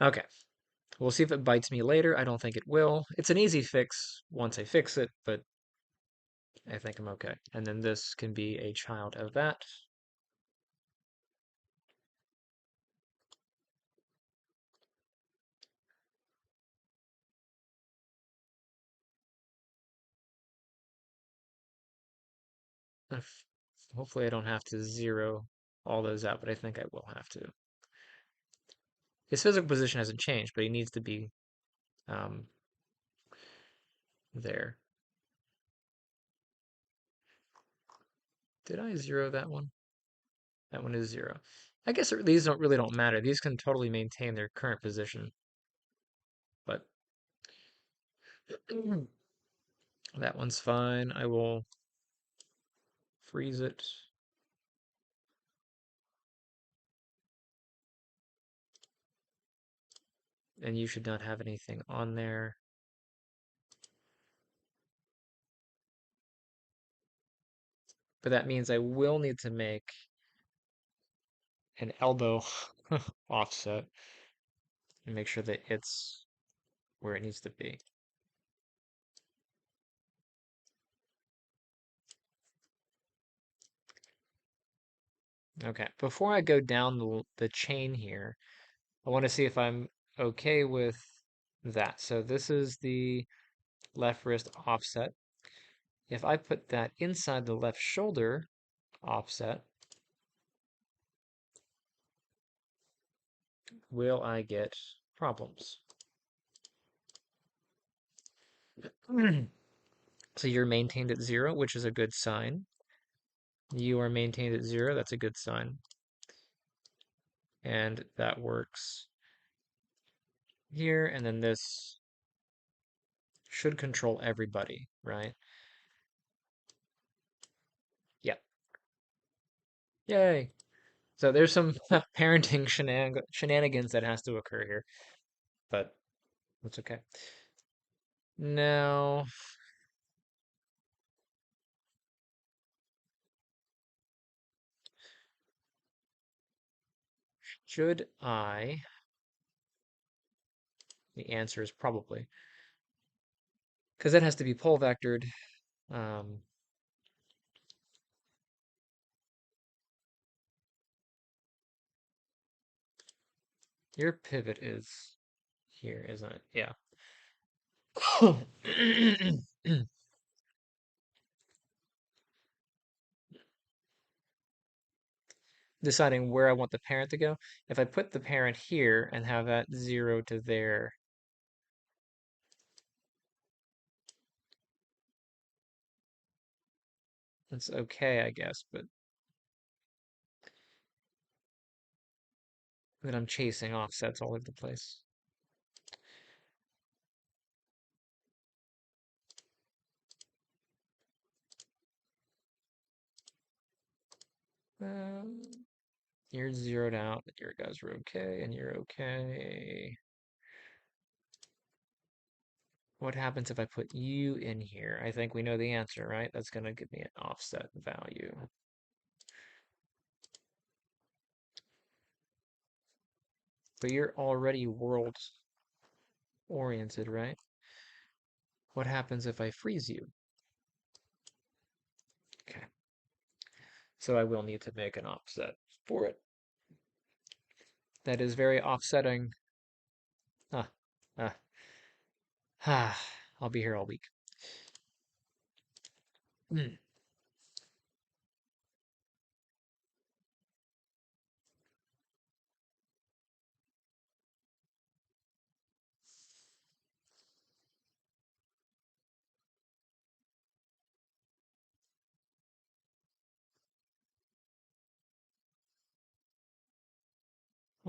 Okay, we'll see if it bites me later. I don't think it will. It's an easy fix once I fix it, but I think I'm okay. And then this can be a child of that. Hopefully I don't have to zero all those out, but I think I will have to. His physical position hasn't changed, but he needs to be um, there. Did I zero that one? That one is zero. I guess these don't matter. These can totally maintain their current position, but that one's fine. I will freeze it. And you should not have anything on there. But that means I will need to make an elbow offset and make sure that it's where it needs to be. Okay, before I go down the chain here, I want to see if I'm okay with that. So this is the left wrist offset. If I put that inside the left shoulder offset, will I get problems? So you're maintained at 0, which is a good sign. You are maintained at 0, that's a good sign. And that works here, and then this should control everybody, right? Yep. Yay. So there's some parenting shenanigans that has to occur here, but that's okay. Now, should I? The answer is probably, because that has to be pole vectored. Um, your pivot is here, isn't it? Yeah. Deciding where I want the parent to go. If I put the parent here and have that 0 to there, that's okay, I guess, but then I'm chasing offsets all over the place. Um, you're zeroed out, but your guys are okay, and you're okay. What happens if I put you in here? I think we know the answer, right? That's going to give me an offset value. But you're already world oriented, right? What happens if I freeze you? Okay. So I will need to make an offset for it. That is very offsetting. Ah, ah, ah. I'll be here all week.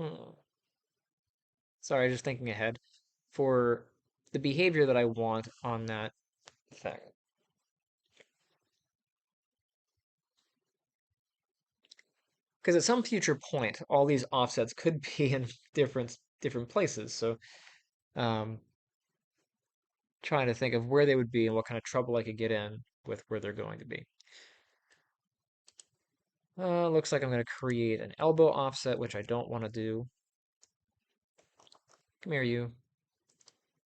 Hmm. Sorry, just thinking ahead for the behavior that I want on that thing. Because at some future point, all these offsets could be in different places. So, um, trying to think of where they would be and what kind of trouble I could get in with where they're going to be. Looks like I'm going to create an elbow offset, which I don't want to do. Come here, you.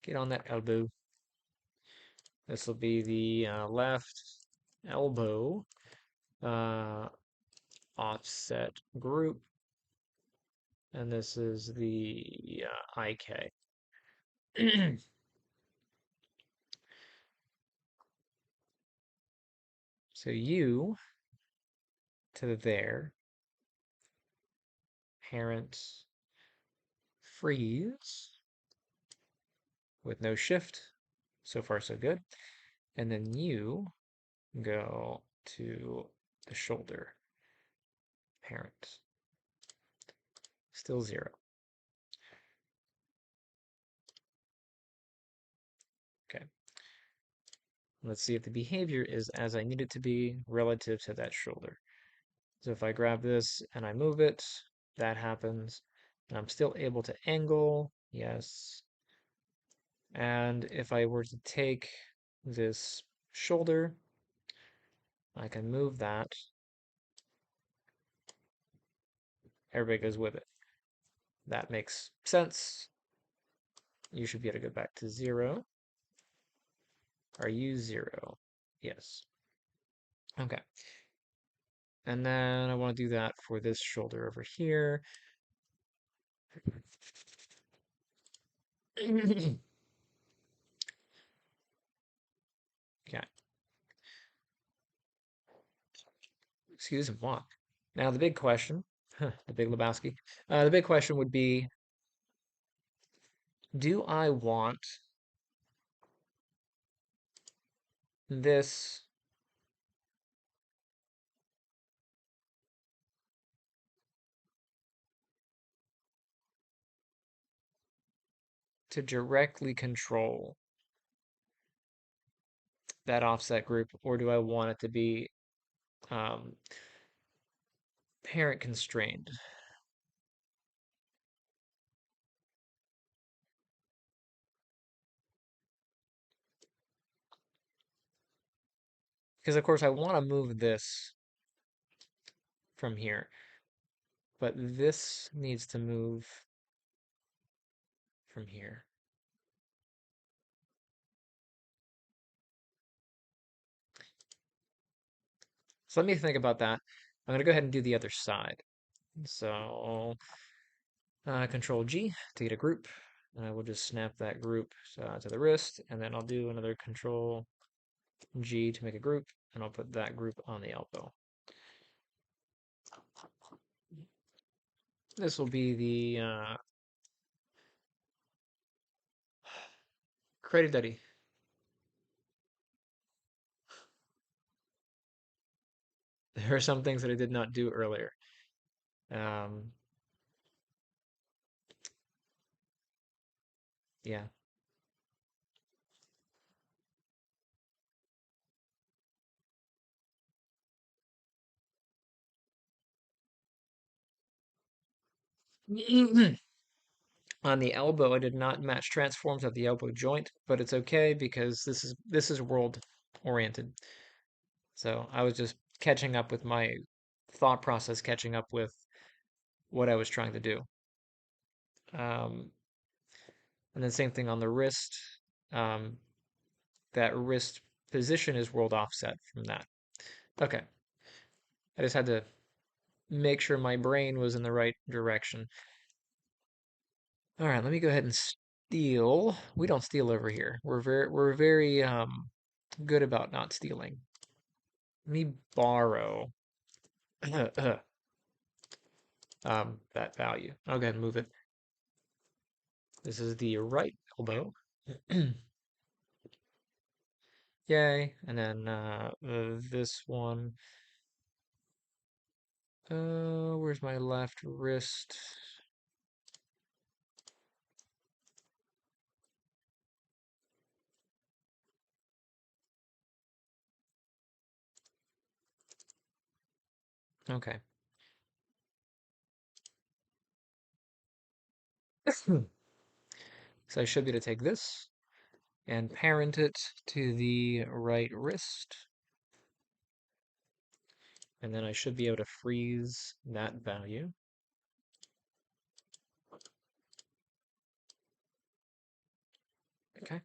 Get on that elbow. This will be the left elbow uh, offset group, and this is the IK. So you to there, parent freeze with no shift. So far, so good. And then you go to the shoulder, parent, still 0. Okay. Let's see if the behavior is as I need it to be relative to that shoulder. So if I grab this and I move it, that happens. And I'm still able to angle, yes. And if I were to take this shoulder, I can move that. Everybody goes with it. That makes sense. You should be able to go back to 0. Are you 0? Yes. Okay. And then I want to do that for this shoulder over here. Okay. Excuse me. Now the big question, the big Lebowski, the big question would be, do I want this to directly control that offset group, or do I want it to be um, parent constrained? Because of course I want to move this from here, but this needs to move from here. So let me think about that. I'm going to go ahead and do the other side. So Control G to get a group. And I will just snap that group to the wrist, and then I'll do another Control G to make a group, and I'll put that group on the elbow. This will be the Credit Daddy. There are some things that I did not do earlier. Um, yeah. On the elbow, I did not match transforms at the elbow joint, but it's okay because this is world oriented. So I was just catching up with my thought process, catching up with what I was trying to do. Um, and then same thing on the wrist. Um, that wrist position is world offset from that. Okay. I just had to make sure my brain was in the right direction. All right, let me go ahead and steal. We don't steal over here. We're very good about not stealing. Let me borrow that value. I'll go ahead and move it. This is the right elbow. Yay. And then this one. Where's my left wrist? Okay. So I should be able to take this and parent it to the right wrist, and then I should be able to freeze that value. Okay.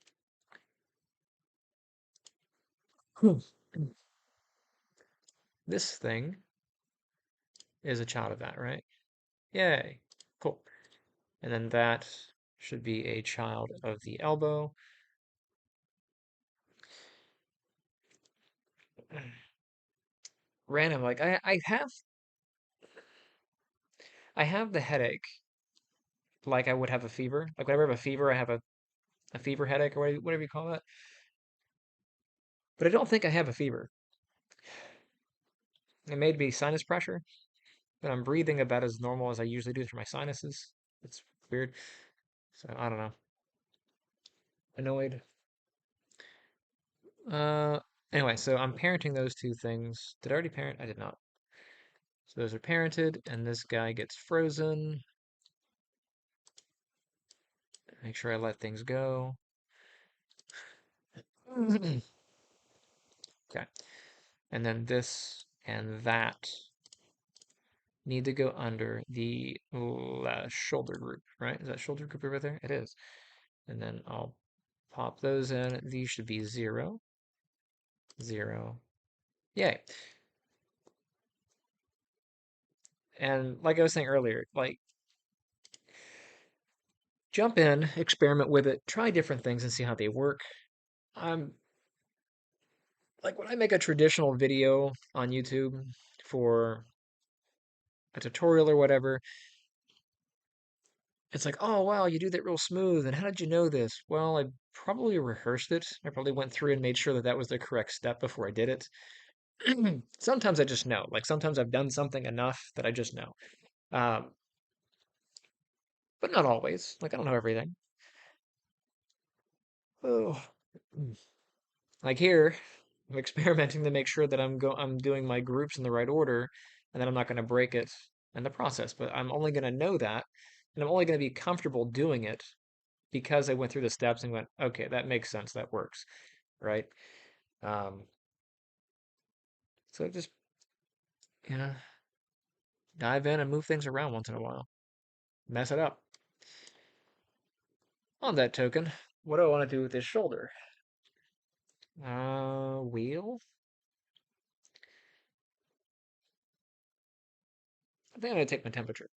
This thing is a child of that, right? Yay. Cool. And then that should be a child of the elbow. Random, like I have the headache like I would have a fever. Like whenever I have a fever, I have a fever headache or whatever you call that. But I don't think I have a fever. It may be sinus pressure, but I'm breathing about as normal as I usually do through my sinuses. It's weird. So I don't know. Annoyed. Uh, anyway, so I'm parenting those two things. Did I already parent? I did not. So those are parented, and this guy gets frozen. Make sure I let things go. Okay. And then this and that need to go under the shoulder group, right? Is that shoulder group over there? It is. And then I'll pop those in. These should be 0, 0. Yay. And like I was saying earlier, like jump in, experiment with it, try different things and see how they work. I'm like when I make a traditional video on YouTube for a tutorial or whatever, it's like, oh wow, you do that real smooth. And how did you know this? Well, I probably rehearsed it. I probably went through and made sure that that was the correct step before I did it. Sometimes I just know. Like sometimes I've done something enough that I just know. Um, but not always. Like I don't know everything. Oh, like here, I'm experimenting to make sure that I'm doing my groups in the right order, and that I'm not going to break it in the process. But I'm only going to know that, and I'm only going to be comfortable doing it because I went through the steps and went, okay, that makes sense, that works, right? Um, so just you know, dive in and move things around once in a while, mess it up. On that token, what do I want to do with this shoulder? Wheel. I think I'm gonna take my temperature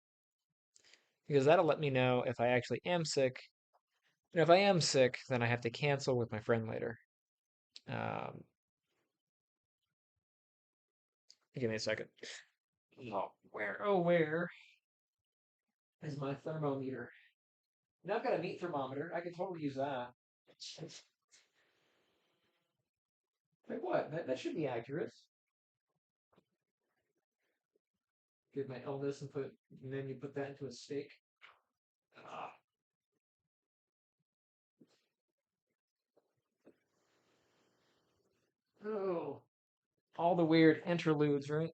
because that'll let me know if I actually am sick. And if I am sick, then I have to cancel with my friend later. Um, Give me a second. Oh, where is my thermometer? Now I've got a meat thermometer. I could totally use that. Like what? That should be accurate. Get my illness and then you put that into a steak. Ah, oh, all the weird interludes, right?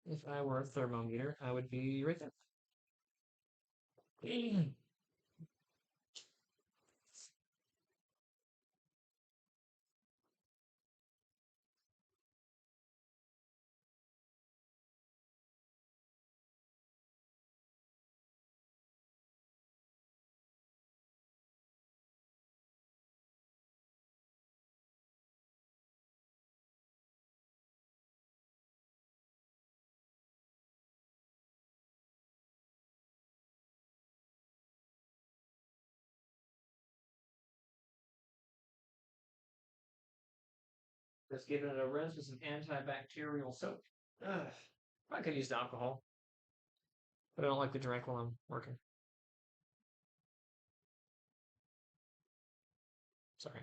If I were a thermometer, I would be right there. Just giving it a rinse with some antibacterial soap. Ugh. I could use alcohol, but I don't like to drink while I'm working. Sorry.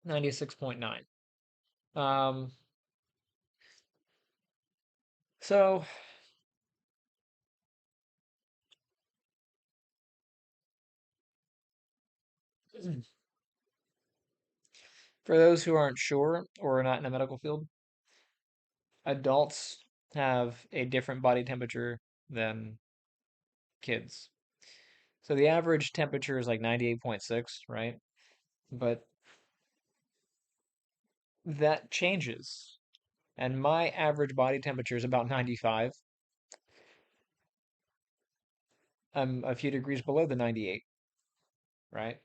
96.9. Um, so for those who aren't sure or are not in the medical field, adults have a different body temperature than kids. So the average temperature is like 98.6, right? But that changes. And my average body temperature is about 95. I'm a few degrees below the 98, right?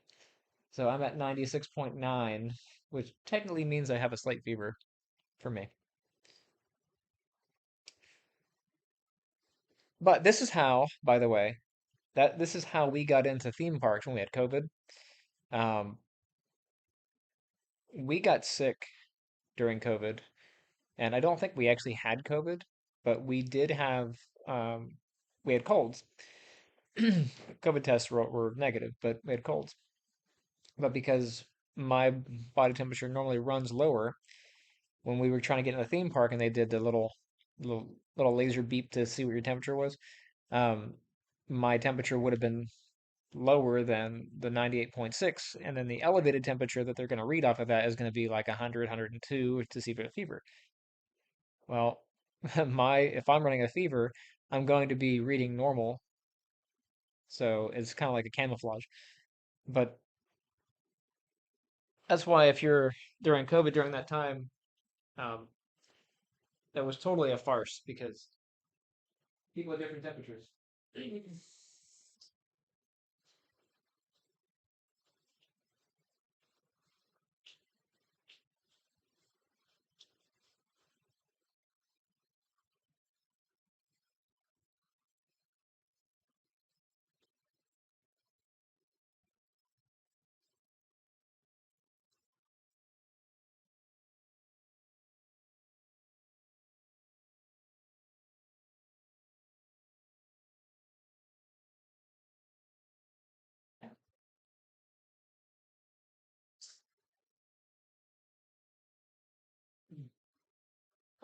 So I'm at 96.9, which technically means I have a slight fever for me. But this is how, by the way, that this is how we got into theme parks when we had COVID. Um, we got sick during COVID, and I don't think we actually had COVID, but we did have we had colds. COVID tests were negative, but we had colds. But because my body temperature normally runs lower, when we were trying to get in the theme park and they did the little laser beep to see what your temperature was, um, my temperature would have been lower than the 98.6, and then the elevated temperature that they're going to read off of that is going to be like 100, 102 to see if you have a fever. Well, my if I'm running a fever, I'm going to be reading normal, so it's kind of like a camouflage. But that's why if you're during COVID during that time, um, that was totally a farce because people have different temperatures.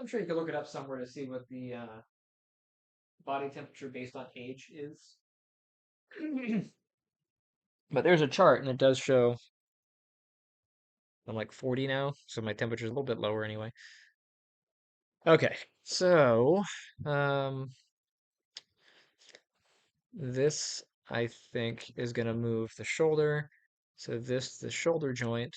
I'm sure you could look it up somewhere to see what the body temperature based on age is. But there's a chart and it does show I'm like 40 now, so my temperature's a little bit lower anyway. Okay, so um, this I think is gonna move the shoulder. So the shoulder joint,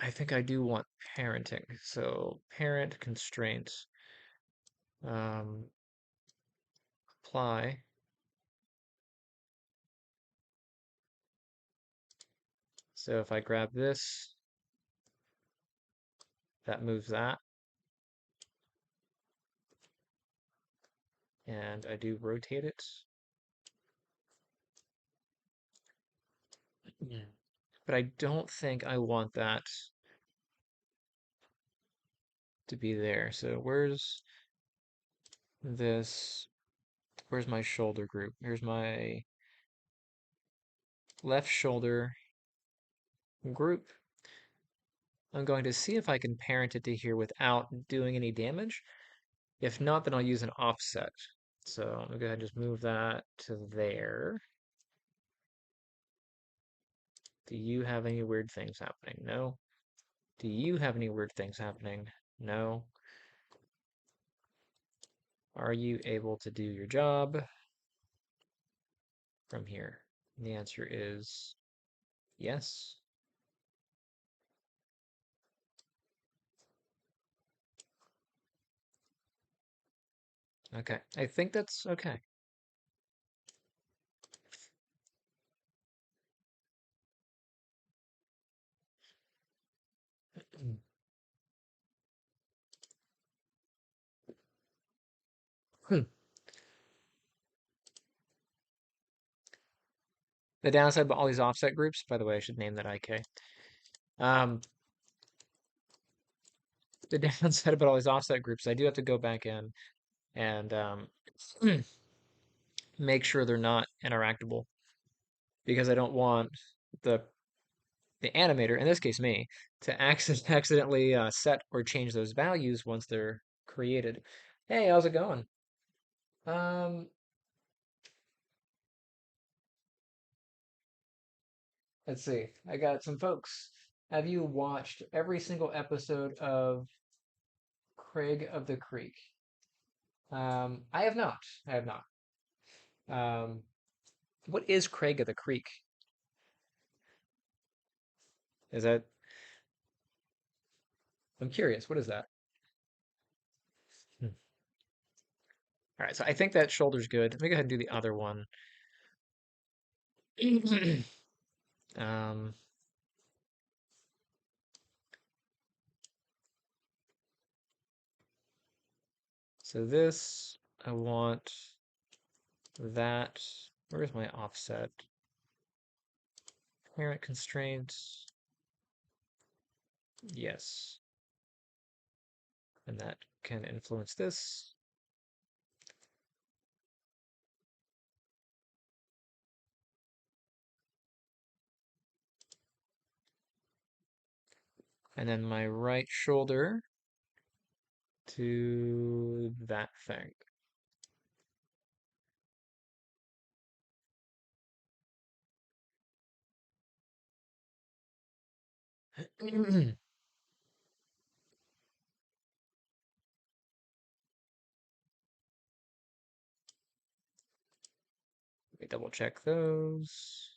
I think I do want parenting. So parent constraints, um, apply. So if I grab this, that moves that, and I do rotate it. Yeah. But I don't think I want that to be there. So this? Where's my shoulder group? Here's my left shoulder group. I'm going to see if I can parent it to here without doing any damage. If not, then I'll use an offset. So I'm gonna go ahead and just move that to there. Do you have any weird things happening? No. Do you have any weird things happening? No. Are you able to do your job from here? And the answer is yes. Okay. I think that's okay. The downside of all these offset groups, by the way, I should name that IK. Um, the downside about all these offset groups, I do have to go back in and make sure they're not interactable because I don't want the the animator, in this case me, to accidentally set or change those values once they're created. Hey, how's it going? Um, let's see. I got some folks. Have you watched every single episode of Craig of the Creek? I have not. I have not. Um, what is Craig of the Creek? Is that? I'm curious. What is that? Hmm. All right, so I think that shoulder's good. Let me go ahead and do the other one. Um, so this, I want that. Where's my offset? Parent constraints. Yes. And that can influence this. And then my right shoulder to that thing. Let me double check those.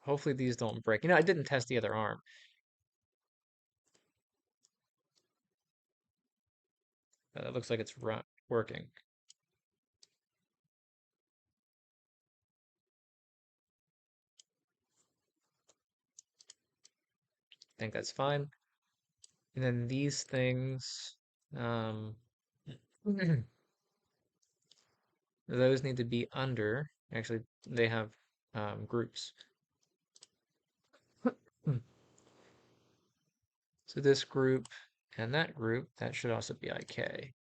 Hopefully these don't break. I didn't test the other arm. It looks like it's working. I think that's fine. And then these things, um, those need to be under. Actually, they have groups. So this group and that group, that should also be IK.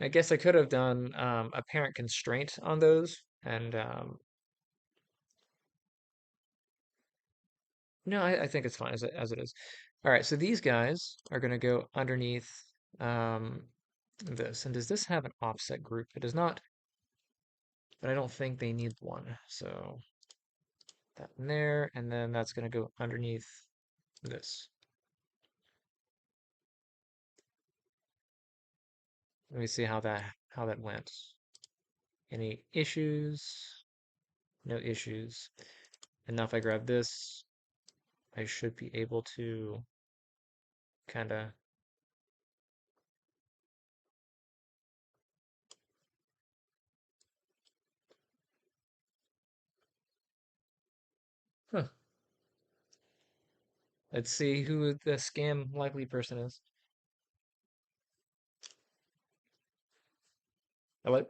I guess I could have done a parent constraint on those, and no, I think it's fine as it is. All right, so these guys are going to go underneath um, this. And does this have an offset group? It does not, but I don't think they need one. So that in there, and then that's going to go underneath this. Let me see how that went. Any issues? No issues. And now if I grab this, I should be able to kind of. Huh. Let's see who the scam likely person is. Hello?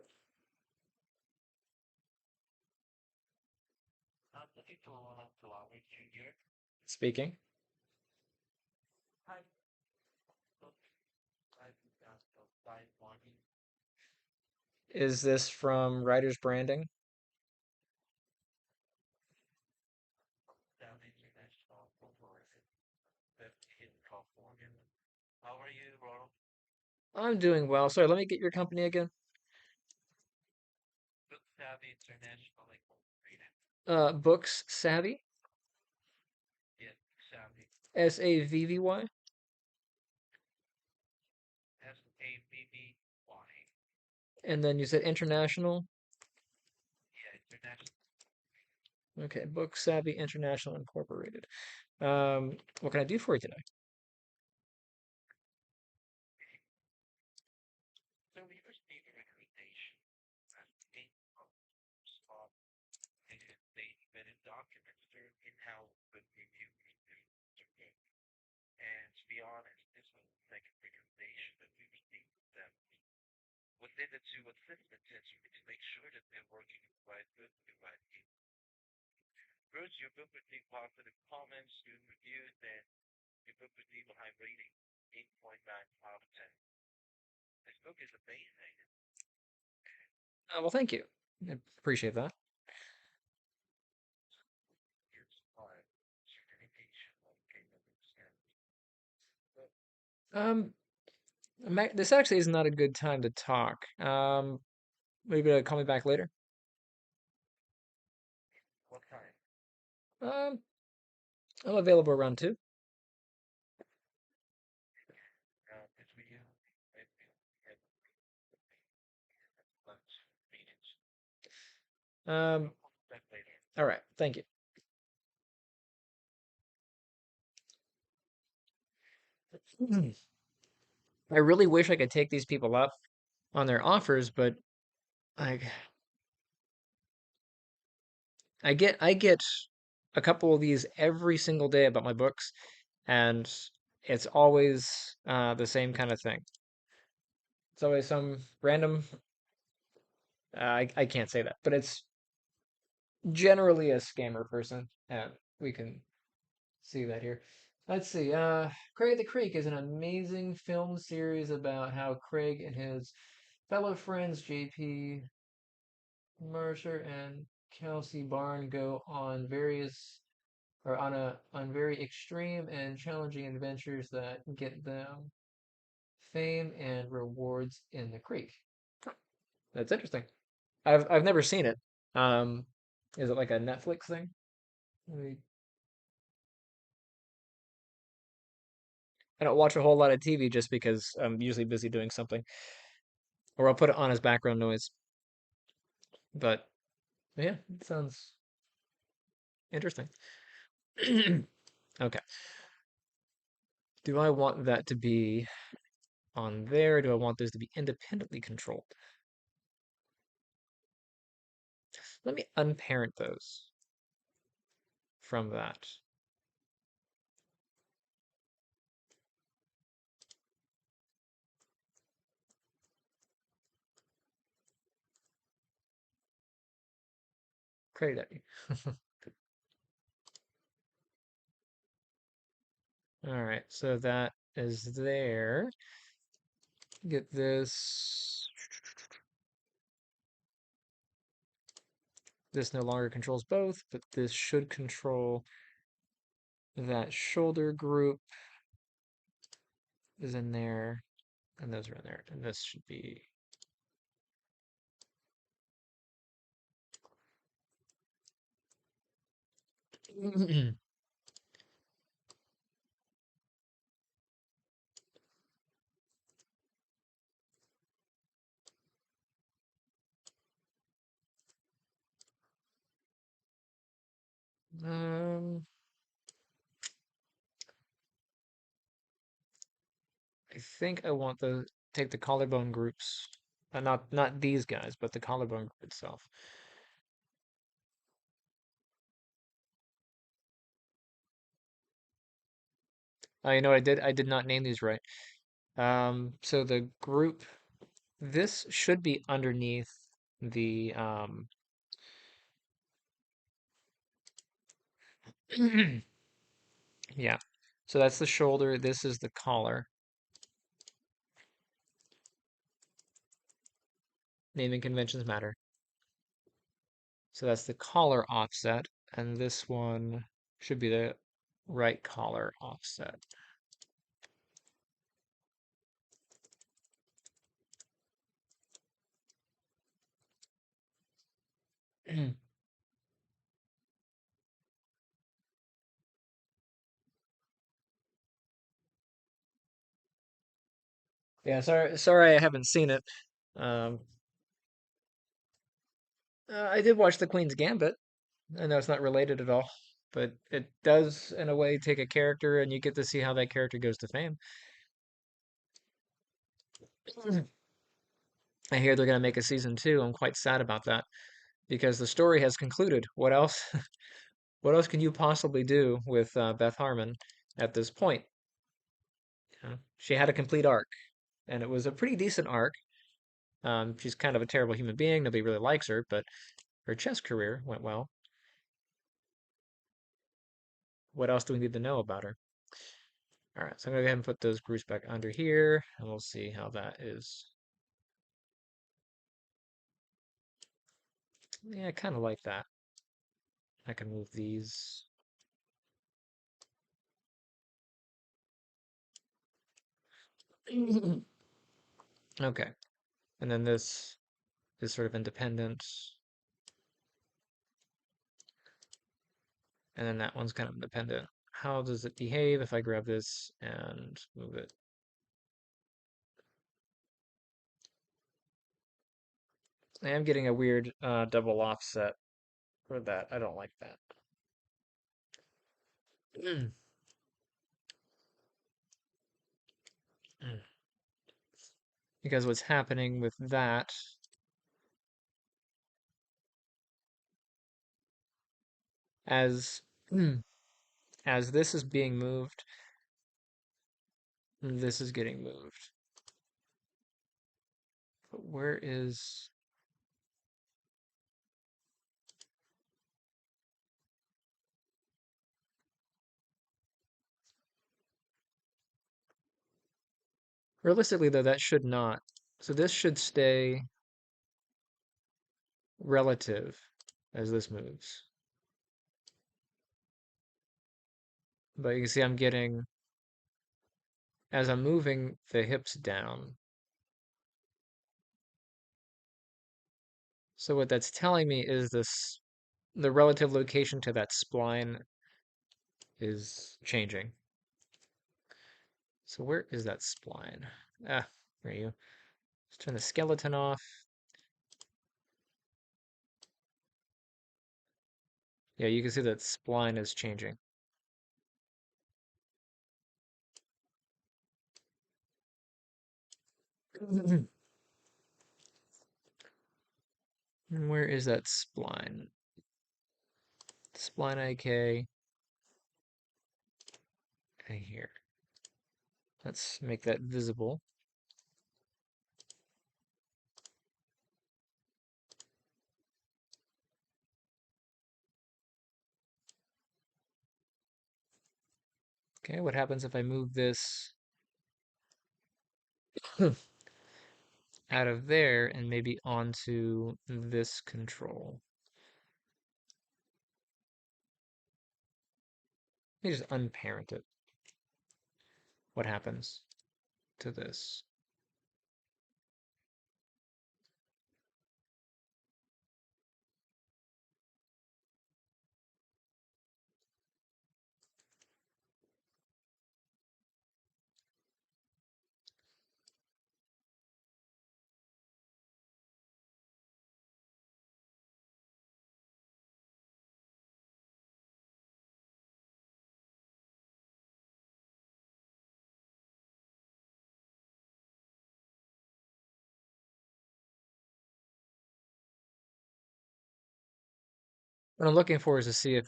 Speaking. Is this from Writers Branding? I'm doing well. Sorry, let me get your company again. Books Savvy? Savvy? And then you said international? Okay, Book Savvy International Incorporated. What can I do for you today? Well, thank you. I appreciate that. Um, this actually is not a good time to talk. Maybe call me back later. Um, I'm available around two. Um, all right. Thank you. I really wish I could take these people up on their offers, but I I get a couple of these every single day about my books, and it's always the same kind of thing. It's always some random. I can't say that, but it's generally a scammer person, and we can see that here. Let's see. Craig the Creek is an amazing film series about how Craig and his fellow friends JP Mercer and Kelsey Barn go on various or on very extreme and challenging adventures that get them fame and rewards in the creek. That's interesting. I've never seen it. Um, is it like a Netflix thing? I don't watch a whole lot of TV just because I'm usually busy doing something, or I'll put it on as background noise. But yeah, it sounds interesting. Okay. Do I want that to be on there? Do I want those to be independently controlled? Let me unparent those from that. Credit. All right, so that is there. Get this. This no longer controls both, but this should control that shoulder group is in there, and those are in there. And this should be. um, I think I want the take the collarbone groups, not these guys, but the collarbone group itself. You know what I did? I did not name these right. So the group, this should be underneath the yeah. So that's the shoulder. This is the collar. Naming conventions matter. So that's the collar offset, and this one should be the right collar offset. Yeah, sorry, I haven't seen it. Um, I did watch The Queen's Gambit. I know it's not related at all, but it does, in a way, take a character, and you get to see how that character goes to fame. I hear they're going to make a season two. I'm quite sad about that because the story has concluded. What else? What else can you possibly do with Beth Harmon at this point? You know, she had a complete arc, and it was a pretty decent arc. She's kind of a terrible human being. Nobody really likes her, but her chess career went well. What else do we need to know about her? All right, so I'm gonna go ahead and put those groups back under here, and we'll see how that is. Yeah, I kind of like that. I can move these. Okay, and then this is sort of independent, and then that one's kind of independent. How does it behave if I grab this and move it? I am getting a weird double offset for that. I don't like that. Because what's happening with that, as as this is being moved, this is getting moved. But where is... Realistically, though, that should not. So this should stay relative as this moves. But you can see I'm getting, as I'm moving the hips down. So what that's telling me is this, the relative location to that spline is changing. So where is that spline? Ah, there you go. Let's turn the skeleton off. Yeah, you can see that spline is changing. Where is that spline? Spline IK. Okay, here. Let's make that visible. Okay, what happens if I move this out of there and maybe onto this control? Let me just unparent it. What happens to this? What I'm looking for is to see if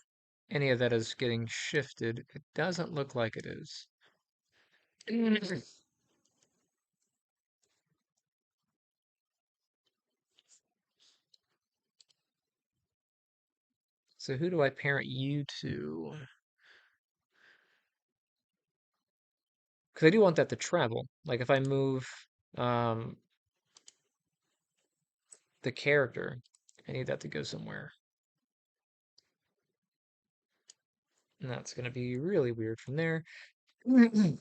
any of that is getting shifted. It doesn't look like it is. So who do I parent you to? Because I do want that to travel. Like if I move um, the character, I need that to go somewhere. And that's going to be really weird from there. We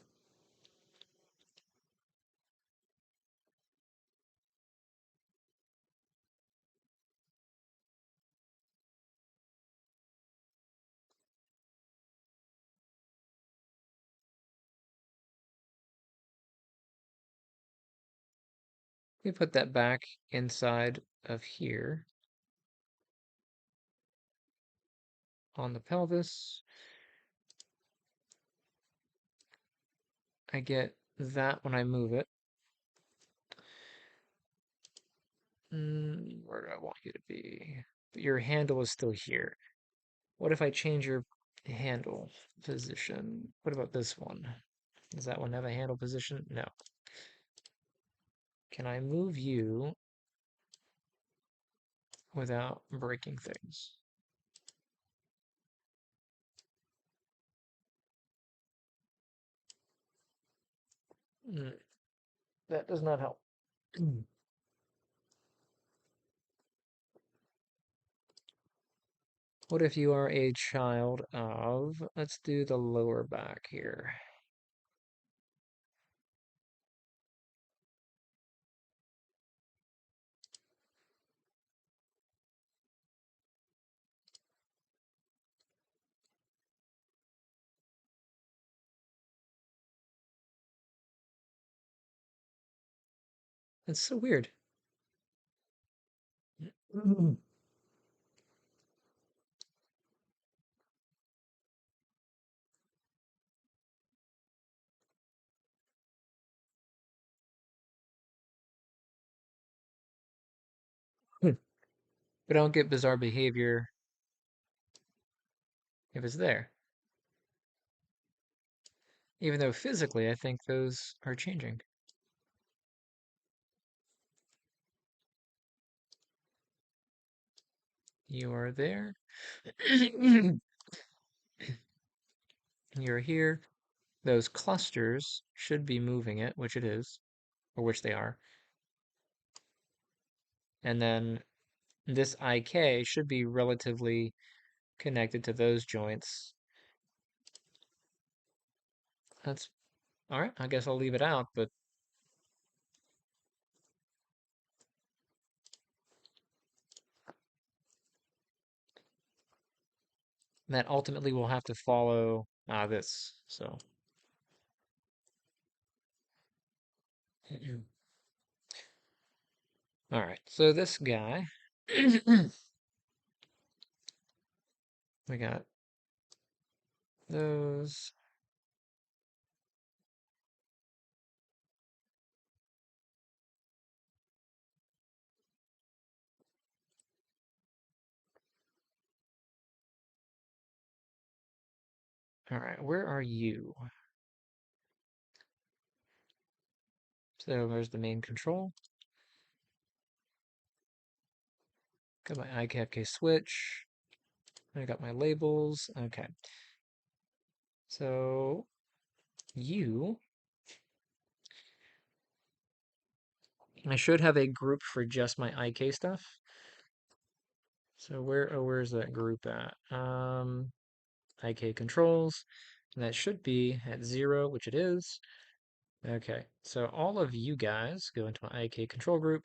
put that back inside of here on the pelvis. I get that when I move it. Where do I want you to be? But your handle is still here. What if I change your handle position? What about this one? Does that one have a handle position? No. Can I move you without breaking things? Mm, that does not help. What if you are a child of, let's do the lower back here. It's so weird. Mm. But I don't get bizarre behavior if it's there. Even though physically I think those are changing. You are there. You're here. Those clusters should be moving it, which it is, or which they are. And then this IK should be relatively connected to those joints. That's all right. I guess I'll leave it out, but that ultimately will have to follow this. So, all right. So this guy, we got those. All right. Where are you? So there's the main control. Got my ICAPK switch. I got my labels. Okay. So you, I should have a group for just my IK stuff. So where's that group at? IK controls, and that should be at 0, which it is. Okay, so all of you guys go into my IK control group.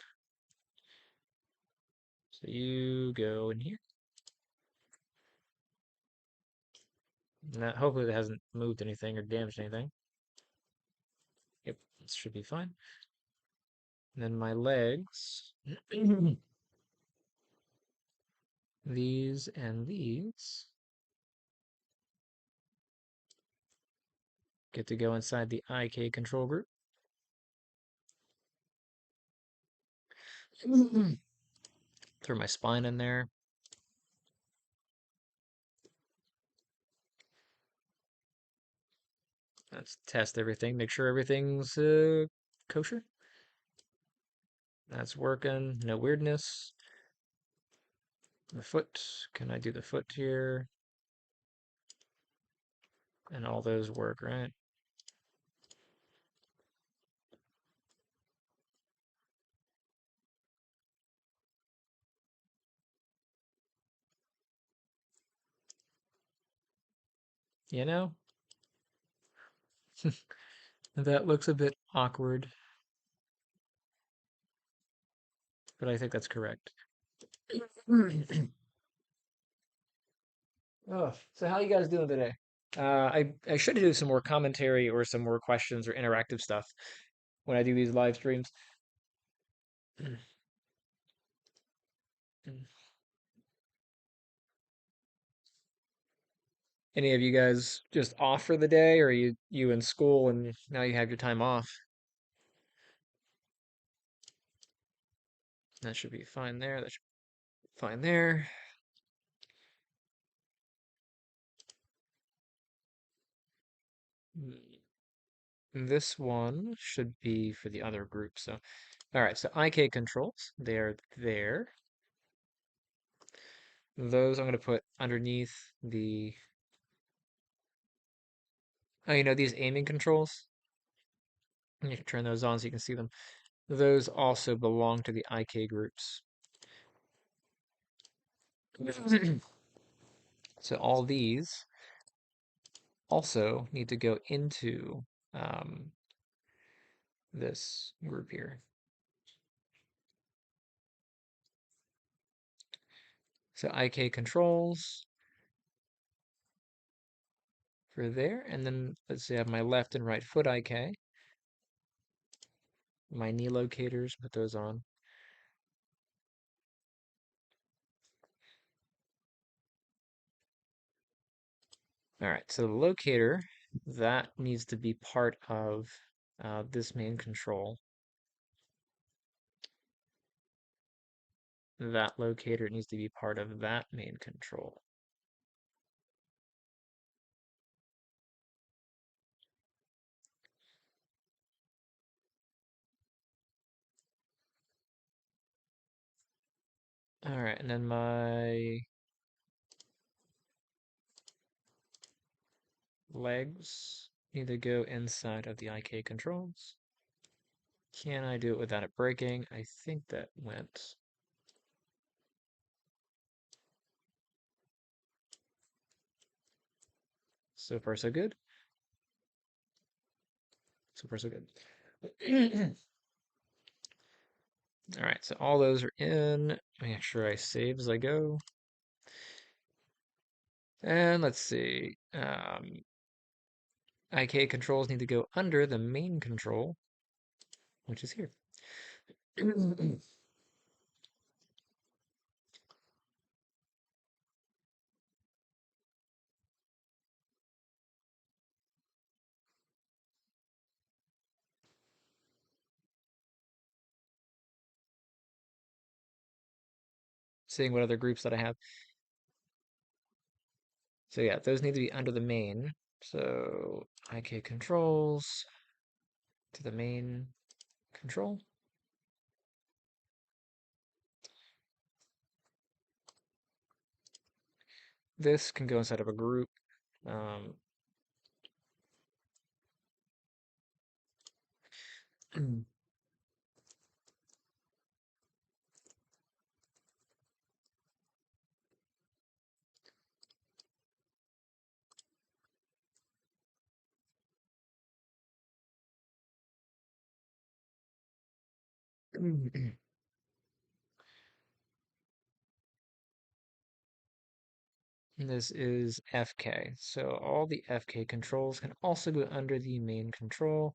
So you go in here. And that, hopefully that hasn't moved anything or damaged anything. Yep, this should be fine. And then my legs, these and these, get to go inside the IK control group. Throw my spine in there. Let's test everything, make sure everything's kosher. That's working, no weirdness. The foot, can I do the foot here? And all those work, right? You know, that looks a bit awkward, but I think that's correct. Oh, so how you guys doing today? I should do some more commentary or some more questions or interactive stuff when I do these live streams. Any of you guys just off for the day, or you in school and now you have your time off? That should be fine there. That should be fine there. This one should be for the other group. So, all right. So IK controls, they're there. Those I'm going to put underneath the, oh, these aiming controls? You can turn those on so you can see them. Those also belong to the IK groups. So all these also need to go into um, this group here. So IK controls for there, and then let's say I have my left and right foot IK, my knee locators, put those on. All right, so the locator, that needs to be part of this main control. That locator needs to be part of that main control. All right, and then my legs need to go inside of the IK controls. Can I do it without it breaking? I think that went. So far, so good. So far, so good. All right, so all those are in. Make sure I save as I go. And let's see. IK controls need to go under the main control, which is here. Seeing what other groups that I have. So yeah, those need to be under the main. So IK controls to the main control. This can go inside of a group. Um, this is FK. So all the FK controls can also go under the main control.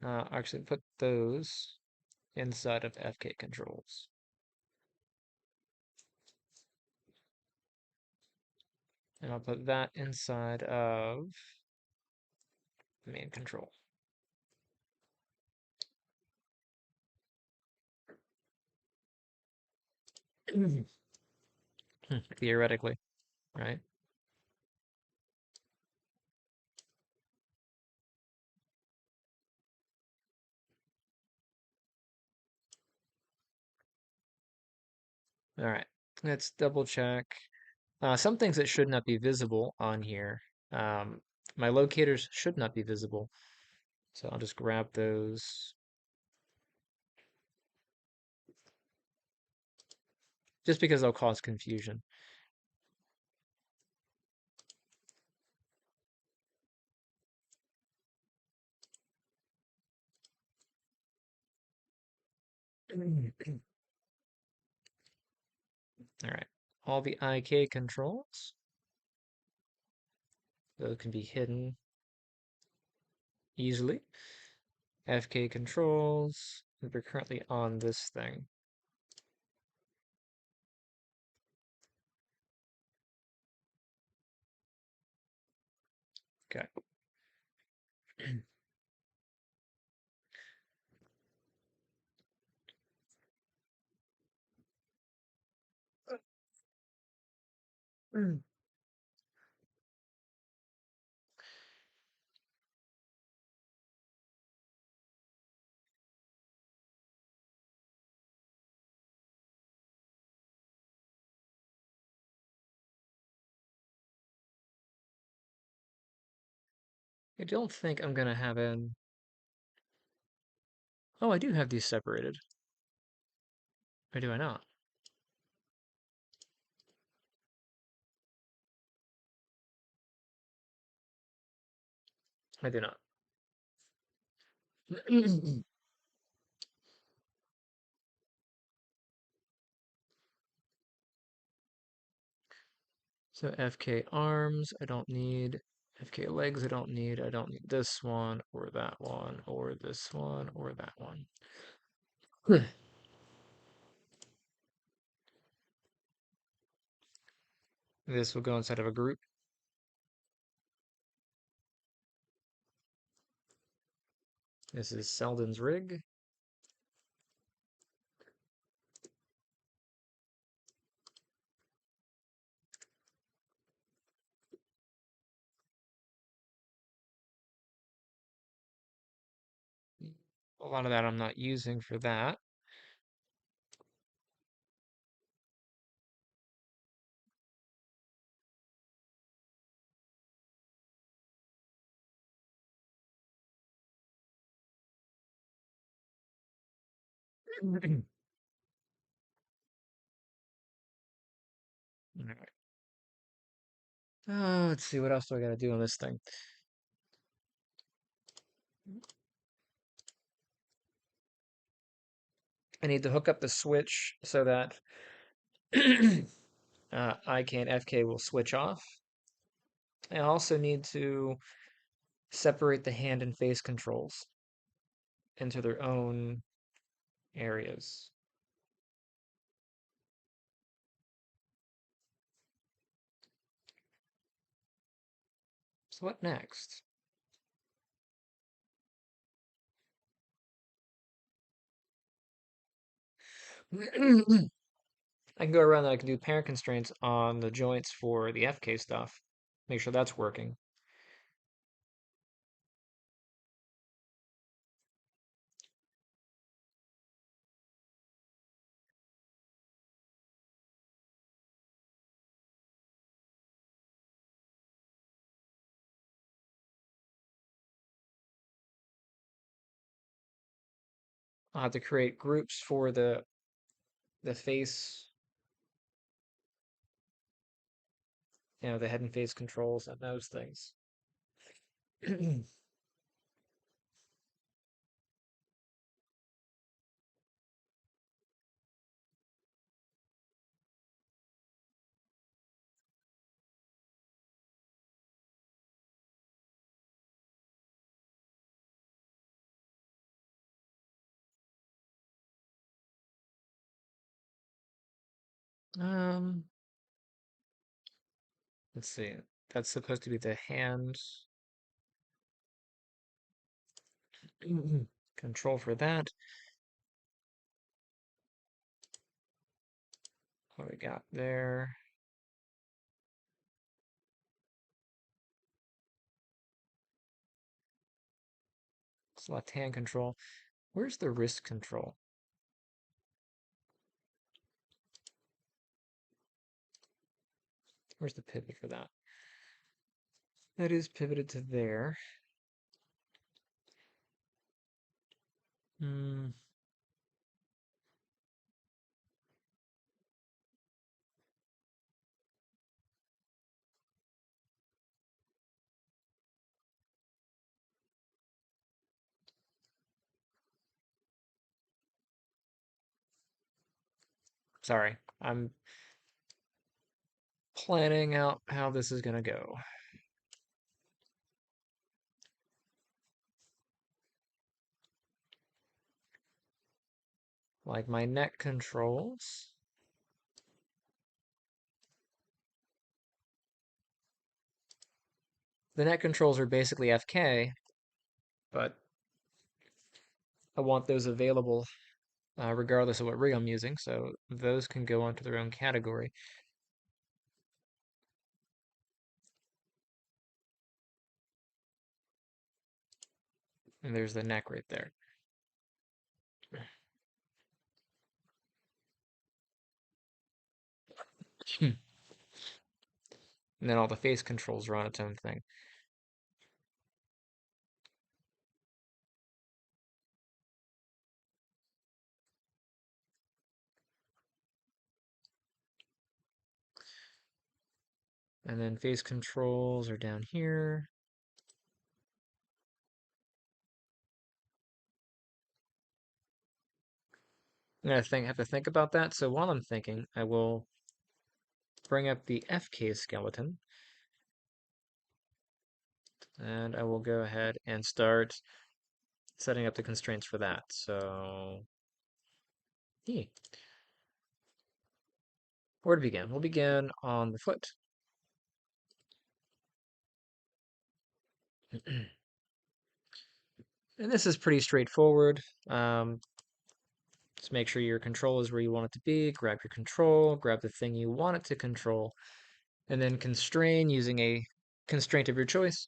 Actually, put those inside of FK controls. And I'll put that inside of the main control. Theoretically, right? All right, let's double check. Some things that should not be visible on here. Um, my locators should not be visible. So I'll just grab those just because they'll cause confusion. All right, all the IK controls, those can be hidden easily. FK controls, we're currently on this thing. Okay. I don't think I'm gonna have in Oh, I do have these separated. Or do I not? I do not. So FK arms, I don't need. FK legs, I don't need. I don't need this one, or that one, or this one, or that one. This will go inside of a group. This is Seldin's rig. A lot of that I'm not using for that. Alright. Let's see, what else do I gotta do on this thing? I need to hook up the switch so that I can FK will switch off. I also need to separate the hand and face controls into their own areas. So what next? I can go around and I can do parent constraints on the joints for the FK stuff. Make sure that's working. I'll have to create groups for the face, the head and face controls and those things. Um, let's see. That's supposed to be the hand control for that. What we got there? It's left hand control. Where's the wrist control? Where's the pivot for that? That is pivoted to there. Hmm. Sorry. I'm planning out how this is gonna go. Like my neck controls. The neck controls are basically FK, but I want those available regardless of what rig I'm using, so those can go onto their own category. And there's the neck right there. And then all the face controls are on its own thing. And then face controls are down here. Have to think about that. So while I'm thinking, I will bring up the FK skeleton and I will go ahead and start setting up the constraints for that. So, where to begin? We'll begin on the foot. And this is pretty straightforward. Just make sure your control is where you want it to be. Grab your control, grab the thing you want it to control, and then constrain using a constraint of your choice.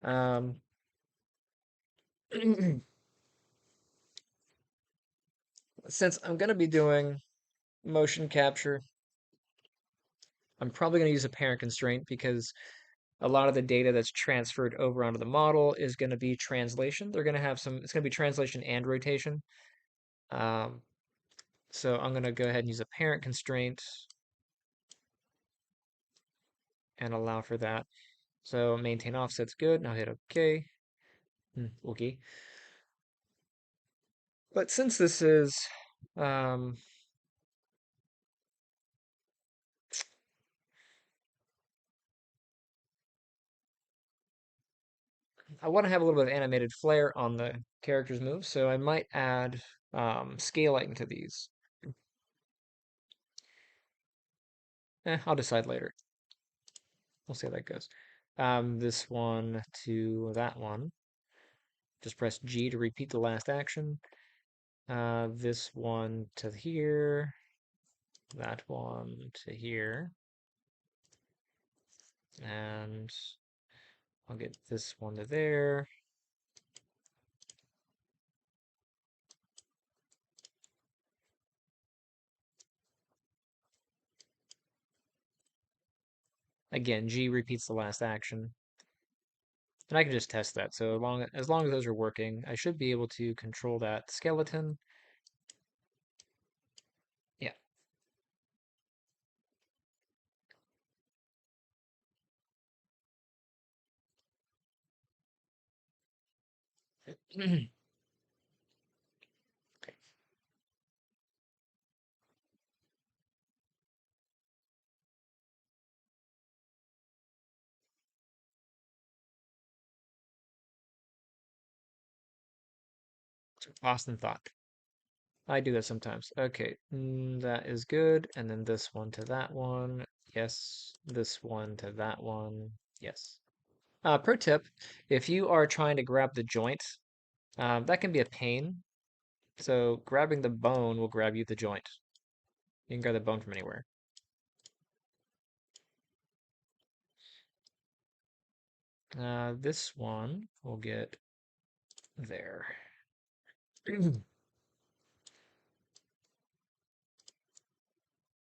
Um, since I'm going to be doing motion capture, I'm probably going to use a parent constraint because a lot of the data that's transferred over onto the model is going to be translation. They're going to have some, it's going to be translation and rotation. Um, so I'm going to go ahead and use a parent constraint and allow for that. So maintain offset's good. Now hit OK. Okay. But since this is, um, I want to have a little bit of animated flair on the character's moves, so I might add scaling to these. I'll decide later. We'll see how that goes. This one to that one. Just press G to repeat the last action. This one to here. That one to here. And I'll get this one to there. Again, G repeats the last action. And I can just test that. So as long as those are working, I should be able to control that skeleton. Yeah. Austin thought. I do that sometimes. Okay, that is good. And then this one to that one. Yes. This one to that one. Yes. Pro tip, if you are trying to grab the joint, that can be a pain. So grabbing the bone will grab you the joint. You can grab the bone from anywhere. This one will get there.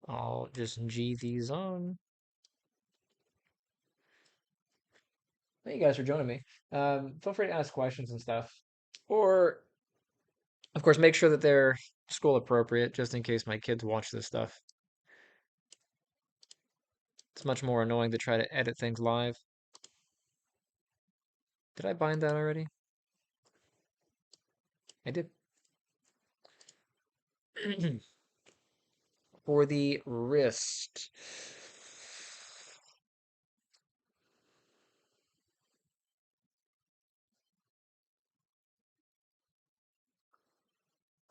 I'll just G these on. Thank you guys for joining me. Feel free to ask questions and stuff. Or, of course, make sure that they're school appropriate, just in case my kids watch this stuff. It's much more annoying to try to edit things live. Did I bind that already? I did. For the wrist.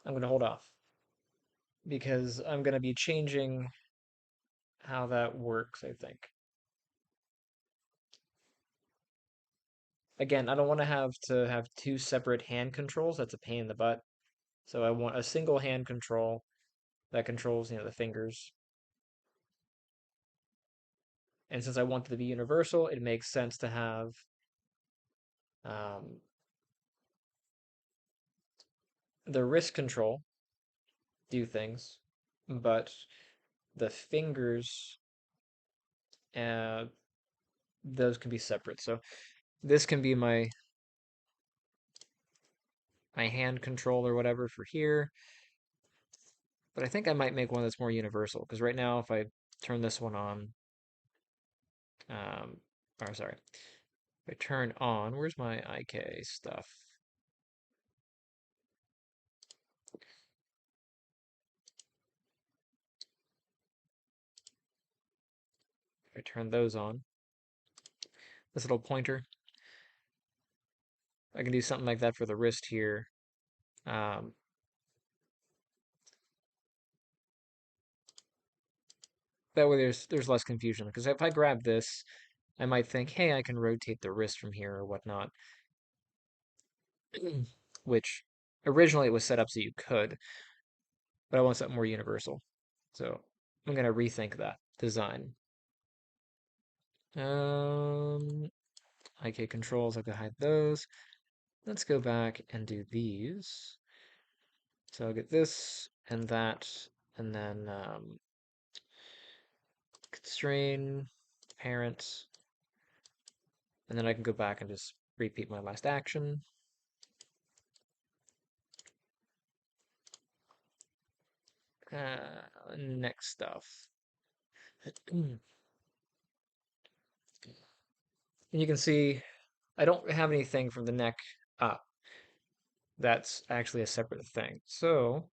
I'm going to hold off because I'm going to be changing how that works, I think. Again, I don't want to have two separate hand controls. That's a pain in the butt. So I want a single hand control that controls, the fingers. And since I want it to be universal, it makes sense to have um, the wrist control do things, but the fingers, uh, those can be separate. So this can be my hand control or whatever for here. But I think I might make one that's more universal because right now, if I turn this one on, or sorry, if I turn on, where's my IK stuff? If I turn those on, this little pointer, I can do something like that for the wrist here. Um, that way there's less confusion, because if I grab this, I might think, hey, I can rotate the wrist from here or whatnot, which originally it was set up so you could, but I want something more universal. So I'm gonna rethink that design. Um, IK controls, I can hide those. Let's go back and do these. So I'll get this and that, and then constrain parent, and then I can go back and just repeat my last action. Next stuff. And you can see I don't have anything from the neck up. That's actually a separate thing. So,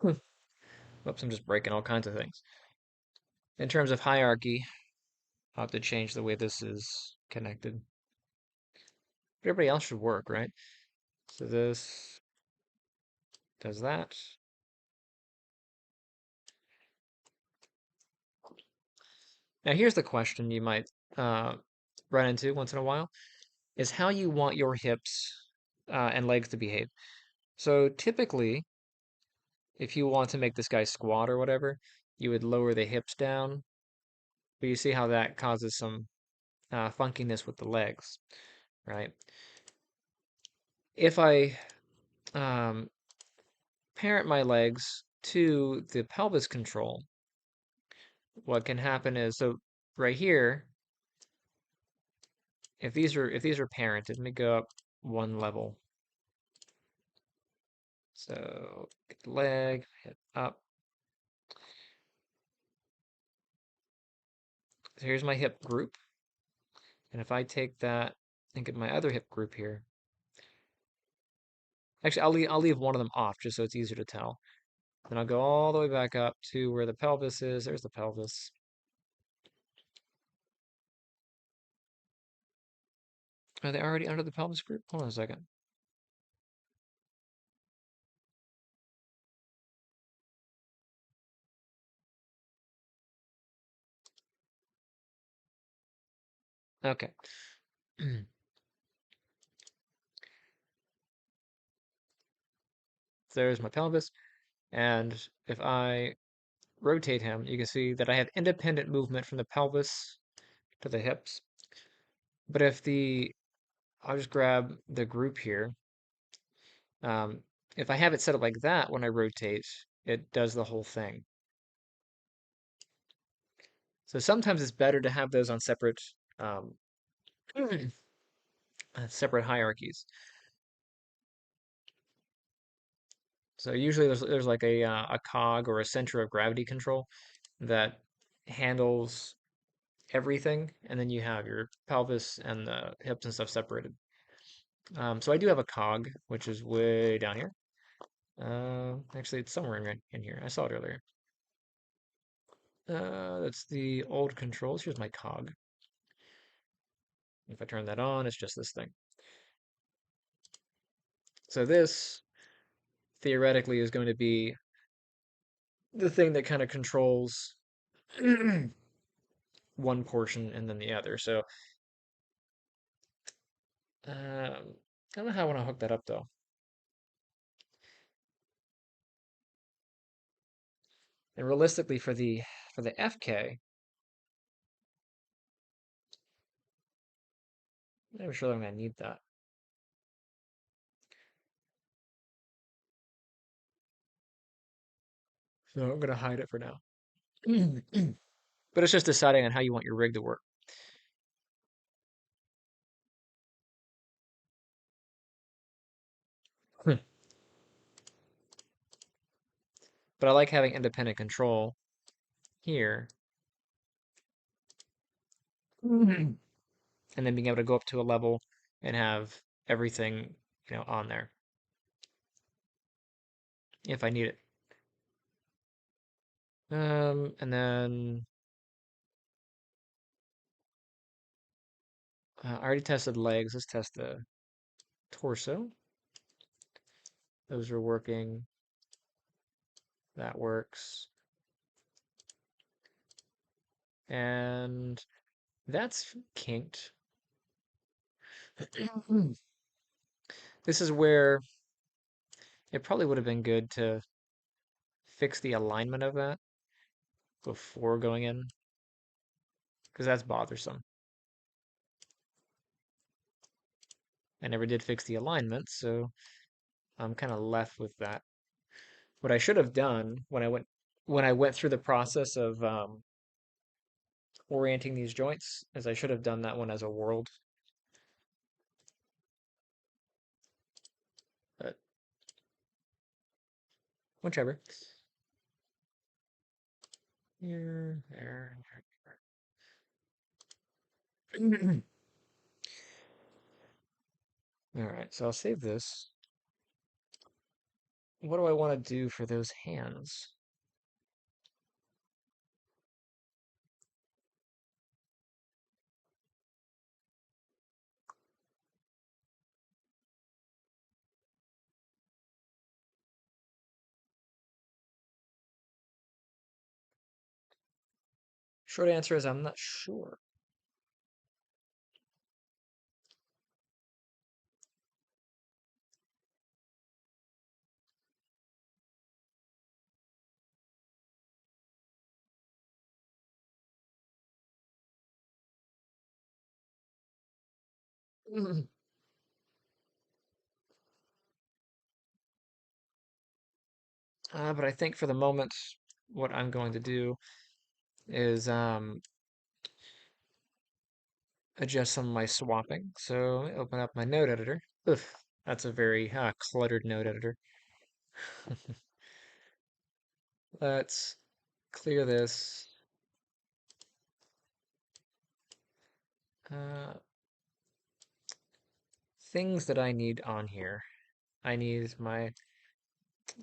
whoops, I'm just breaking all kinds of things. In terms of hierarchy, I'll have to change the way this is connected. But everybody else should work, right? So this does that. Now here's the question you might run into once in a while, is how you want your hips and legs to behave. So typically, if you want to make this guy squat or whatever, you would lower the hips down, but you see how that causes some funkiness with the legs, right? If I um, parent my legs to the pelvis control, what can happen is, so right here, if these are parented, let me go up one level. So get the leg, hit up. So here's my hip group. And if I take that and get my other hip group here, actually I'll leave one of them off just so it's easier to tell. Then I'll go all the way back up to where the pelvis is. There's the pelvis. Are they already under the pelvis group? Hold on a second. Okay. There's my pelvis. And if I rotate him, you can see that I have independent movement from the pelvis to the hips. But I'll just grab the group here. Um, if I have it set up like that, when I rotate, it does the whole thing. So sometimes it's better to have those on um, separate hierarchies. So usually there's like a cog or a center of gravity control that handles everything, and then you have your pelvis and the hips and stuff separated. So I do have a cog, which is way down here. Actually, it's somewhere in here. I saw it earlier. That's the old controls. Here's my cog. If I turn that on, it's just this thing. So this theoretically is going to be the thing that kind of controls one portion and then the other. So I don't know how I want to hook that up though. And realistically, for the FK, I'm not sure I'm gonna need that. So I'm gonna hide it for now. But it's just deciding on how you want your rig to work. But I like having independent control here, and then being able to go up to a level and have everything, on there if I need it. And then I already tested legs. Let's test the torso. Those are working. That works. And that's kinked. This is where it probably would have been good to fix the alignment of that before going in, because that's bothersome. I never did fix the alignment, so I'm kind of left with that. What I should have done when I went through the process of orienting these joints is I should have done that one as a world, but whichever. Here, there. All right, so I'll save this. What do I want to do for those hands? Short answer is I'm not sure. But I think for the moment, what I'm going to do is adjust some of my swapping. So let me open up my node editor. Ugh, that's a very cluttered node editor. Let's clear this. Uh, Things that I need on here. I need my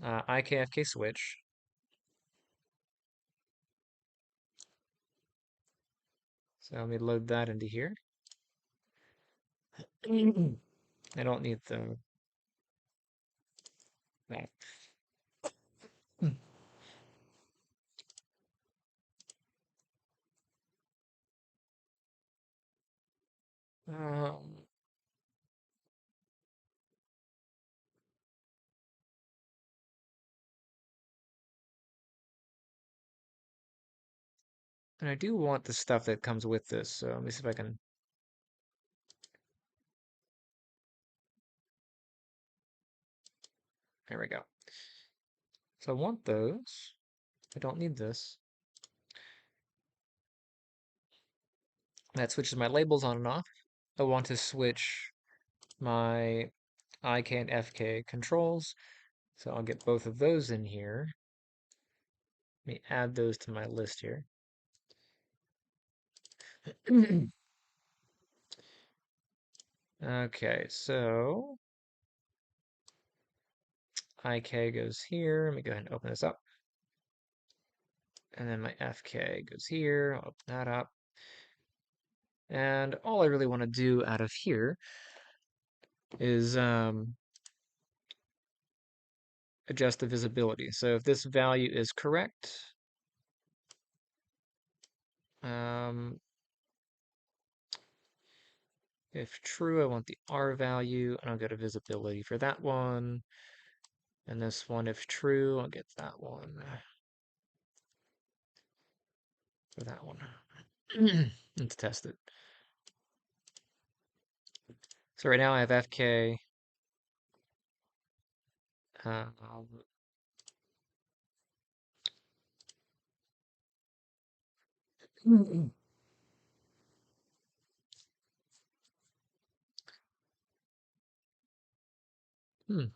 IKFK switch. So let me load that into here. I don't need the that. Um, and I do want the stuff that comes with this. So let me see if I can. There we go. So I want those. I don't need this. That switches my labels on and off. I want to switch my IK and FK controls. So I'll get both of those in here. Let me add those to my list here. Okay, so IK goes here. Let me go ahead and open this up. And then my FK goes here. I'll open that up. And all I really want to do out of here is adjust the visibility. So if this value is correct, um, if true, I want the R value, and I'll go to visibility for that one. And this one, if true, I'll get that one for that one. Let's test it. So right now I have FK. Uh,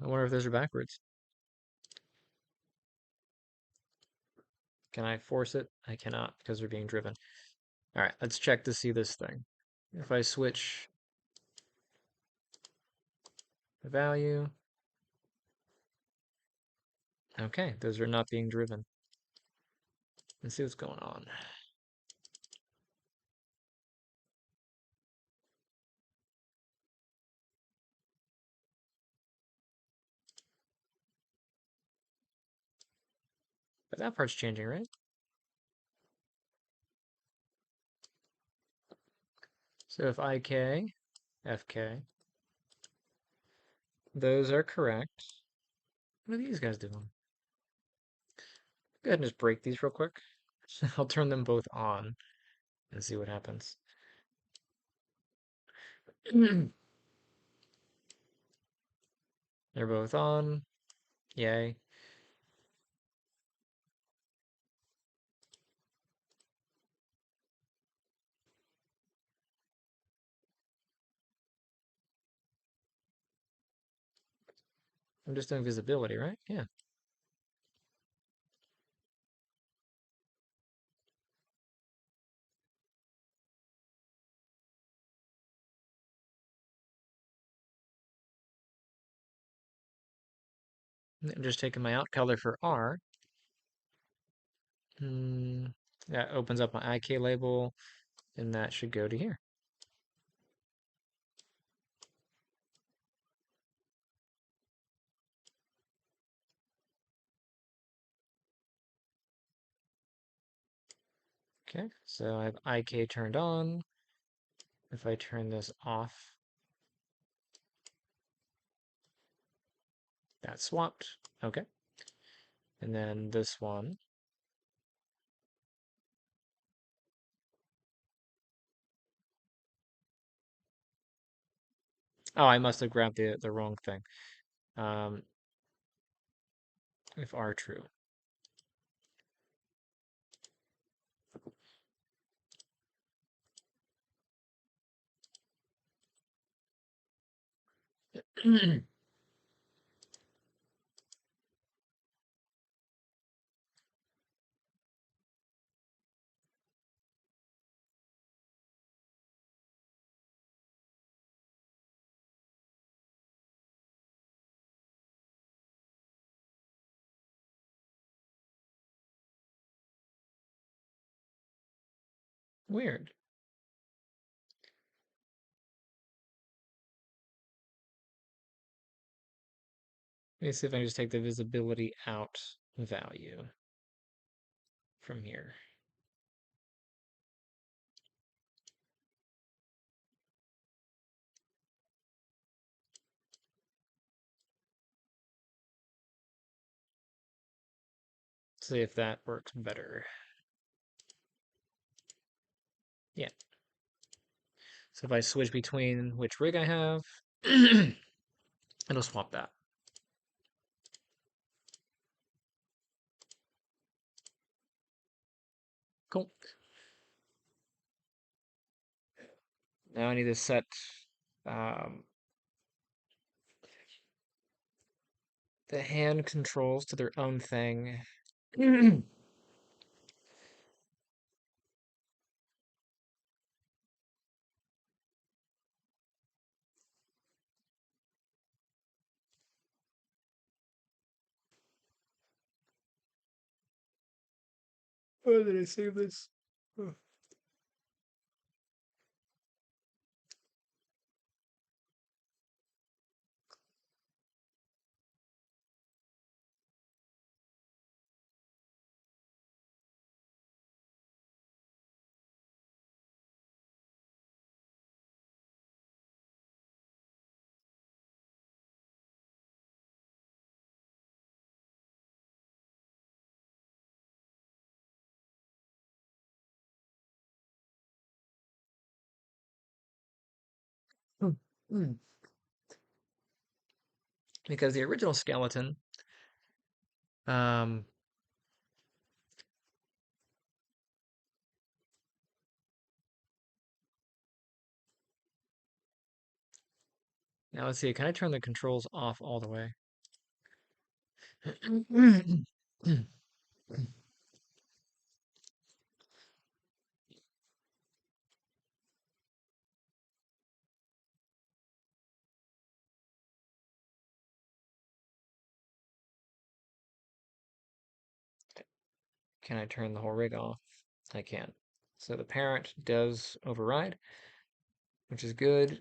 I wonder if those are backwards. Can I force it? I cannot because they're being driven. All right, let's check to see this thing. If I switch the value, okay, those are not being driven. Let's see what's going on. But that part's changing, right? So if IK, FK, those are correct. What are these guys doing? Go ahead and just break these real quick. I'll turn them both on and see what happens. They're both on. Yay. I'm just doing visibility, right? Yeah. I'm just taking my out color for R. That opens up my IK label, and that should go to here. Okay, so I have IK turned on. If I turn this off, that's swapped. Okay. And then this one. Oh, I must have grabbed the wrong thing. Um, if R true. Weird. Let me see if I can just take the visibility out value from here. See if that works better. Yeah. So if I switch between which rig I have, it'll swap that. Cool. Now I need to set um, the hand controls to their own thing. Where did I save this? Oh. Hmm. Hmm. Because the original skeleton, um, now let's see, can I turn the controls off all the way? Can I turn the whole rig off? I can. So the parent does override, which is good.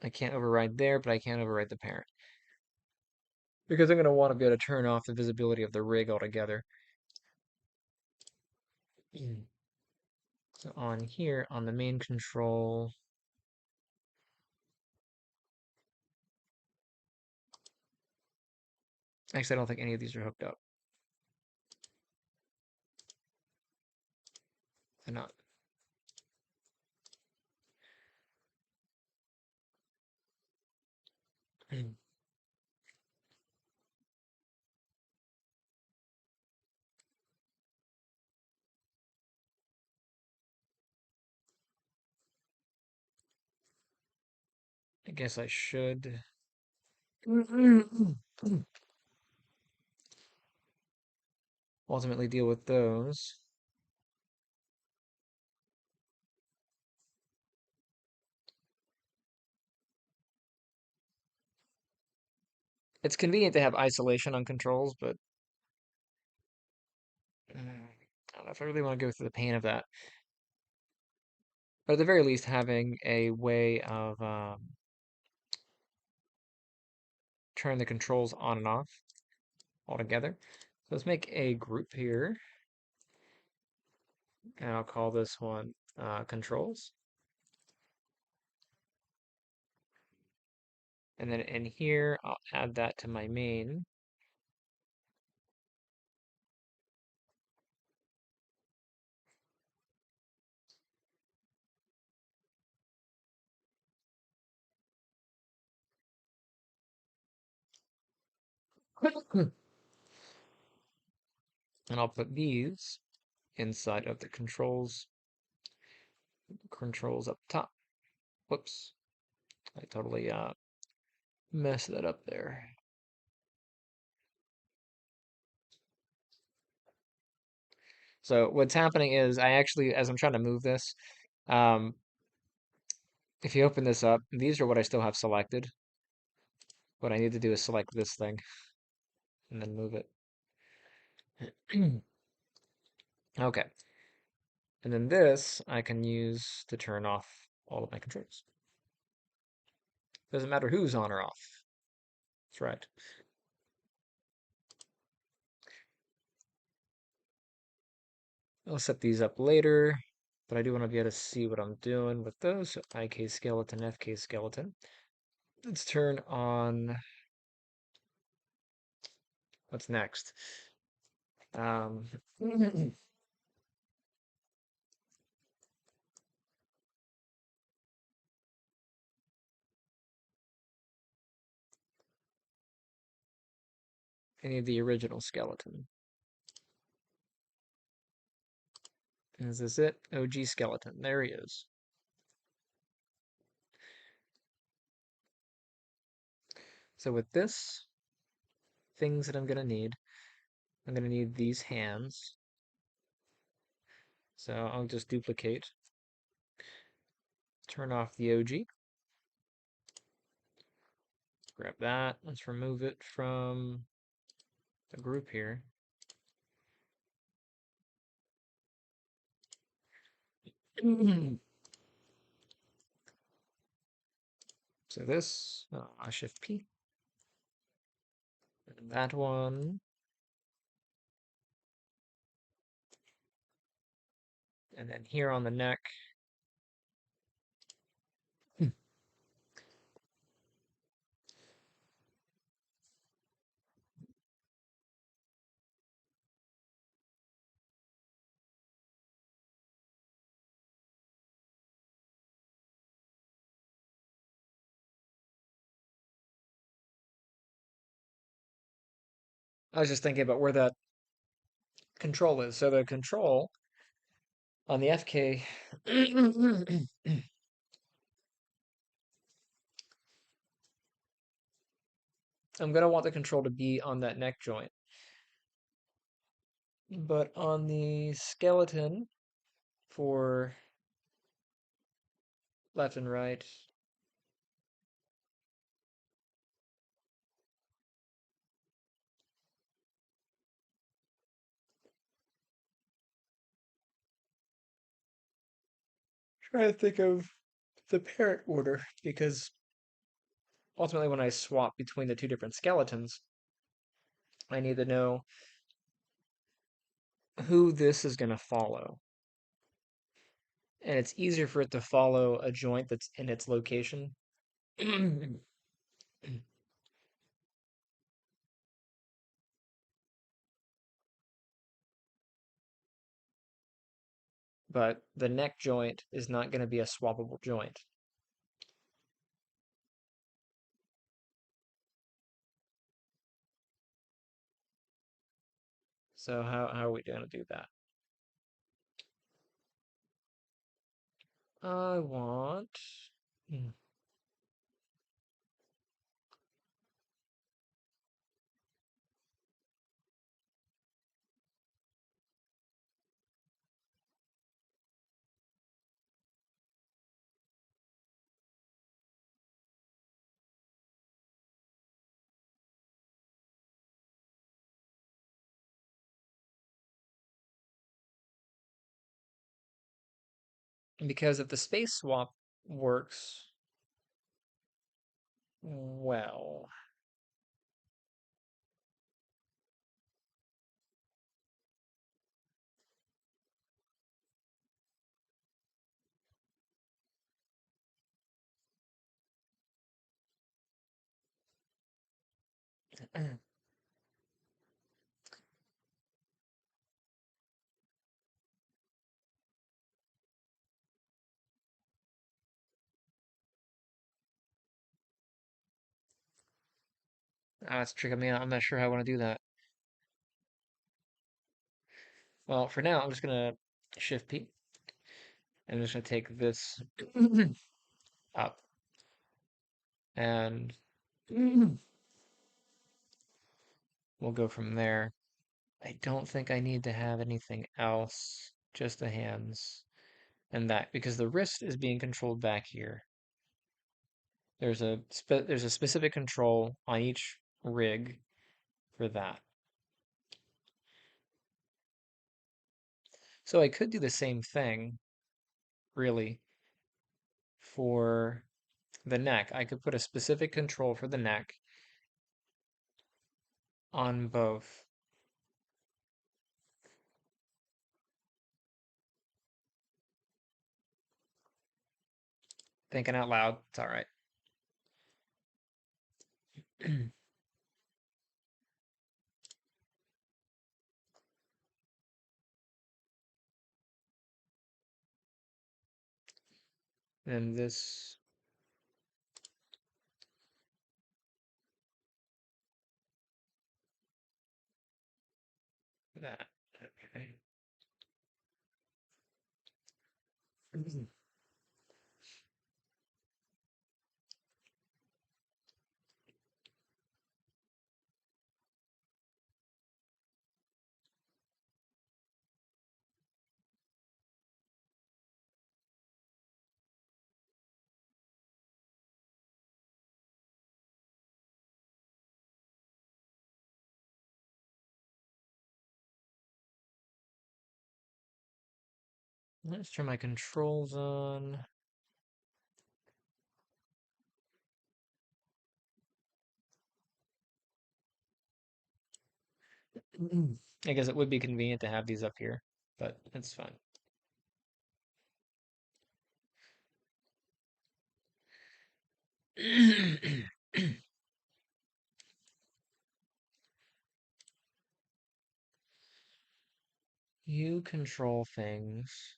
I can't override there, but I can override the parent. Because I'm going to want to be able to turn off the visibility of the rig altogether. So on here, on the main control, actually I don't think any of these are hooked up. They're not. I guess I should ultimately deal with those. It's convenient to have isolation on controls, but I don't know if I really want to go through the pain of that. But at the very least, having a way of turn the controls on and off altogether. So let's make a group here, and I'll call this one controls. And then in here, I'll add that to my main. And I'll put these inside of the controls up top. Whoops, I totally messed that up there. So what's happening is I actually, as I'm trying to move this, um, if you open this up, these are what I still have selected. What I need to do is select this thing and then move it. Okay. And then this I can use to turn off all of my controls. Doesn't matter who's on or off. That's right. I'll set these up later, but I do want to be able to see what I'm doing with those. So IK skeleton, FK skeleton. Let's turn on what's next. Any of the original skeleton. Is this it? OG skeleton. There he is. So with this, things that I'm going to need these hands. So I'll just duplicate, turn off the OG, grab that. Let's remove it from the group here. So this, Shift P, and that one, and then here on the neck. I was just thinking about where that control is. So the control on the FK, I'm going to want the control to be on that neck joint. But on the skeleton for left and right, Trying to think of the parent order because ultimately when I swap between the two different skeletons, I need to know who this is going to follow. And it's easier for it to follow a joint that's in its location. But the neck joint is not going to be a swappable joint. So how are we going to do that? I want because if the space swap works well, that's tricking me out. I'm not sure how I want to do that. Well, for now, I'm just gonna Shift P. I'm just gonna take this up and we'll go from there. I don't think I need to have anything else, just the hands and that, because the wrist is being controlled back here. There's a specific control on each rig for that. So I could do the same thing, really, for the neck. I could put a specific control for the neck on both. Thinking out loud, it's all right. And this, that, okay. Let's turn my controls on. I guess it would be convenient to have these up here, but it's fine. You control things.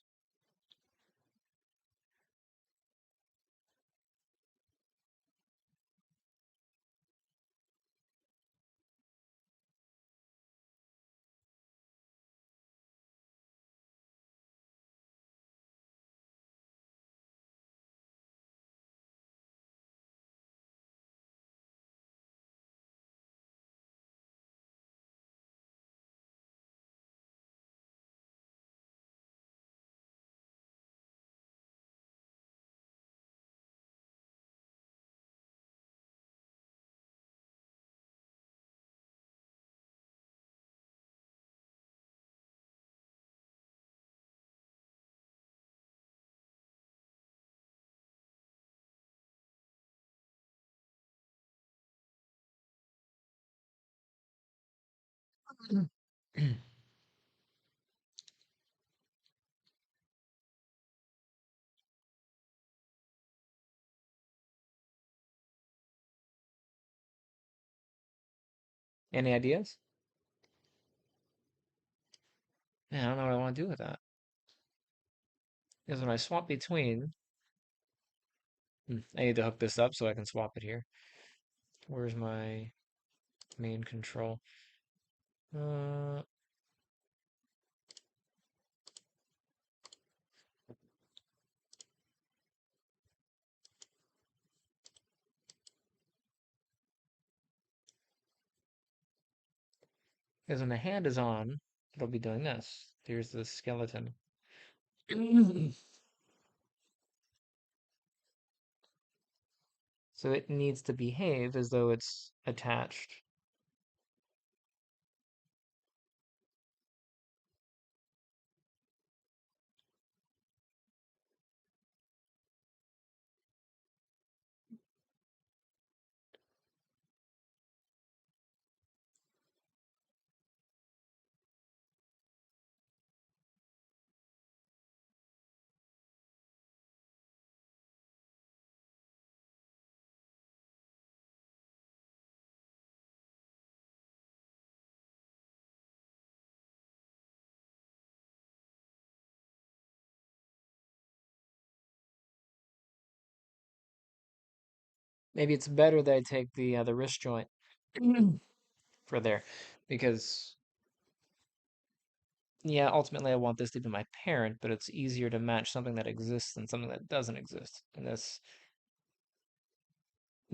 Any ideas? Man, I don't know what I want to do with that. Because when I swap between, I need to hook this up so I can swap it here. Where's my main control? Uh, because when the hand is on, it'll be doing this. Here's the skeleton. So it needs to behave as though it's attached. Maybe it's better that I take the wrist joint for there, because yeah, ultimately I want this to be my parent, but it's easier to match something that exists than something that doesn't exist. And this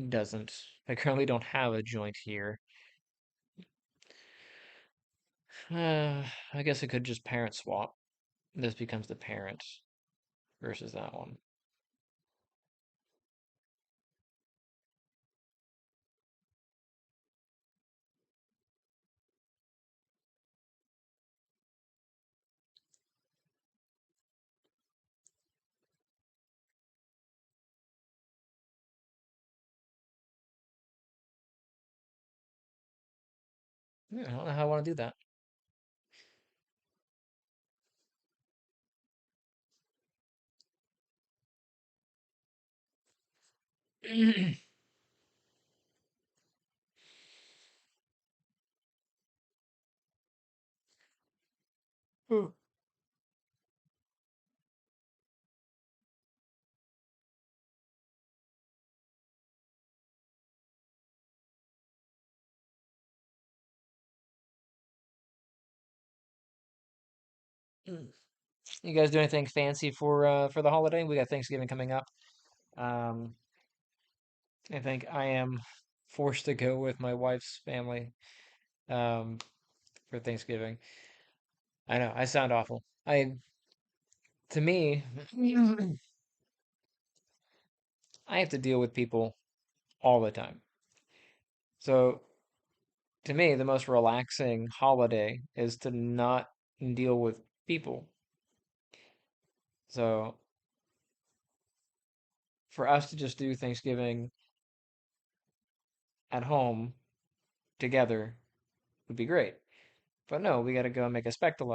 doesn't. I currently don't have a joint here. I guess I could just parent swap. This becomes the parent versus that one. Yeah, I don't know how I want to do that. You guys do anything fancy for the holiday? We got Thanksgiving coming up. Um, I think I am forced to go with my wife's family um, for Thanksgiving. I know, I sound awful. To me, I have to deal with people all the time. So to me, the most relaxing holiday is to not deal with people. So for us to just do Thanksgiving at home together would be great. But no, we got to go and make a spectacle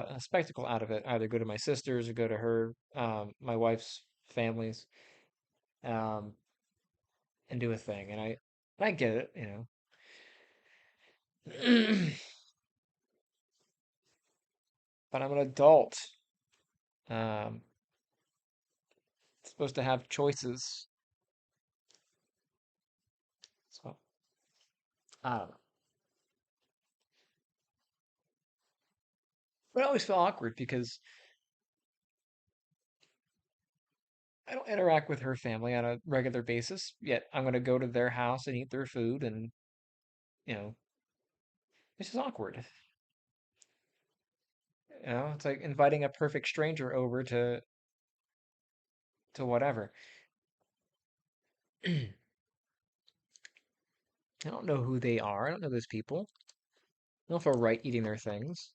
out of it. Either go to my sister's or go to my wife's families, um, and do a thing. And I get it, but I'm an adult. Um, supposed to have choices. So I don't know. But I always feel awkward because I don't interact with her family on a regular basis. Yet I'm gonna go to their house and eat their food, and you know, it's just awkward. It's like inviting a perfect stranger over to whatever. I don't know who they are. I don't know those people. I don't feel right eating their things.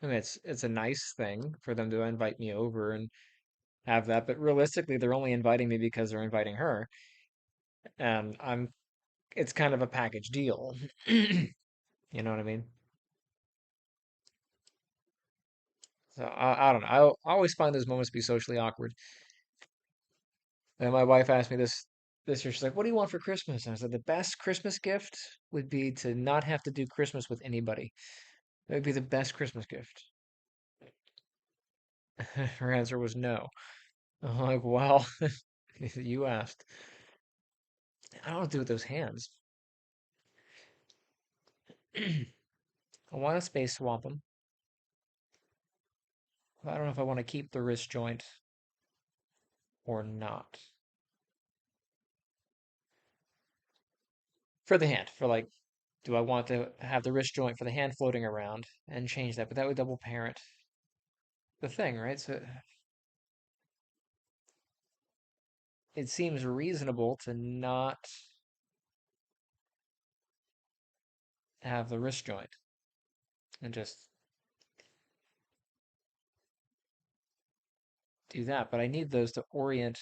I mean, it's a nice thing for them to invite me over and have that, but realistically, they're only inviting me because they're inviting her, and it's kind of a package deal. You know what I mean? So I don't know. I always find those moments to be socially awkward. And my wife asked me this year. She's like, "What do you want for Christmas?" And I said, "The best Christmas gift would be to not have to do Christmas with anybody. That would be the best Christmas gift." Her answer was no. I'm like, "Well, you asked." I don't know what to do with those hands. I want to space swap them. I don't know if I want to keep the wrist joint or not. For the hand, for like, do I want to have the wrist joint for the hand floating around and change that? But that would double parent the thing, right? So it seems reasonable to not have the wrist joint and just do that. But I need those to orient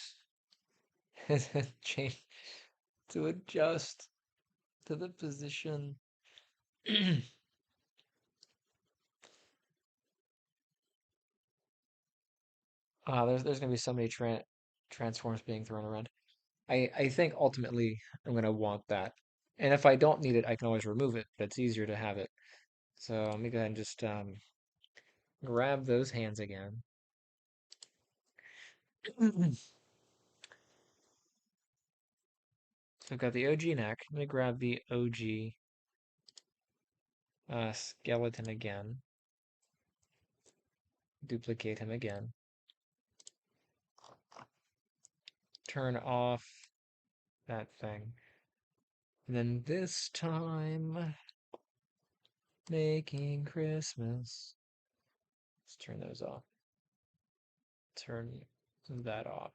and change to adjust to the position. There's gonna be so many transforms being thrown around. I think ultimately I'm gonna want that. And if I don't need it, I can always remove it, but it's easier to have it. So let me go ahead and just grab those hands again. So I've got the OG neck. I'm gonna grab the OG skeleton again. Duplicate him again. Turn off that thing. And then this time, making Christmas. Let's turn those off. Turn that off.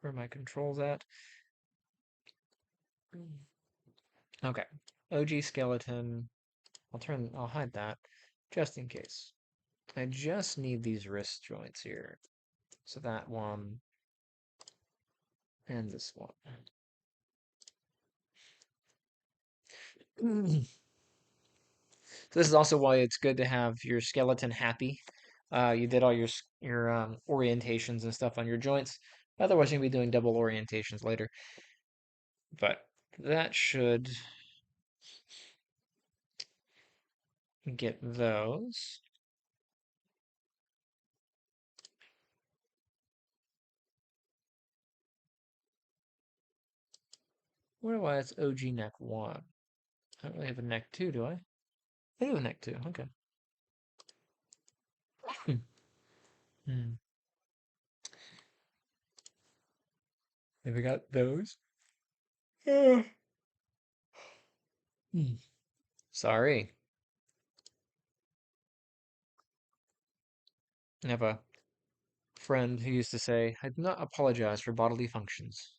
Where are my controls at? Okay. OG skeleton. I'll hide that just in case. I just need these wrist joints here. So that one and this one. So this is also why it's good to have your skeleton happy. You did all your orientations and stuff on your joints. Otherwise, you're gonna be doing double orientations later. But that should get those. Wonder why it's OG neck one. I don't really have a neck two, do I? I do have a neck two. Okay. Hmm. Have we got those? Yeah. Hmm. Sorry. I have a friend who used to say, I do not apologize for bodily functions.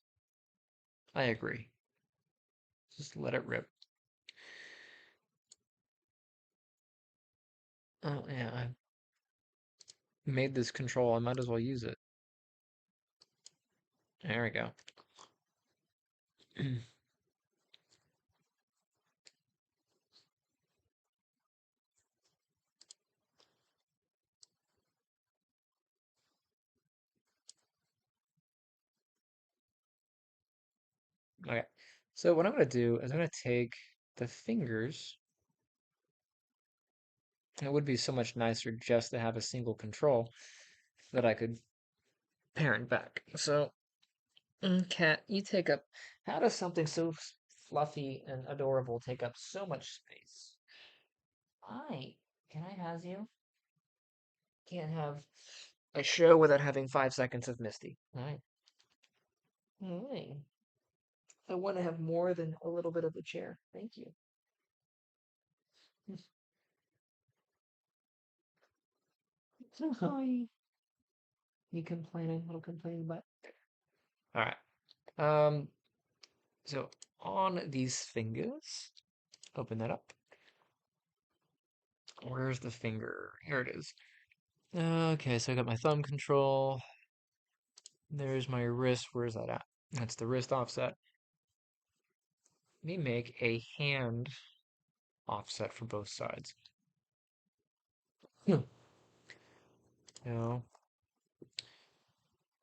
I agree. Just let it rip. Oh, yeah, I made this control. I might as well use it. There we go. Okay. So what I'm going to do is I'm going to take the fingers. It would be so much nicer just to have a single control that I could parent back. So, cat, you take up. How does something so fluffy and adorable take up so much space? Hi, can I have you? Can't have a show without having 5 seconds of Misty. Hi. Hi. I want to have more than a little bit of the chair. Thank you. Hi. You complaining, little complaining butt. All right. Um, so on these fingers, open that up. Where's the finger? Here it is. Okay, so I got my thumb control. There's my wrist. Where's that at? That's the wrist offset. Let me make a hand offset for both sides. Hmm. No.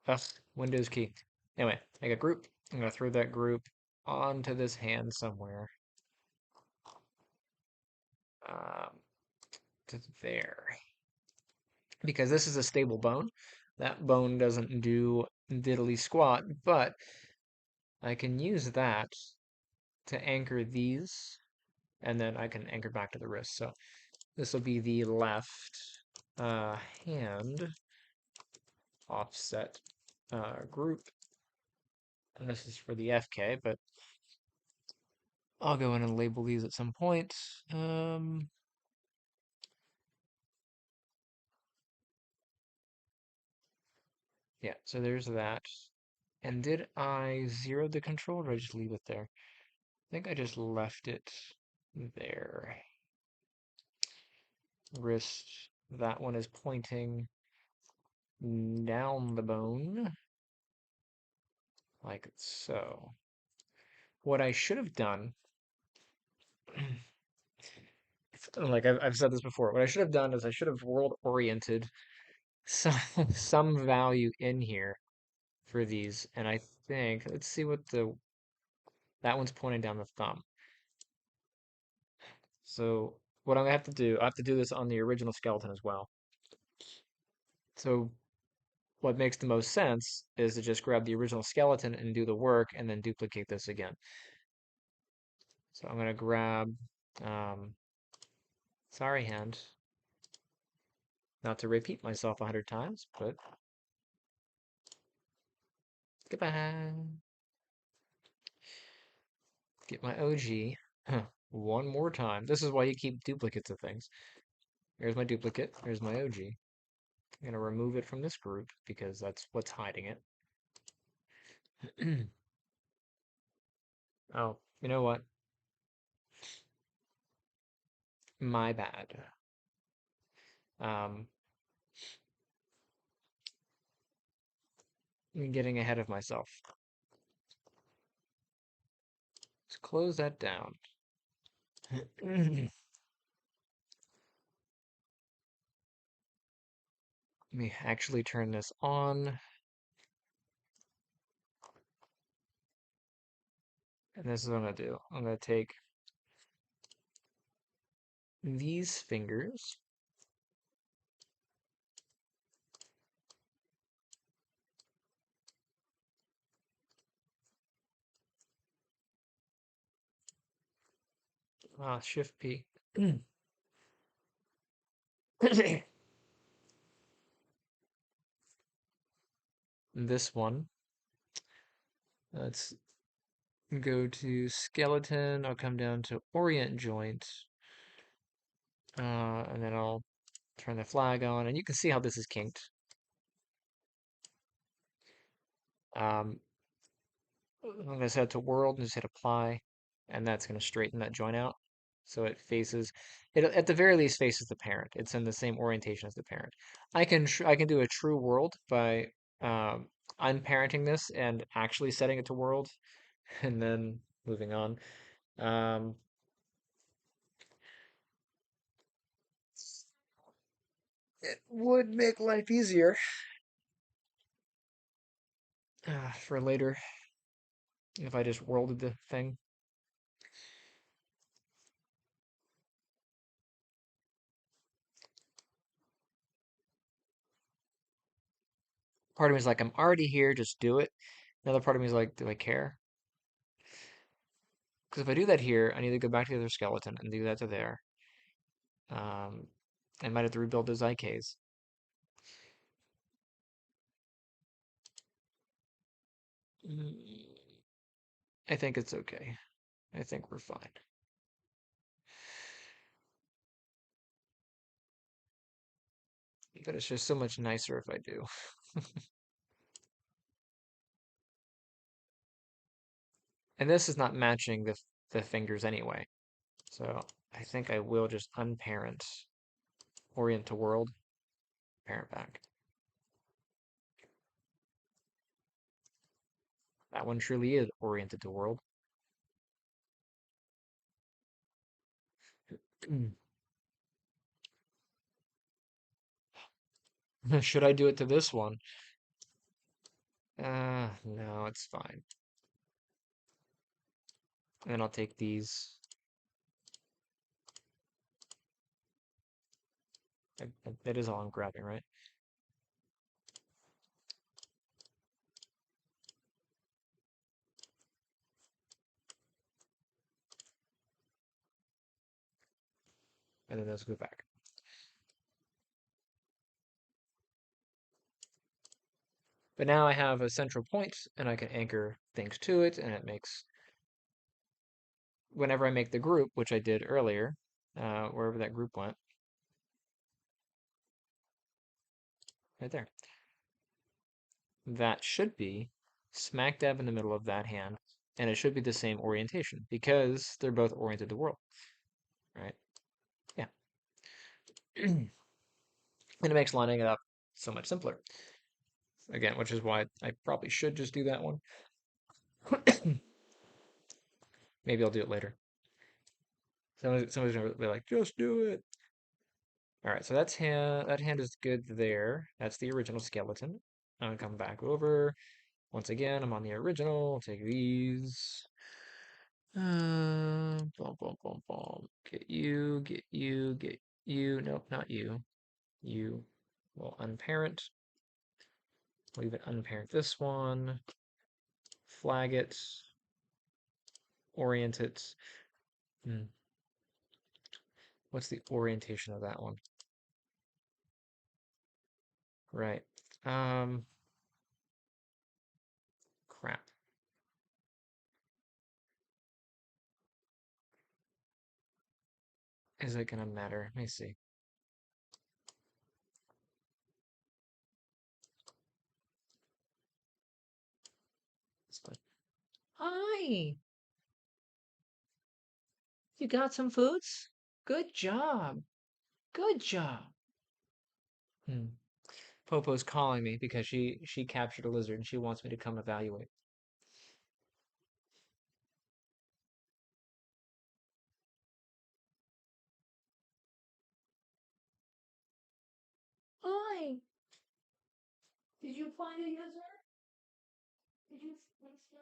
Ugh, Windows key. Anyway, make a group. I'm gonna throw that group onto this hand somewhere. Um, to there. Because this is a stable bone. That bone doesn't do diddly squat, but I can use that to anchor these, and then I can anchor back to the wrist. So this will be the left hand offset group. And this is for the FK, but I'll go in and label these at some point. Yeah, so there's that. And did I zero the control, or did I just leave it there? I think I just left it there. Wrist, that one is pointing down the bone, like so. What I should have done, like I've said this before, what I should have done is I should have world oriented some some value in here for these, and I think let's see what the that one's pointing down the thumb. So what I'm gonna have to do, I have to do this on the original skeleton as well. So what makes the most sense is to just grab the original skeleton and do the work and then duplicate this again. So I'm gonna grab, um, sorry hand, not to repeat myself 100 times, but goodbye. Get my OG one more time. This is why you keep duplicates of things. Here's my duplicate. Here's my OG. I'm gonna remove it from this group because that's what's hiding it. Oh, you know what? My bad. Um, I'm getting ahead of myself. Let's close that down. Let me actually turn this on. And this is what I'm gonna do. I'm gonna take these fingers. Shift P. This one. Let's go to skeleton. I'll come down to orient joint. And then I'll turn the flag on. And you can see how this is kinked. I'm going to set to world and just hit apply. And that's going to straighten that joint out. So it faces, it at the very least faces the parent. It's in the same orientation as the parent. I can do a true world by unparenting this and actually setting it to world and then moving on. Um, it would make life easier for later if I just worlded the thing. Part of me is like, I'm already here, just do it. Another part of me is like, do I care? Because if I do that here, I need to go back to the other skeleton and do that to there. I might have to rebuild those IKs. Mm, I think it's okay. I think we're fine. But it's just so much nicer if I do. And this is not matching the fingers anyway. So I think I will just unparent, orient to world, parent back. That one truly is oriented to world. Should I do it to this one? No, it's fine. And I'll take these. That is all I'm grabbing, right? And then those go back. But now I have a central point, and I can anchor things to it, and it makes, whenever I make the group, which I did earlier, wherever that group went, right there, that should be smack dab in the middle of that hand, and it should be the same orientation, because they're both oriented to world, right? Yeah. And it makes lining it up so much simpler. Again, which is why I probably should just do that one. Maybe I'll do it later. Somebody's gonna be like, just do it. All right, so that hand is good there. That's the original skeleton. I'm gonna come back over. Once again, I'm on the original. I'll take these. Boom, boom, boom, boom. Get you, get you, get you. Nope, not you. You. We'll unparent. We'll even unparent this one. Flag it. Orient it. Hmm. What's the orientation of that one? Right. Um, Crap. Is it gonna matter? Let me see. Hi, you got some foods? Good job. Good job. Hmm. Popo's calling me because she captured a lizard and she wants me to come evaluate. Hi. Did you find a lizard? Did you find some?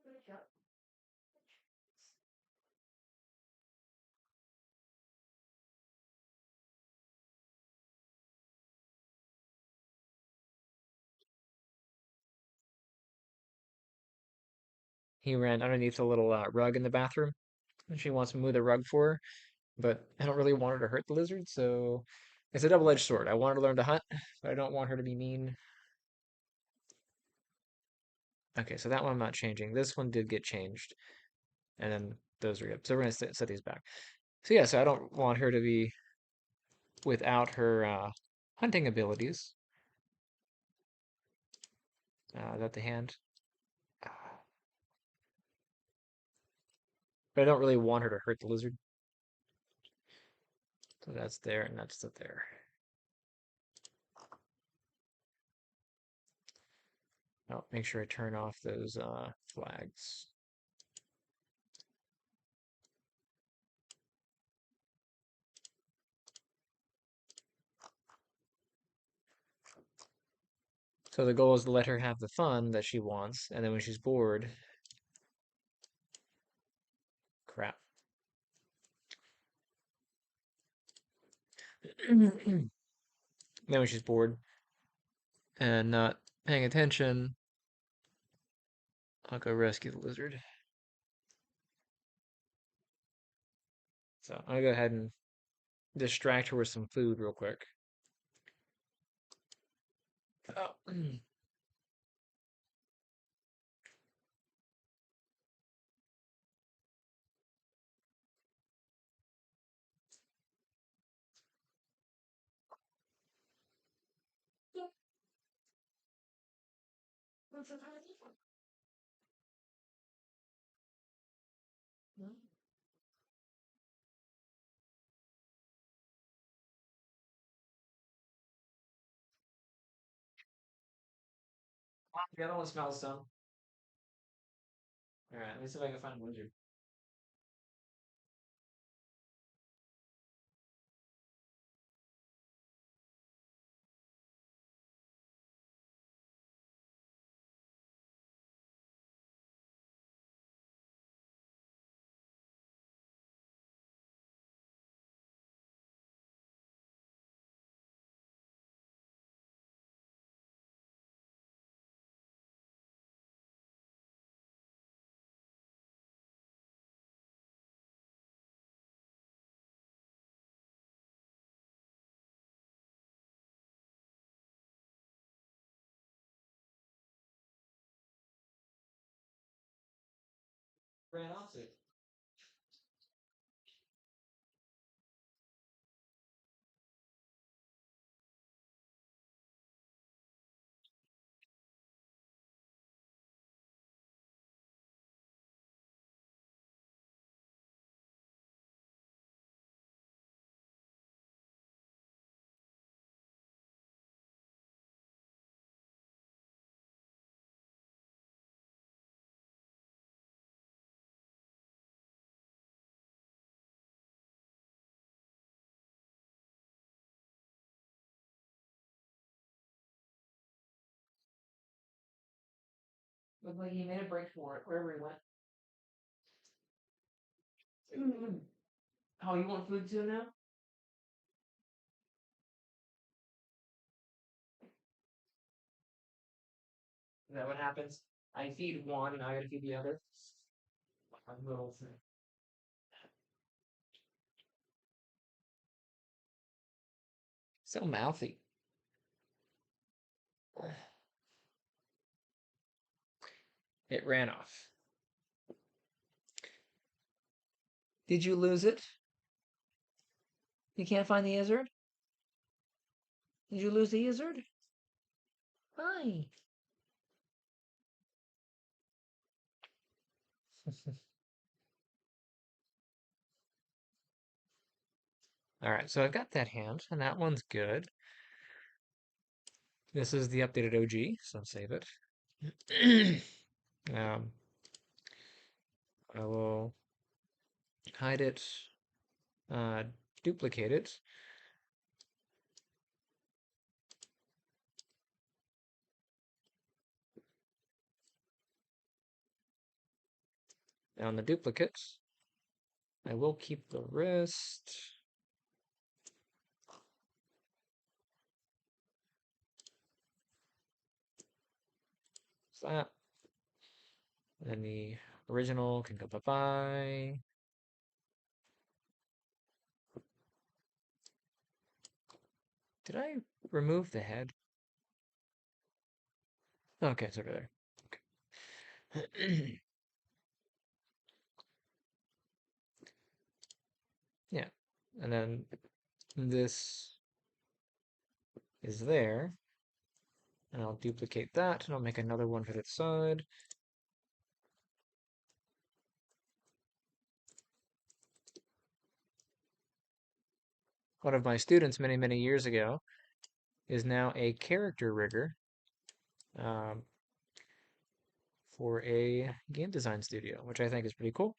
Good job. He ran underneath a little rug in the bathroom, and she wants me to move the rug for her, but I don't really want her to hurt the lizard, so it's a double-edged sword. I want her to learn to hunt, but I don't want her to be mean. Okay, so that one I'm not changing. This one did get changed, and then those are good. So we're gonna set these back. So yeah, so I don't want her to be without her hunting abilities. Is that the hand? But I don't really want her to hurt the lizard. So that's there, and that's there. Oh, make sure I turn off those flags. So the goal is to let her have the fun that she wants, and then when she's bored, crap. Then when she's bored and not paying attention, I'll go rescue the lizard. So I'm gonna go ahead and distract her with some food real quick. Oh. The other one smells some. All right, let me see if I can find a lizard. Ran off it. Looked like he made a break for it, wherever he went. Oh, you want food too now? Is that what happens? I feed one and I gotta feed the other. A little thing. So mouthy. It ran off. Did you lose it? You can't find the lizard? Did you lose the lizard? Hi. All right, so I've got that hand, and that one's good. This is the updated OG, so save it. um, I will hide it, uh, duplicate it. And on the duplicates, I will keep the wrist. So that. And the original can go bye-bye. Did I remove the head? Okay, it's over there. Okay. Yeah. And then this is there. And I'll duplicate that, and I'll make another one for the side. One of my students many, many years ago is now a character rigger um, for a game design studio, which I think is pretty cool.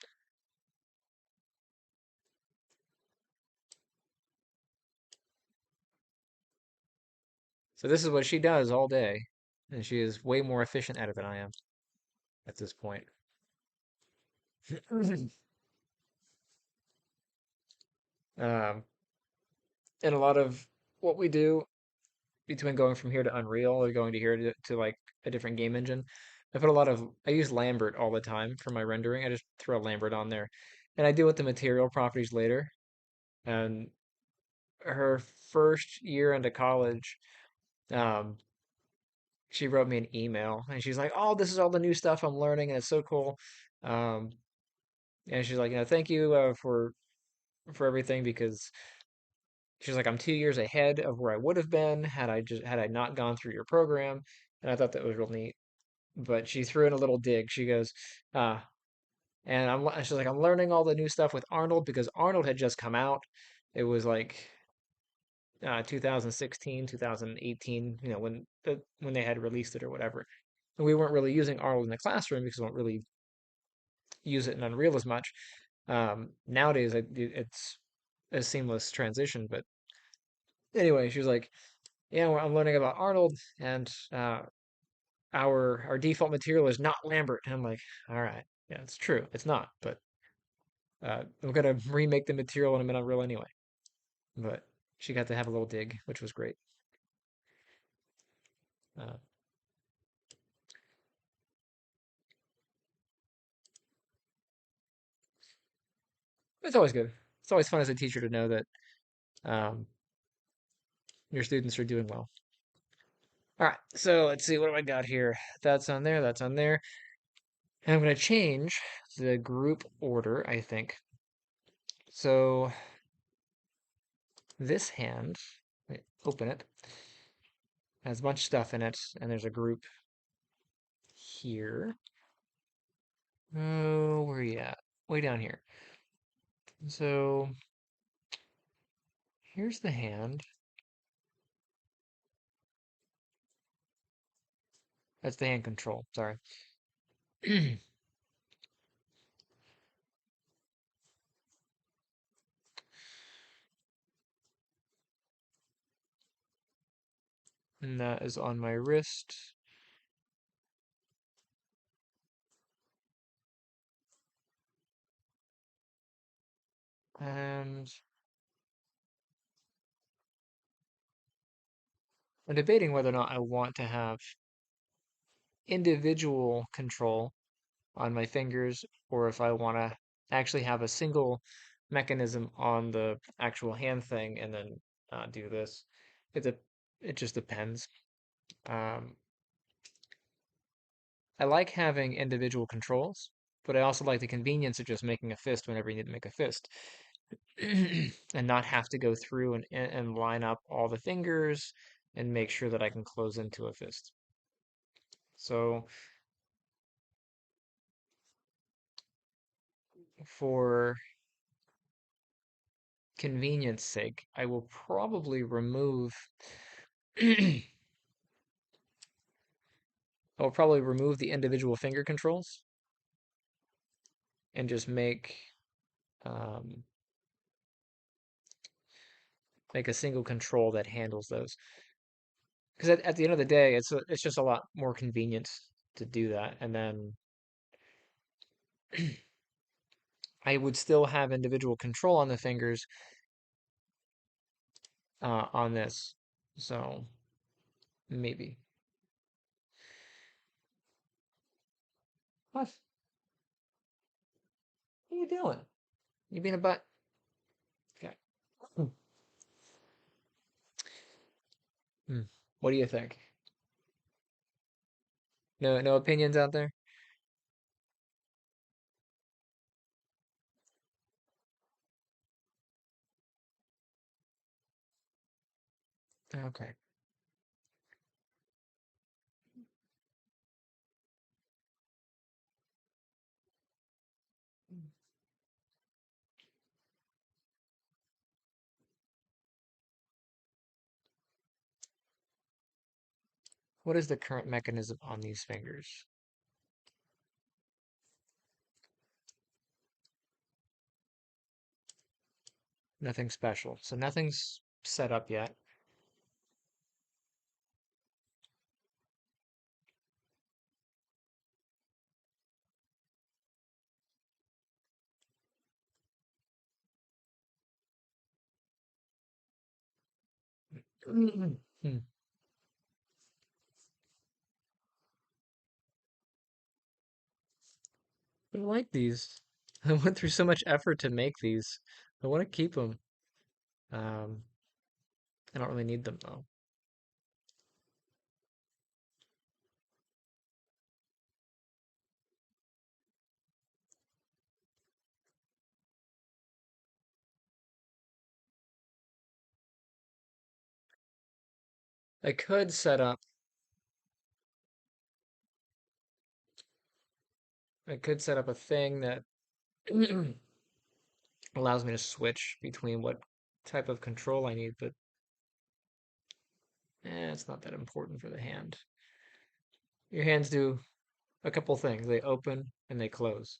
So this is what she does all day, and she is way more efficient at it than I am at this point. um, and a lot of what we do between going from here to Unreal or going to here to like a different game engine, I use Lambert all the time for my rendering. I just throw Lambert on there, and I deal with the material properties later. And her first year into college, um, she wrote me an email and she's like, "Oh, this is all the new stuff I'm learning, and it's so cool." Um, and she's like, "Thank you for everything," because she's like, "I'm 2 years ahead of where I would have been had I not gone through your program." And I thought that was real neat. But she threw in a little dig. She goes, "Ah." She's like, "I'm learning all the new stuff with Arnold because Arnold had just come out. It was like 2016, 2018, when they had released it or whatever. we weren't really using Arnold in the classroom because we don't really use it in Unreal as much. Nowadays, it's a seamless transition. But anyway, she was like, "Yeah, I'm learning about Arnold, and our default material is not Lambert." And I'm like, "All right, yeah, it's true, it's not, but I'm gonna remake the material in Unreal anyway." But she got to have a little dig, which was great. Uh, it's always good. It's always fun as a teacher to know that um, your students are doing well. All right, so let's see, what do I got here? That's on there, that's on there. And I'm going to change the group order, I think. So this hand, open it, has a bunch of stuff in it, and there's a group here. Oh, where are you at? Way down here. So here's the hand. That's the hand control, sorry. And that is on my wrist. And I'm debating whether or not I want to have individual control on my fingers or if I want to actually have a single mechanism on the actual hand thing and then do this. It, de- it just depends. Um, I like having individual controls, but I also like the convenience of just making a fist whenever you need to make a fist and not have to go through and line up all the fingers and make sure that I can close into a fist. So for convenience sake, I will probably remove I'll probably remove the individual finger controls and just um, make a single control that handles those. Because at the end of the day, it's just a lot more convenient to do that. And then I would still have individual control on the fingers on this. So maybe. What? What are you doing? You being a butt? Okay. Hmm. Hmm. What do you think? No opinions out there? Okay. What is the current mechanism on these fingers? Nothing special. So nothing's set up yet. Hmm. I like these. I went through so much effort to make these. I want to keep them. Um, I don't really need them though. I could set up. I could set up a thing that allows me to switch between what type of control I need, but it's not that important for the hand. Your hands do a couple things. They open and they close.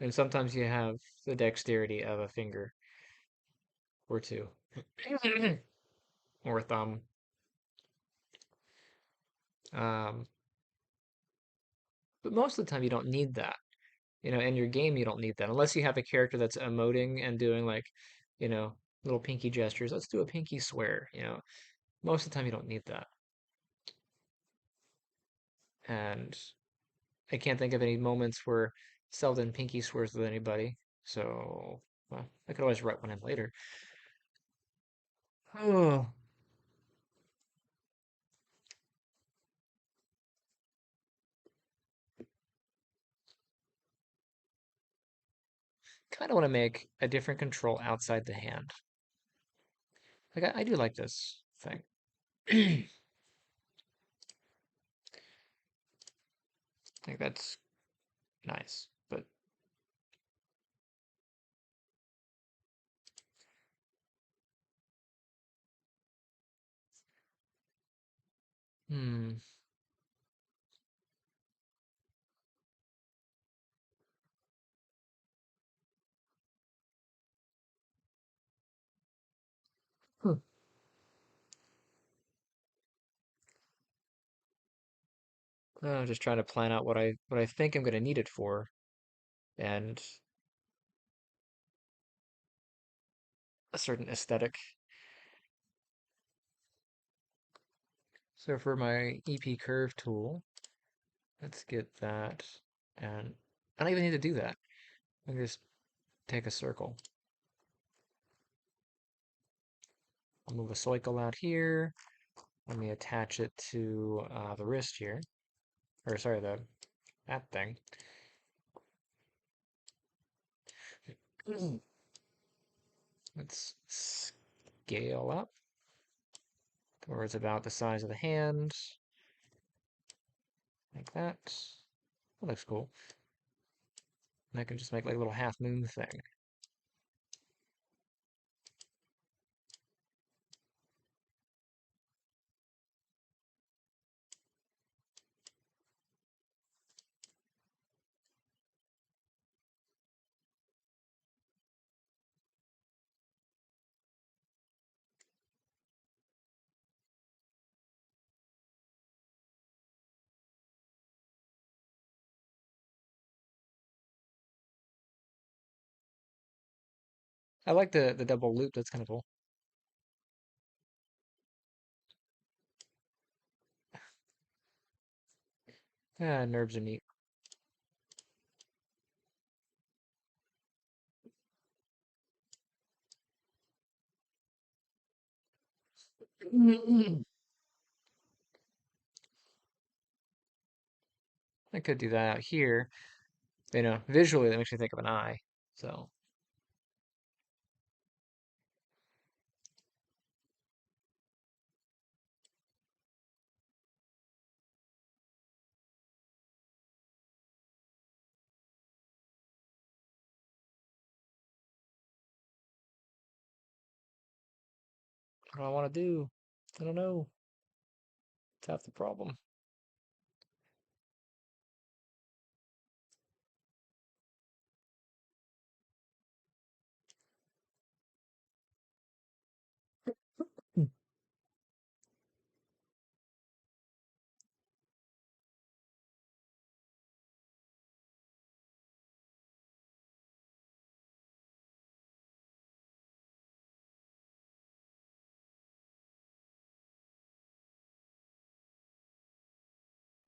And sometimes you have the dexterity of a finger or two or a thumb. Um, but most of the time you don't need that. In your game you don't need that unless you have a character that's emoting and doing like, you know, little pinky gestures. Let's do a pinky swear. Most of the time you don't need that. And I can't think of any moments where Seldin pinky swears with anybody. So, well, I could always write one in later. Oh, kind of want to make a different control outside the hand. Like I do like this thing. I think that's nice, but hmm. Hmm. I'm just trying to plan out what I think I'm going to need it for, and a certain aesthetic. So for my EP curve tool, let's get that, and I don't even need to do that. I can just take a circle. I'll move a cycle out here. Let me attach it to the wrist here, or sorry, that thing. Let's scale up, or it's about the size of the hand, like that. That looks cool. And I can just make like a little half moon thing. I like the double loop. That's kind of cool. Yeah, nerves are neat. I could do that out here. Visually that makes me think of an eye. So what do I want to do? I don't know. It's half the problem. Hmm.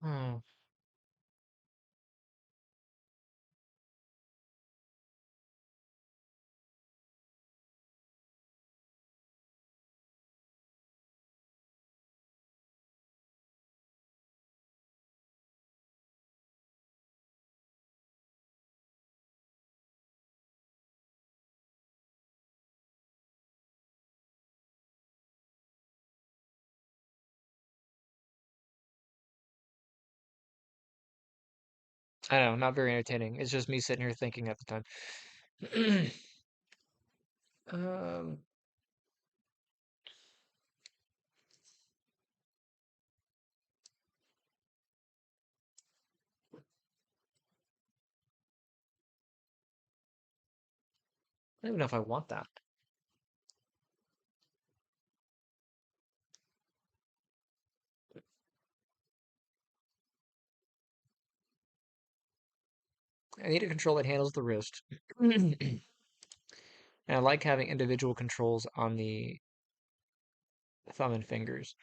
Oh, I know, not very entertaining. It's just me sitting here thinking at the time. um, don't even know if I want that. I need a control that handles the wrist. And I like having individual controls on the thumb and fingers.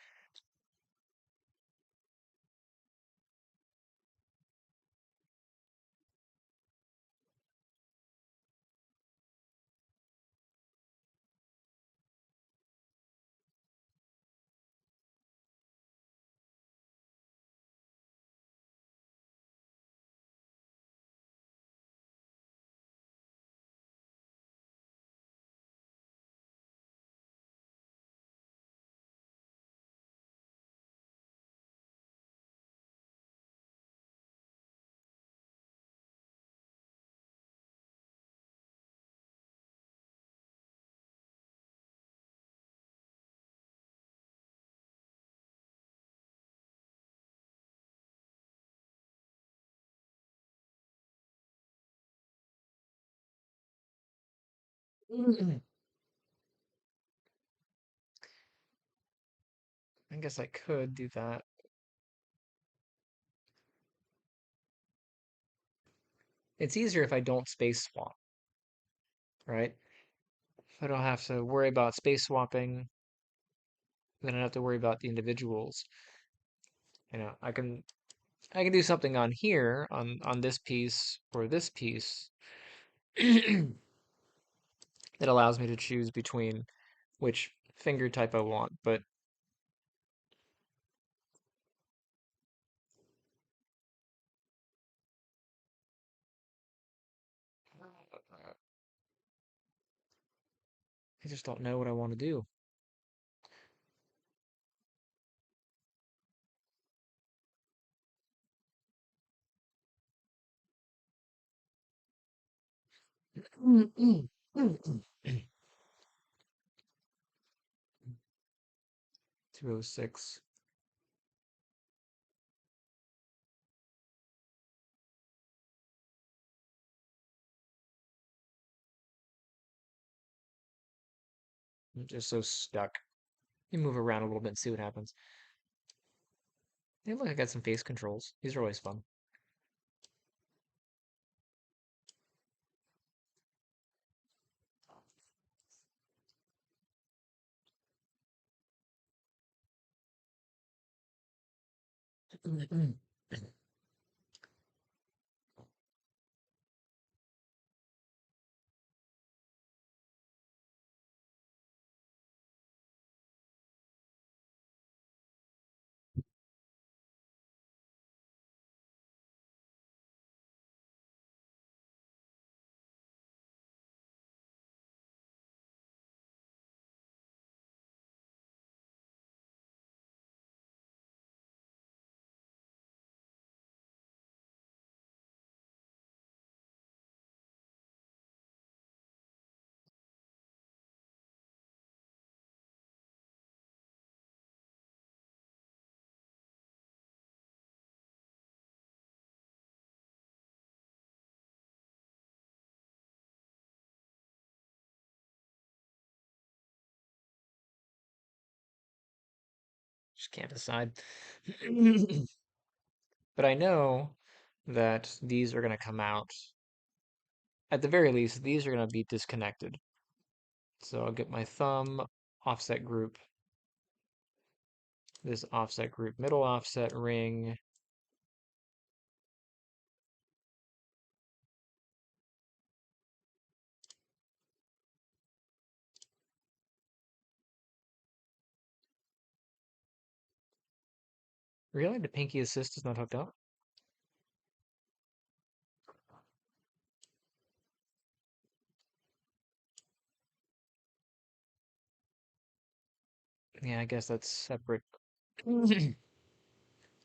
I guess I could do that. It's easier if I don't space swap, right? If I don't have to worry about space swapping, then I don't have to worry about the individuals. I can do something on here on this piece or this piece that allows me to choose between which finger type I want, but I just don't know what I want to do. 206. I'm just so stuck. You move around a little bit and see what happens. Hey, look, I got some face controls. These are always fun. Just can't decide. But I know that these are going to come out. At the very least, these are going to be disconnected. So I'll get my thumb offset group, this offset group, middle offset ring. Really? The pinky assist is not hooked up? Yeah, I guess that's separate.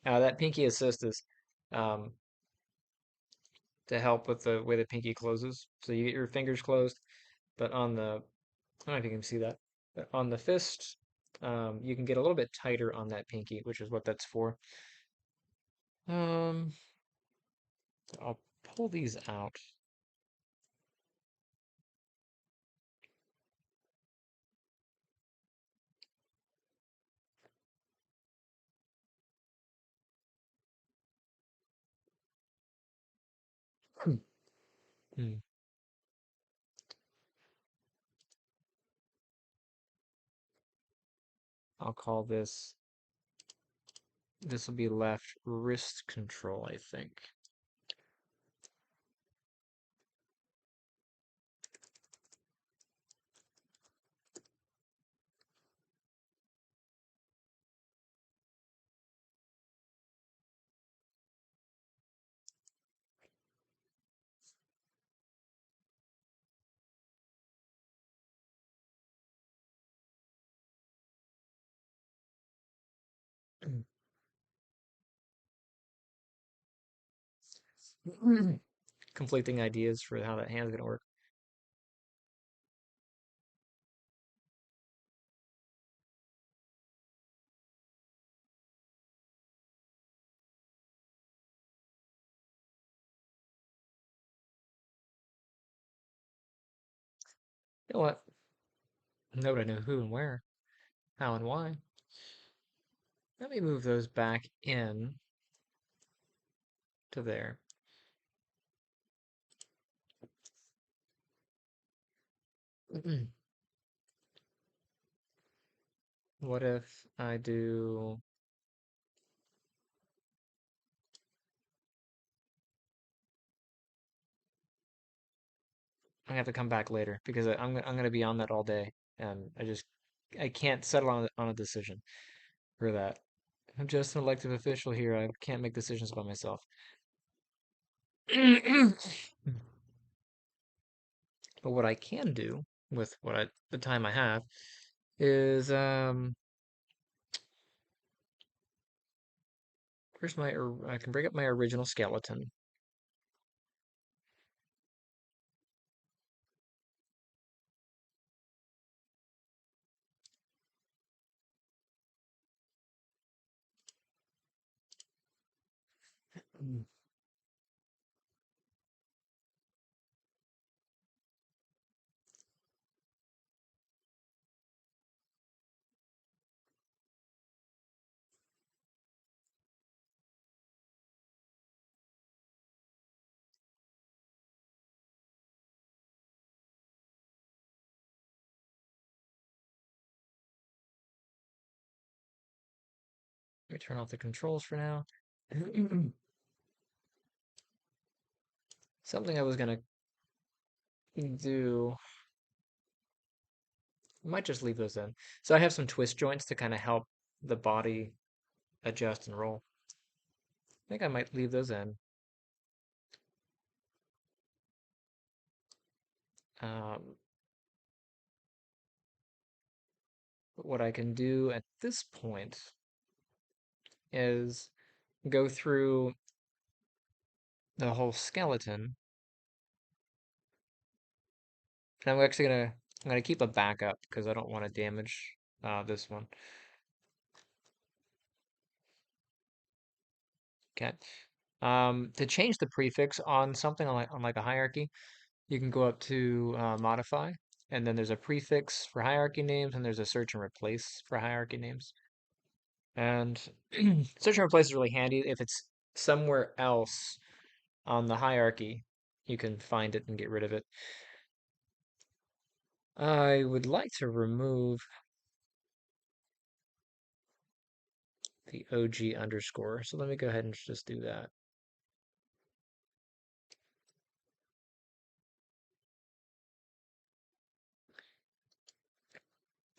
That pinky assist is um, to help with the way the pinky closes. So you get your fingers closed, but on the, I don't know if you can see that, but on the fist, you can get a little bit tighter on that pinky, which is what that's for. Um, I'll pull these out. Hmm. I'll call this, this will be left wrist control, I think. Conflicting ideas for how that hand's gonna work. You know what? Now that I know who and where, how and why. Let me move those back in to there. What if I do? I have to come back later because I'm gonna be on that all day, and I can't settle on a decision for that. I'm just an elected official here. I can't make decisions by myself. But what I can do with the time I have is where's my I can bring up my original skeleton. Let me turn off the controls for now. Something I was gonna do, I might just leave those in. So I have some twist joints to kind of help the body adjust and roll. I think I might leave those in. Um, but what I can do at this point is go through the whole skeleton. And I'm gonna keep a backup because I don't want to damage this one. Okay. To change the prefix on something on like a hierarchy, you can go up to modify, and then there's a prefix for hierarchy names, and there's a search and replace for hierarchy names. And search and replace is really handy if it's somewhere else on the hierarchy. You can find it and get rid of it. I would like to remove the OG underscore, so let me go ahead and just do that.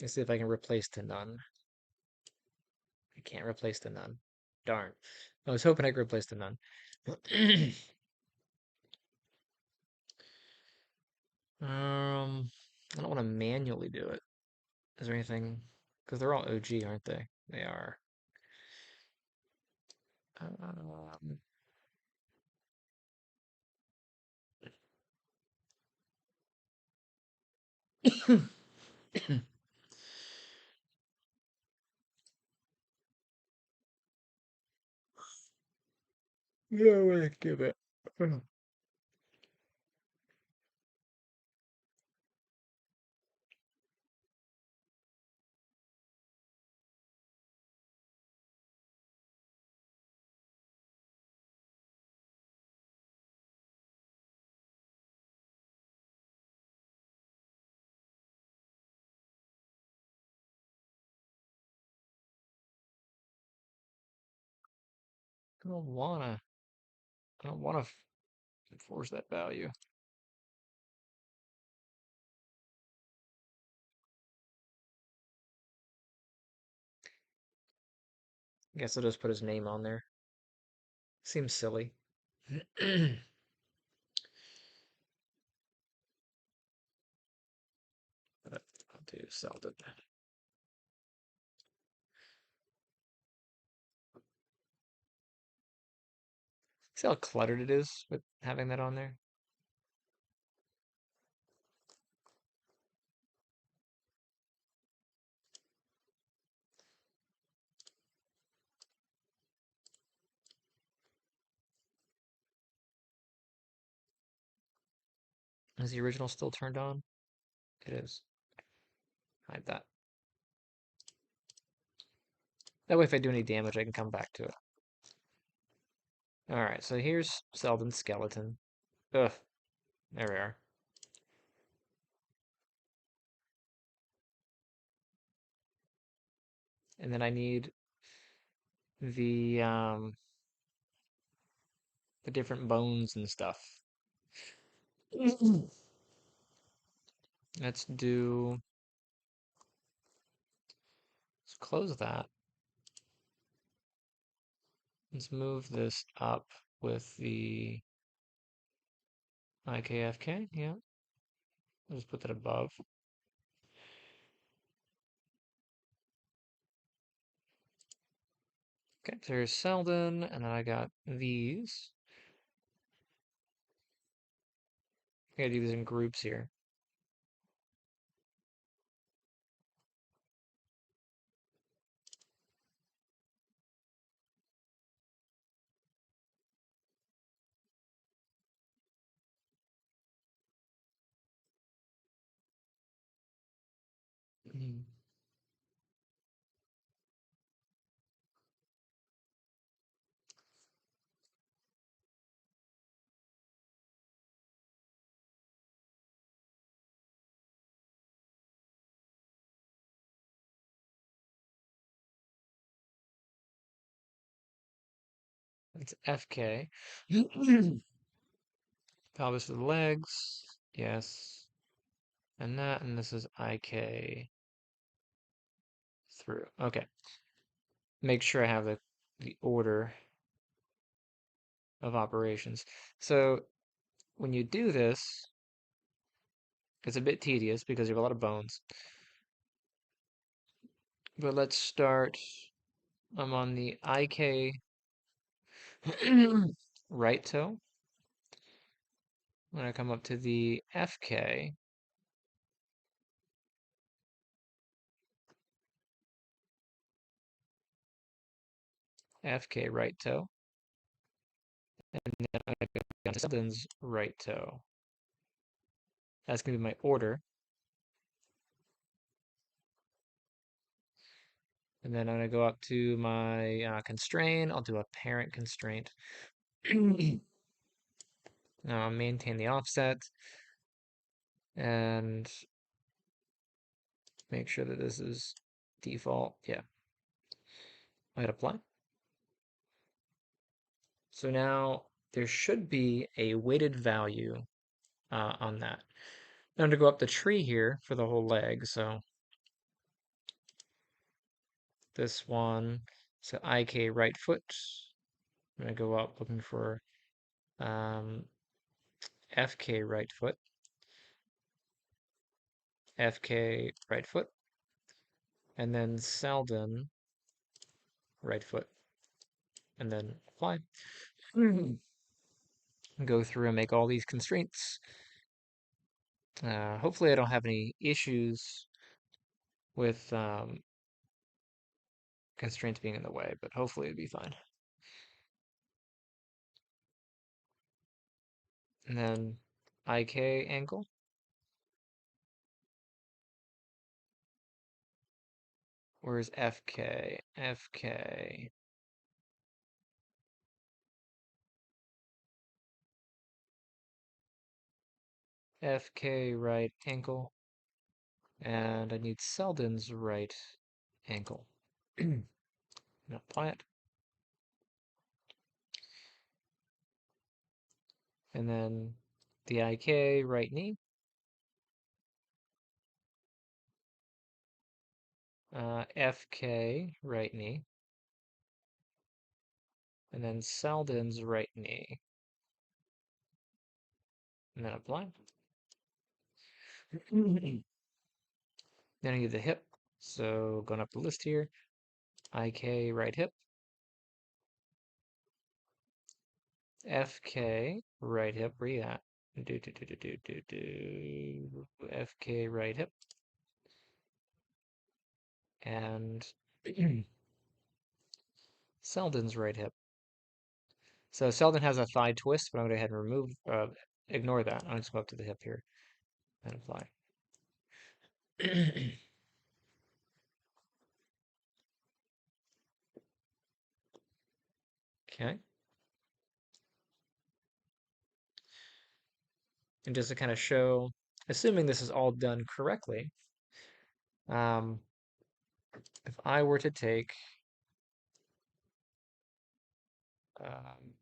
Let's see if I can replace to none. I can't replace to none. Darn. I was hoping I could replace to none. I don't want to manually do it. Is there anything? Because they're all OG, aren't they? They are. Um, yeah, I'm gonna give it. I don't wanna. I don't wanna force that value. I guess I'll just put his name on there. Seems silly. But I'll do Seldin. See how cluttered it is with having that on there? Is the original still turned on? It is. Hide that. That way if I do any damage, I can come back to it. Alright, so here's Seldin's skeleton. Ugh, there we are. And then I need the the different bones and stuff. Let's do, let's close that. Let's move this up with the IKFK, yeah. Let's put that above. Okay, so here's Seldin, and then I got these. I gotta do these in groups here. Mm. That's FK. Pelvis for the legs. Yes. And that, and this is IK through. Okay. Make sure I have the order of operations. So when you do this, it's a bit tedious because you have a lot of bones. But let's start. I'm on the IK right toe. When I come up to the FK right toe, and then I'm going to go down to Seldin's right toe. That's going to be my order. And then I'm going to go up to my constraint. I'll do a parent constraint. Maintain the offset and make sure that this is default. Yeah. I hit apply. So now there should be a weighted value on that. Now to go up the tree here for the whole leg. So this one, so IK right foot. I'm going to go up looking for um, FK right foot, FK right foot, and then Seldin right foot, and then apply. Go through and make all these constraints. Hopefully I don't have any issues with constraints being in the way, but hopefully it'd be fine. And then IK angle. Where's FK? FK. FK right ankle. And I need Seldin's right ankle. And apply it. and then the IK right knee, FK right knee, and then Seldin's right knee, and then apply. Then I need the hip, so going up the list here, IK right hip, FK right hip, where you at? FK right hip, and Seldin's right hip. So Seldin has a thigh twist, but I'm going to go ahead and ignore that. I'll just go up to the hip here and apply. Okay. And just to kind of show, assuming this is all done correctly, um, if I were to take um,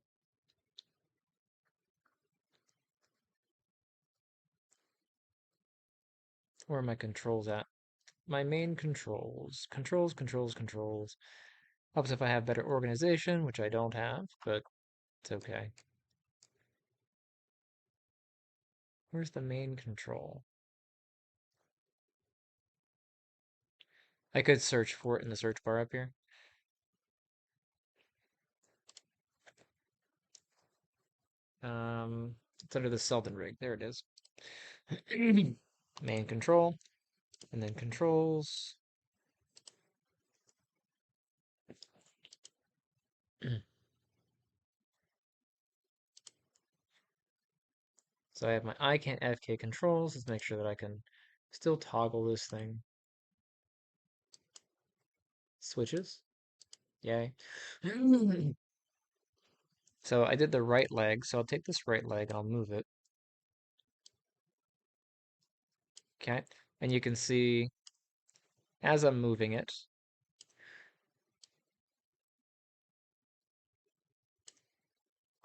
where are my controls at? My main controls. Controls. Helps if I have better organization, which I don't have, but it's okay. Where's the main control? I could search for it in the search bar up here. It's under the Seldin rig. There it is. Main control, and then controls. So I have my IK and FK controls. Let's make sure that I can still toggle this thing. Switches. Yay. So I did the right leg, so I'll take this right leg and I'll move it. Okay. And you can see as I'm moving it,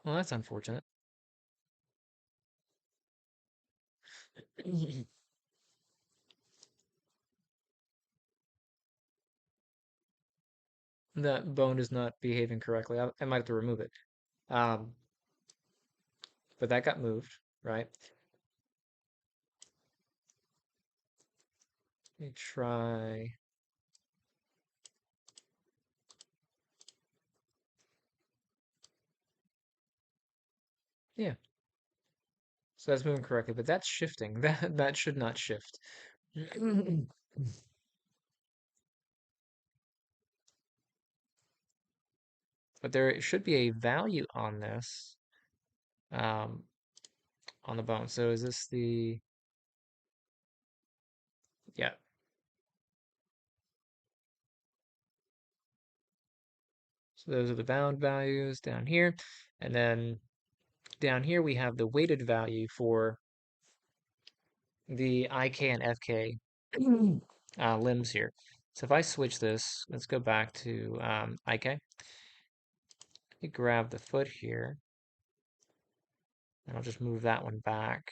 well, that's unfortunate. That bone is not behaving correctly. I might have to remove it. Um, but that got moved, right? Let me try. Yeah, so that's moving correctly, but that's shifting. That should not shift. But there should be a value on this, um, on the bone. So is this the, yeah. So those are the bound values down here. And then down here we have the weighted value for the IK and FK limbs here. So if I switch this, let's go back to IK. You grab the foot here, and I'll just move that one back,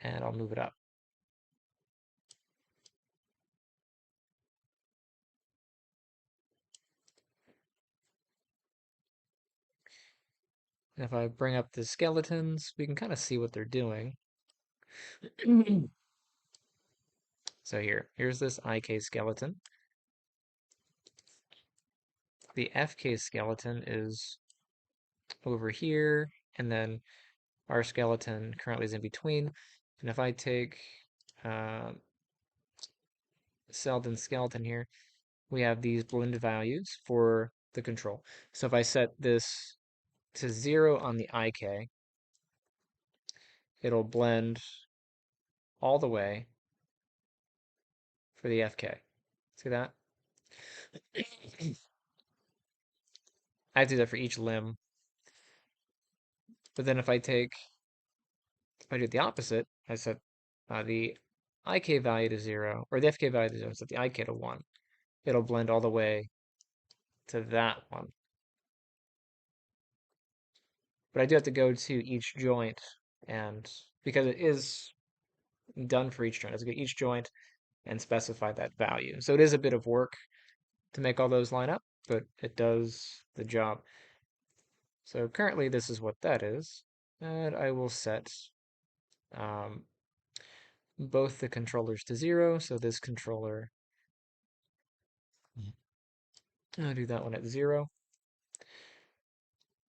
and I'll move it up. And if I bring up the skeletons, we can kind of see what they're doing. So here's this IK skeleton. The FK skeleton is over here, and then our skeleton currently is in between. And if I take uh, Seldin skeleton here, we have these blend values for the control. So if I set this to 0 on the IK, it'll blend all the way for the FK. See that? I do that for each limb. But then if I do the opposite, I set the IK value to 0, or the FK value to 0, set the IK to 1. It'll blend all the way to that one. But I do have to go to each joint and because it is done for each joint, I have to go each joint and specify that value. So it is a bit of work to make all those line up, but it does the job. So currently this is what that is. And I will set um, both the controllers to 0. So this controller, I'll do that one at 0.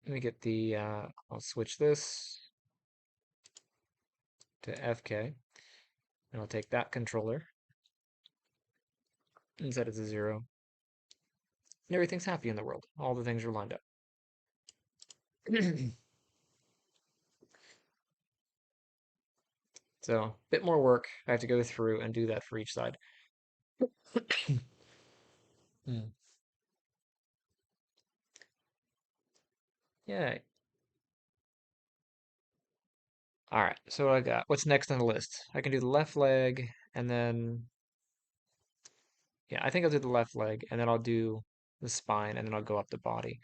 Let me get the, I'll switch this to FK. And I'll take that controller and set it to 0. And everything's happy in the world. All the things are lined up. So, a bit more work. I have to go through and do that for each side. Hmm. Yay. All right, so what I got? What's next on the list? I can do the left leg, and then, yeah, I think I'll do the left leg, and then I'll do the spine, and then I'll go up the body.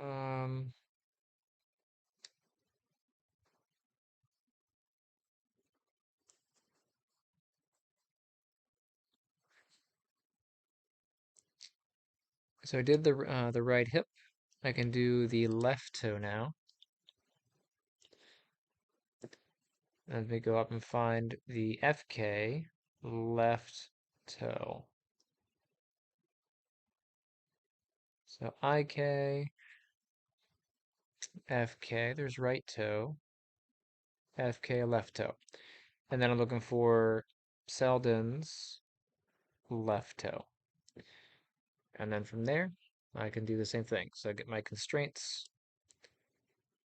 Um, so I did the right hip. I can do the left toe now. Let me go up and find the FK left toe. So IK, FK, there's right toe, FK left toe. And then I'm looking for Seldin's left toe. And then from there, I can do the same thing. So I get my constraints,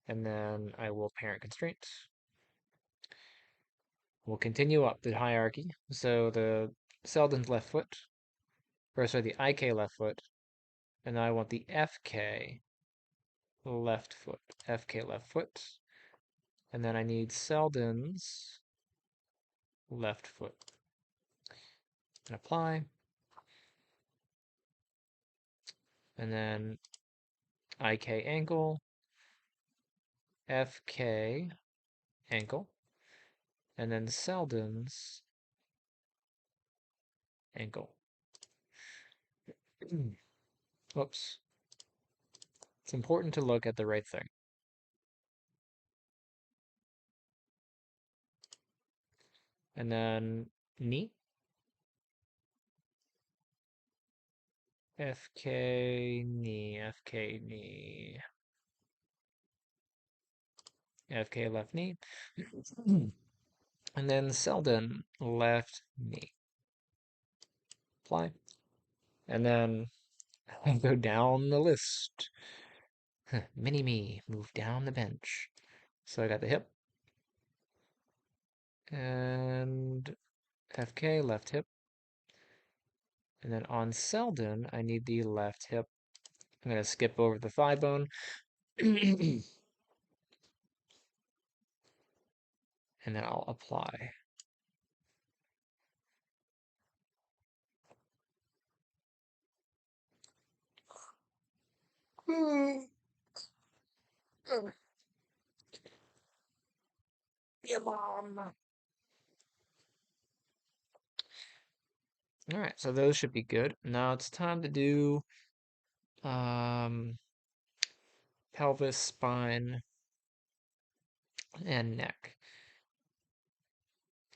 and then I will parent constraint. We'll continue up the hierarchy. So the Seldin's left foot, or sorry, the IK left foot, and I want the FK left foot, FK left foot, and then I need Seldin's left foot. And apply, and then IK ankle, FK ankle, and then Seldin's ankle. Whoops. It's important to look at the right thing. And then knee, FK knee, FK knee, FK left knee, and then Seldin left knee. Apply. And then I'll go down the list. Mini me, move down the bench. So I got the hip and FK left hip. And then on Seldin, I need the left hip. I'm going to skip over the thigh bone. And then I'll apply. Yeah, mom. All right, so those should be good. Now it's time to do um, pelvis, spine, and neck.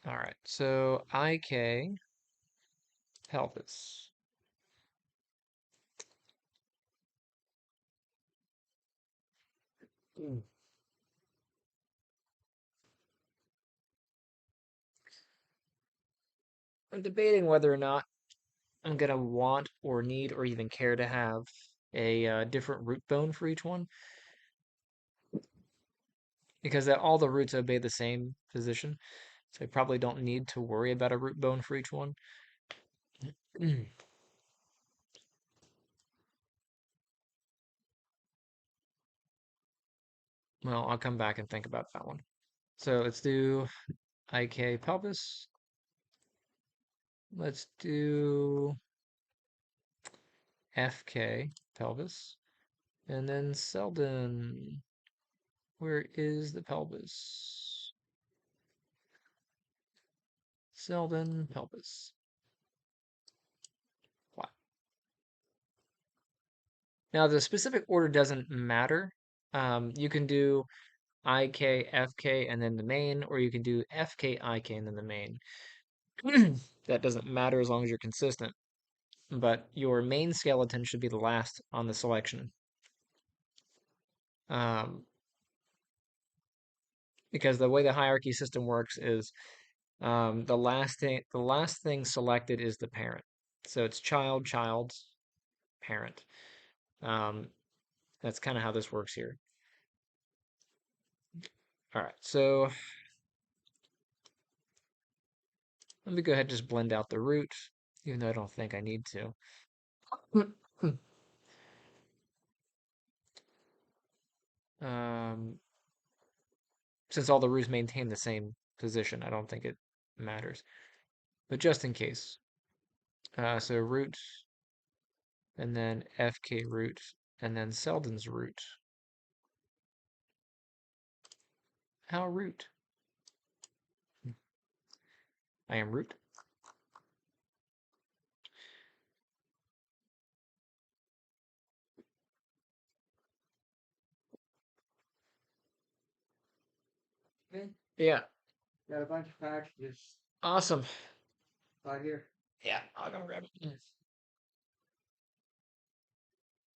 All right, so IK pelvis. Mm. I'm debating whether or not I'm gonna want or need or even care to have a different root bone for each one because all the roots obey the same position, so I probably don't need to worry about a root bone for each one. Well, I'll come back and think about that one. So let's do IK pelvis. Let's do FK pelvis. And then Seldin. Where is the pelvis? Seldin, pelvis. What? Now, the specific order doesn't matter. You can do IK, FK, and then the main, or you can do FK, IK, and then the main. That doesn't matter as long as you're consistent. But your main skeleton should be the last on the selection. Um, because the way the hierarchy system works is the last thing selected is the parent. So it's child, child, parent. Um, that's kind of how this works here. All right, so let me go ahead and just blend out the root, even though I don't think I need to. Um, since all the roots maintain the same position, I don't think it matters. But just in case. So root, and then FK root, and then Seldon's root. How root? I am root. Yeah. Got a bunch of packages Awesome. right here. Yeah, I'll go grab it.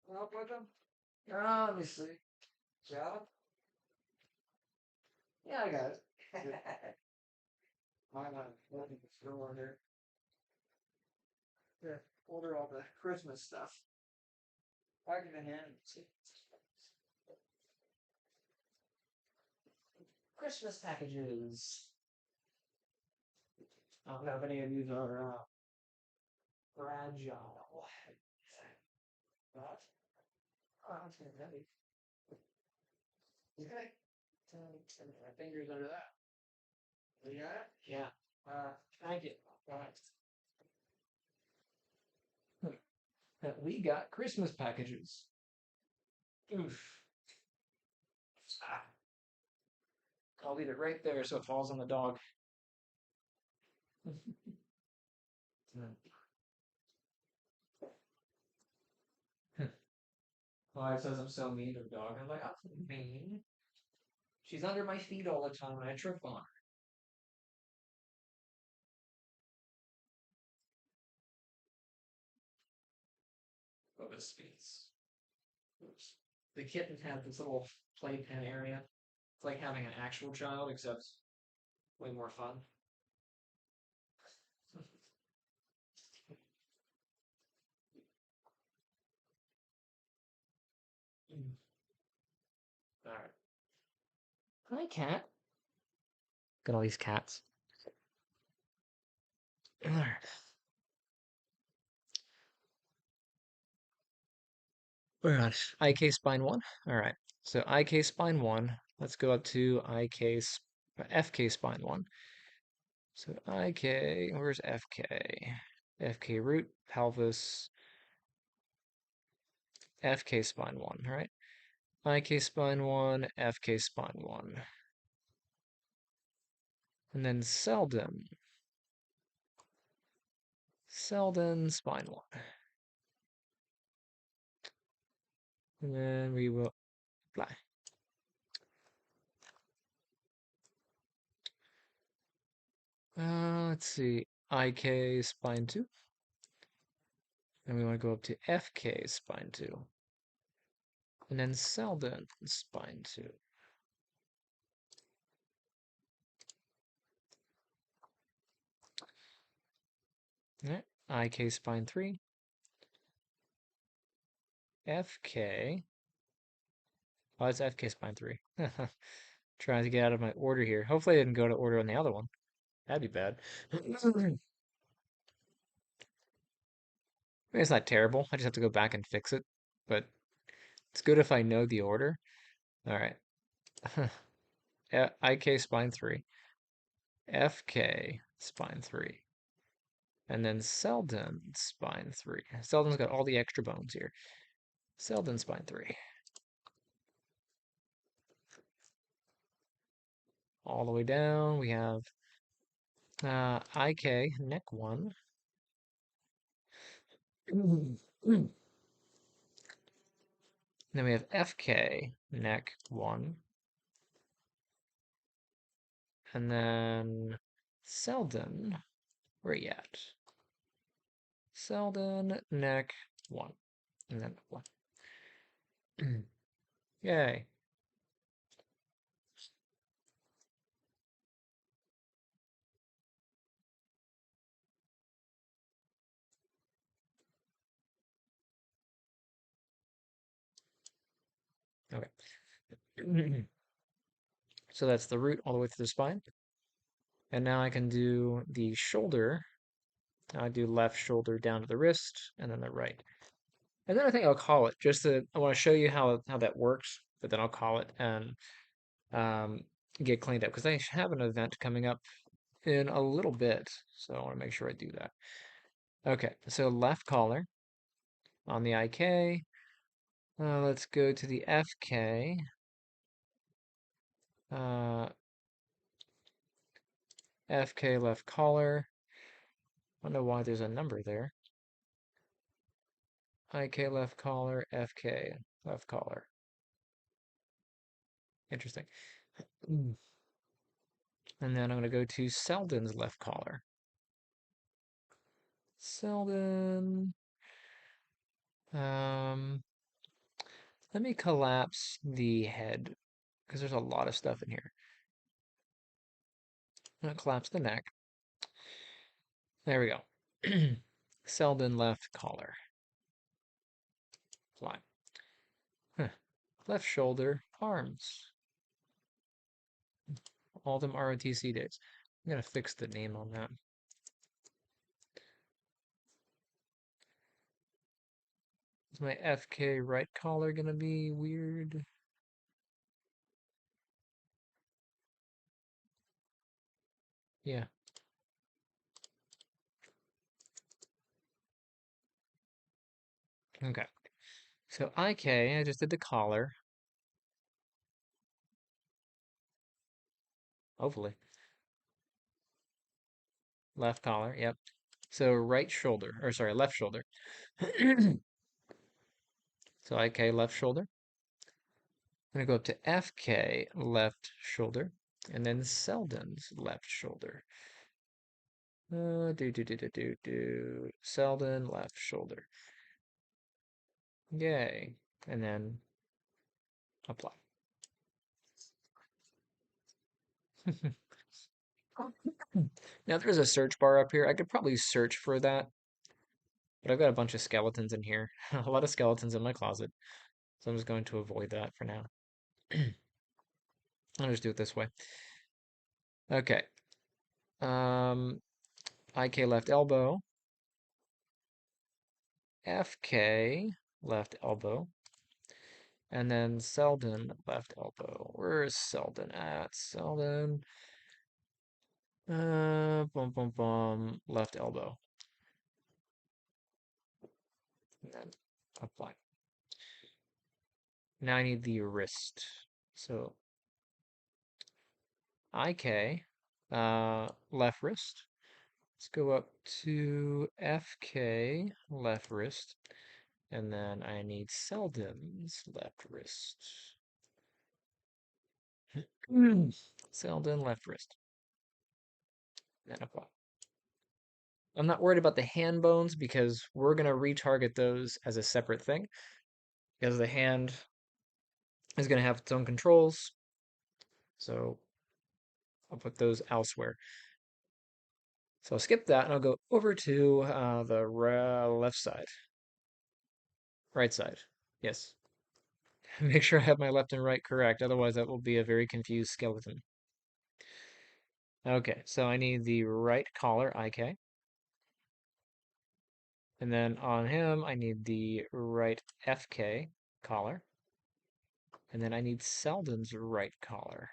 Help with them? Let me see. Yeah? Yeah, I got it. I'm looking at the store here. Yeah, order all the Christmas stuff. Back in the hand. Christmas packages. I don't know if any of these are Fragile. but it's getting heavy. Okay. My fingers under that. You got it? Yeah. Thank you. Right. We got Christmas packages. Oof. Ah, I'll leave it right there so it falls on the dog. Why it says I'm so mean to the dog. I'm like, I'm mean. She's under my feet all the time and I trip on her. Oh, this space. Oops. The kitten had this little playpen area. It's like having an actual child, except way more fun. All right. Hi, cat. Got all these cats. All right. We're on IK spine 1. All right. So IK spine 1. Let's go up to FK spine 1. So IK, where's FK? FK root, pelvis, FK spine 1, all right? IK spine 1, FK spine 1. And then Seldin. Seldin spine 1. And then we will apply. Let's see. IK spine 2. And we want to go up to FK spine 2. And then Seldin spine 2. All right. IK spine 3. FK. Oh, it's FK spine 3. Trying to get out of my order here. Hopefully I didn't go to order on the other one. That'd be bad. It's not terrible. I just have to go back and fix it. But it's good if I know the order. All right. IK spine 3. FK spine 3. And then Seldin spine 3. Seldin's got all the extra bones here. Seldin spine 3. all the way down, we have IK, neck 1. Then we have FK, neck 1. And then Seldin, where you at? Seldin, neck 1. And then 1. Yay. Okay. So that's the root all the way through the spine. And now I can do the shoulder. Now I do left shoulder down to the wrist, and then the right. And then I think I'll call it, just to, I want to show you how that works, but then I'll call it and um, get cleaned up, because I have an event coming up in a little bit, so I want to make sure I do that. Okay, so left collar on the IK. Let's go to the FK. Uh, FK left collar. I don't know why there's a number there. IK left collar, FK left collar. Interesting. And then I'm going to go to Seldin's left collar. Seldin. Um, Let me collapse the head because there's a lot of stuff in here. I'm going to collapse the neck. There we go. Seldin left collar. Fly. Huh. Left shoulder, arms. All of them ROTC days. I'm going to fix the name on that. Is my FK right collar going to be weird? Yeah. Okay. So IK, I just did the collar. Hopefully. Left collar, yep. So right shoulder, or sorry, left shoulder. So IK left shoulder. I'm gonna go up to FK left shoulder, and then Seldin's left shoulder. Seldin left shoulder. Yay. And then apply. Now there's a search bar up here. I could probably search for that, but I've got a bunch of skeletons in here. A lot of skeletons in my closet. So I'm just going to avoid that for now. I'll just do it this way. Okay. IK left elbow. FK left elbow. And then Seldin left elbow. Where's Seldin at? Seldin. Boom, boom, boom. Left elbow. And then apply. Now I need the wrist. So IK, left wrist. Let's go up to FK, left wrist. And then I need Seldin's left wrist. Seldin, left wrist. And then apply. I'm not worried about the hand bones because we're going to retarget those as a separate thing because the hand is going to have its own controls. So I'll put those elsewhere. So I'll skip that and I'll go over to the left side, right side. Yes. Make sure I have my left and right correct. Otherwise, that will be a very confused skeleton. Okay, so I need the right collar, IK. And then on him, I need the right FK collar. And then I need Seldin's right collar.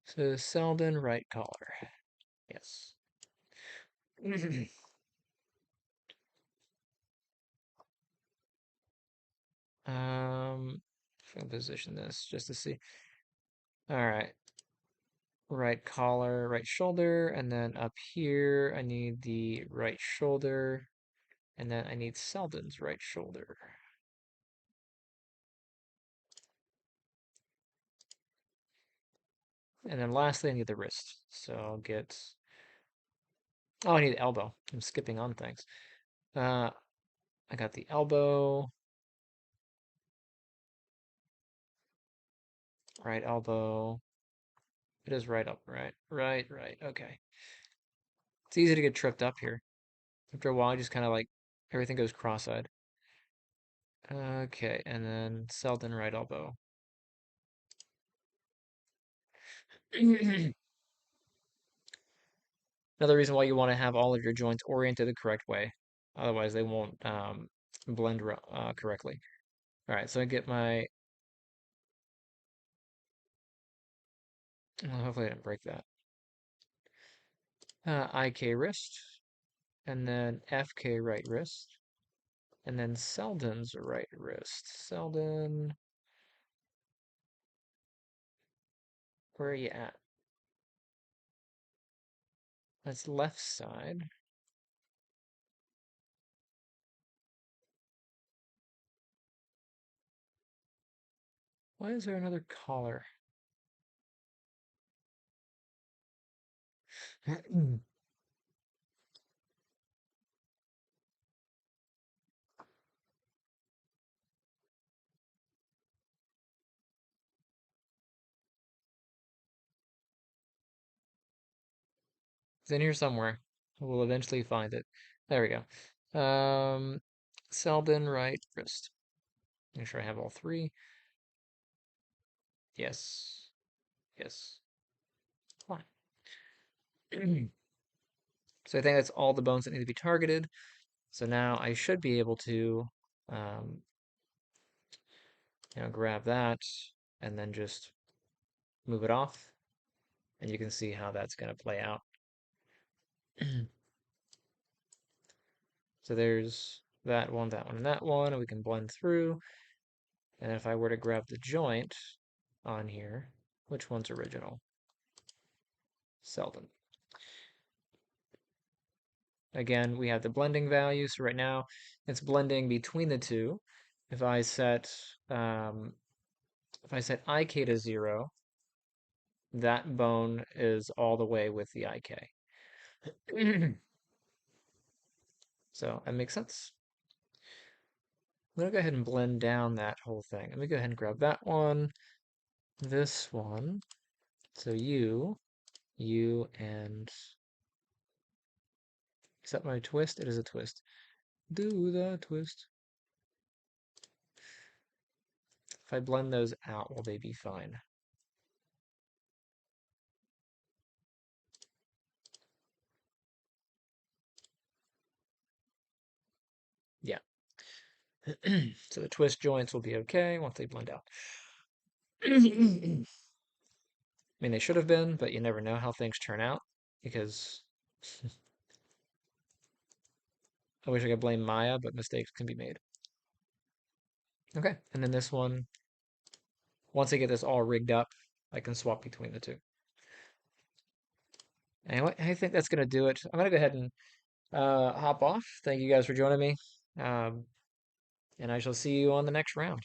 So Seldin right collar. Yes. I'm gonna position this just to see. All right. right collar, right shoulder, and then up here I need the right shoulder, and then I need Seldin's right shoulder. And then lastly I need the wrist. So I'll get, oh, I need the elbow. I'm skipping on things. Uh, I got the elbow, right elbow. It is right up, right, right. Okay. It's easy to get tripped up here. After a while, you just kind of like everything goes cross-eyed. Okay, and then Selden right elbow. Another reason why you want to have all of your joints oriented the correct way. Otherwise, they won't blend correctly. All right, so I get my, well, hopefully I didn't break that. IK wrist, and then FK right wrist, and then Selden's right wrist. Selden, where are you at? That's left side. Why is there another collar? It's in here somewhere. We'll eventually find it. There we go. Selden right wrist. Make sure I have all three. Yes. Yes. Fine. So I think that's all the bones that need to be targeted. So now I should be able to, um, grab that and then just move it off. And you can see how that's going to play out. So there's that one, and that one, and we can blend through. And if I were to grab the joint on here, which one's original? Seldin. Again, we have the blending value. So right now it's blending between the two. If I set um, if I set IK to 0, that bone is all the way with the IK. So that makes sense. I'm gonna go ahead and blend down that whole thing. Let me go ahead and grab that one, this one. So and is that my twist? It is a twist. Do the twist. If I blend those out, will they be fine? Yeah. So the twist joints will be okay once they blend out. I mean, they should have been, but you never know how things turn out because I wish I could blame Maya, but mistakes can be made. Okay, and then this one, once I get this all rigged up, I can swap between the two. Anyway, I think that's going to do it. I'm going to go ahead and hop off. Thank you guys for joining me. Um, and I shall see you on the next round.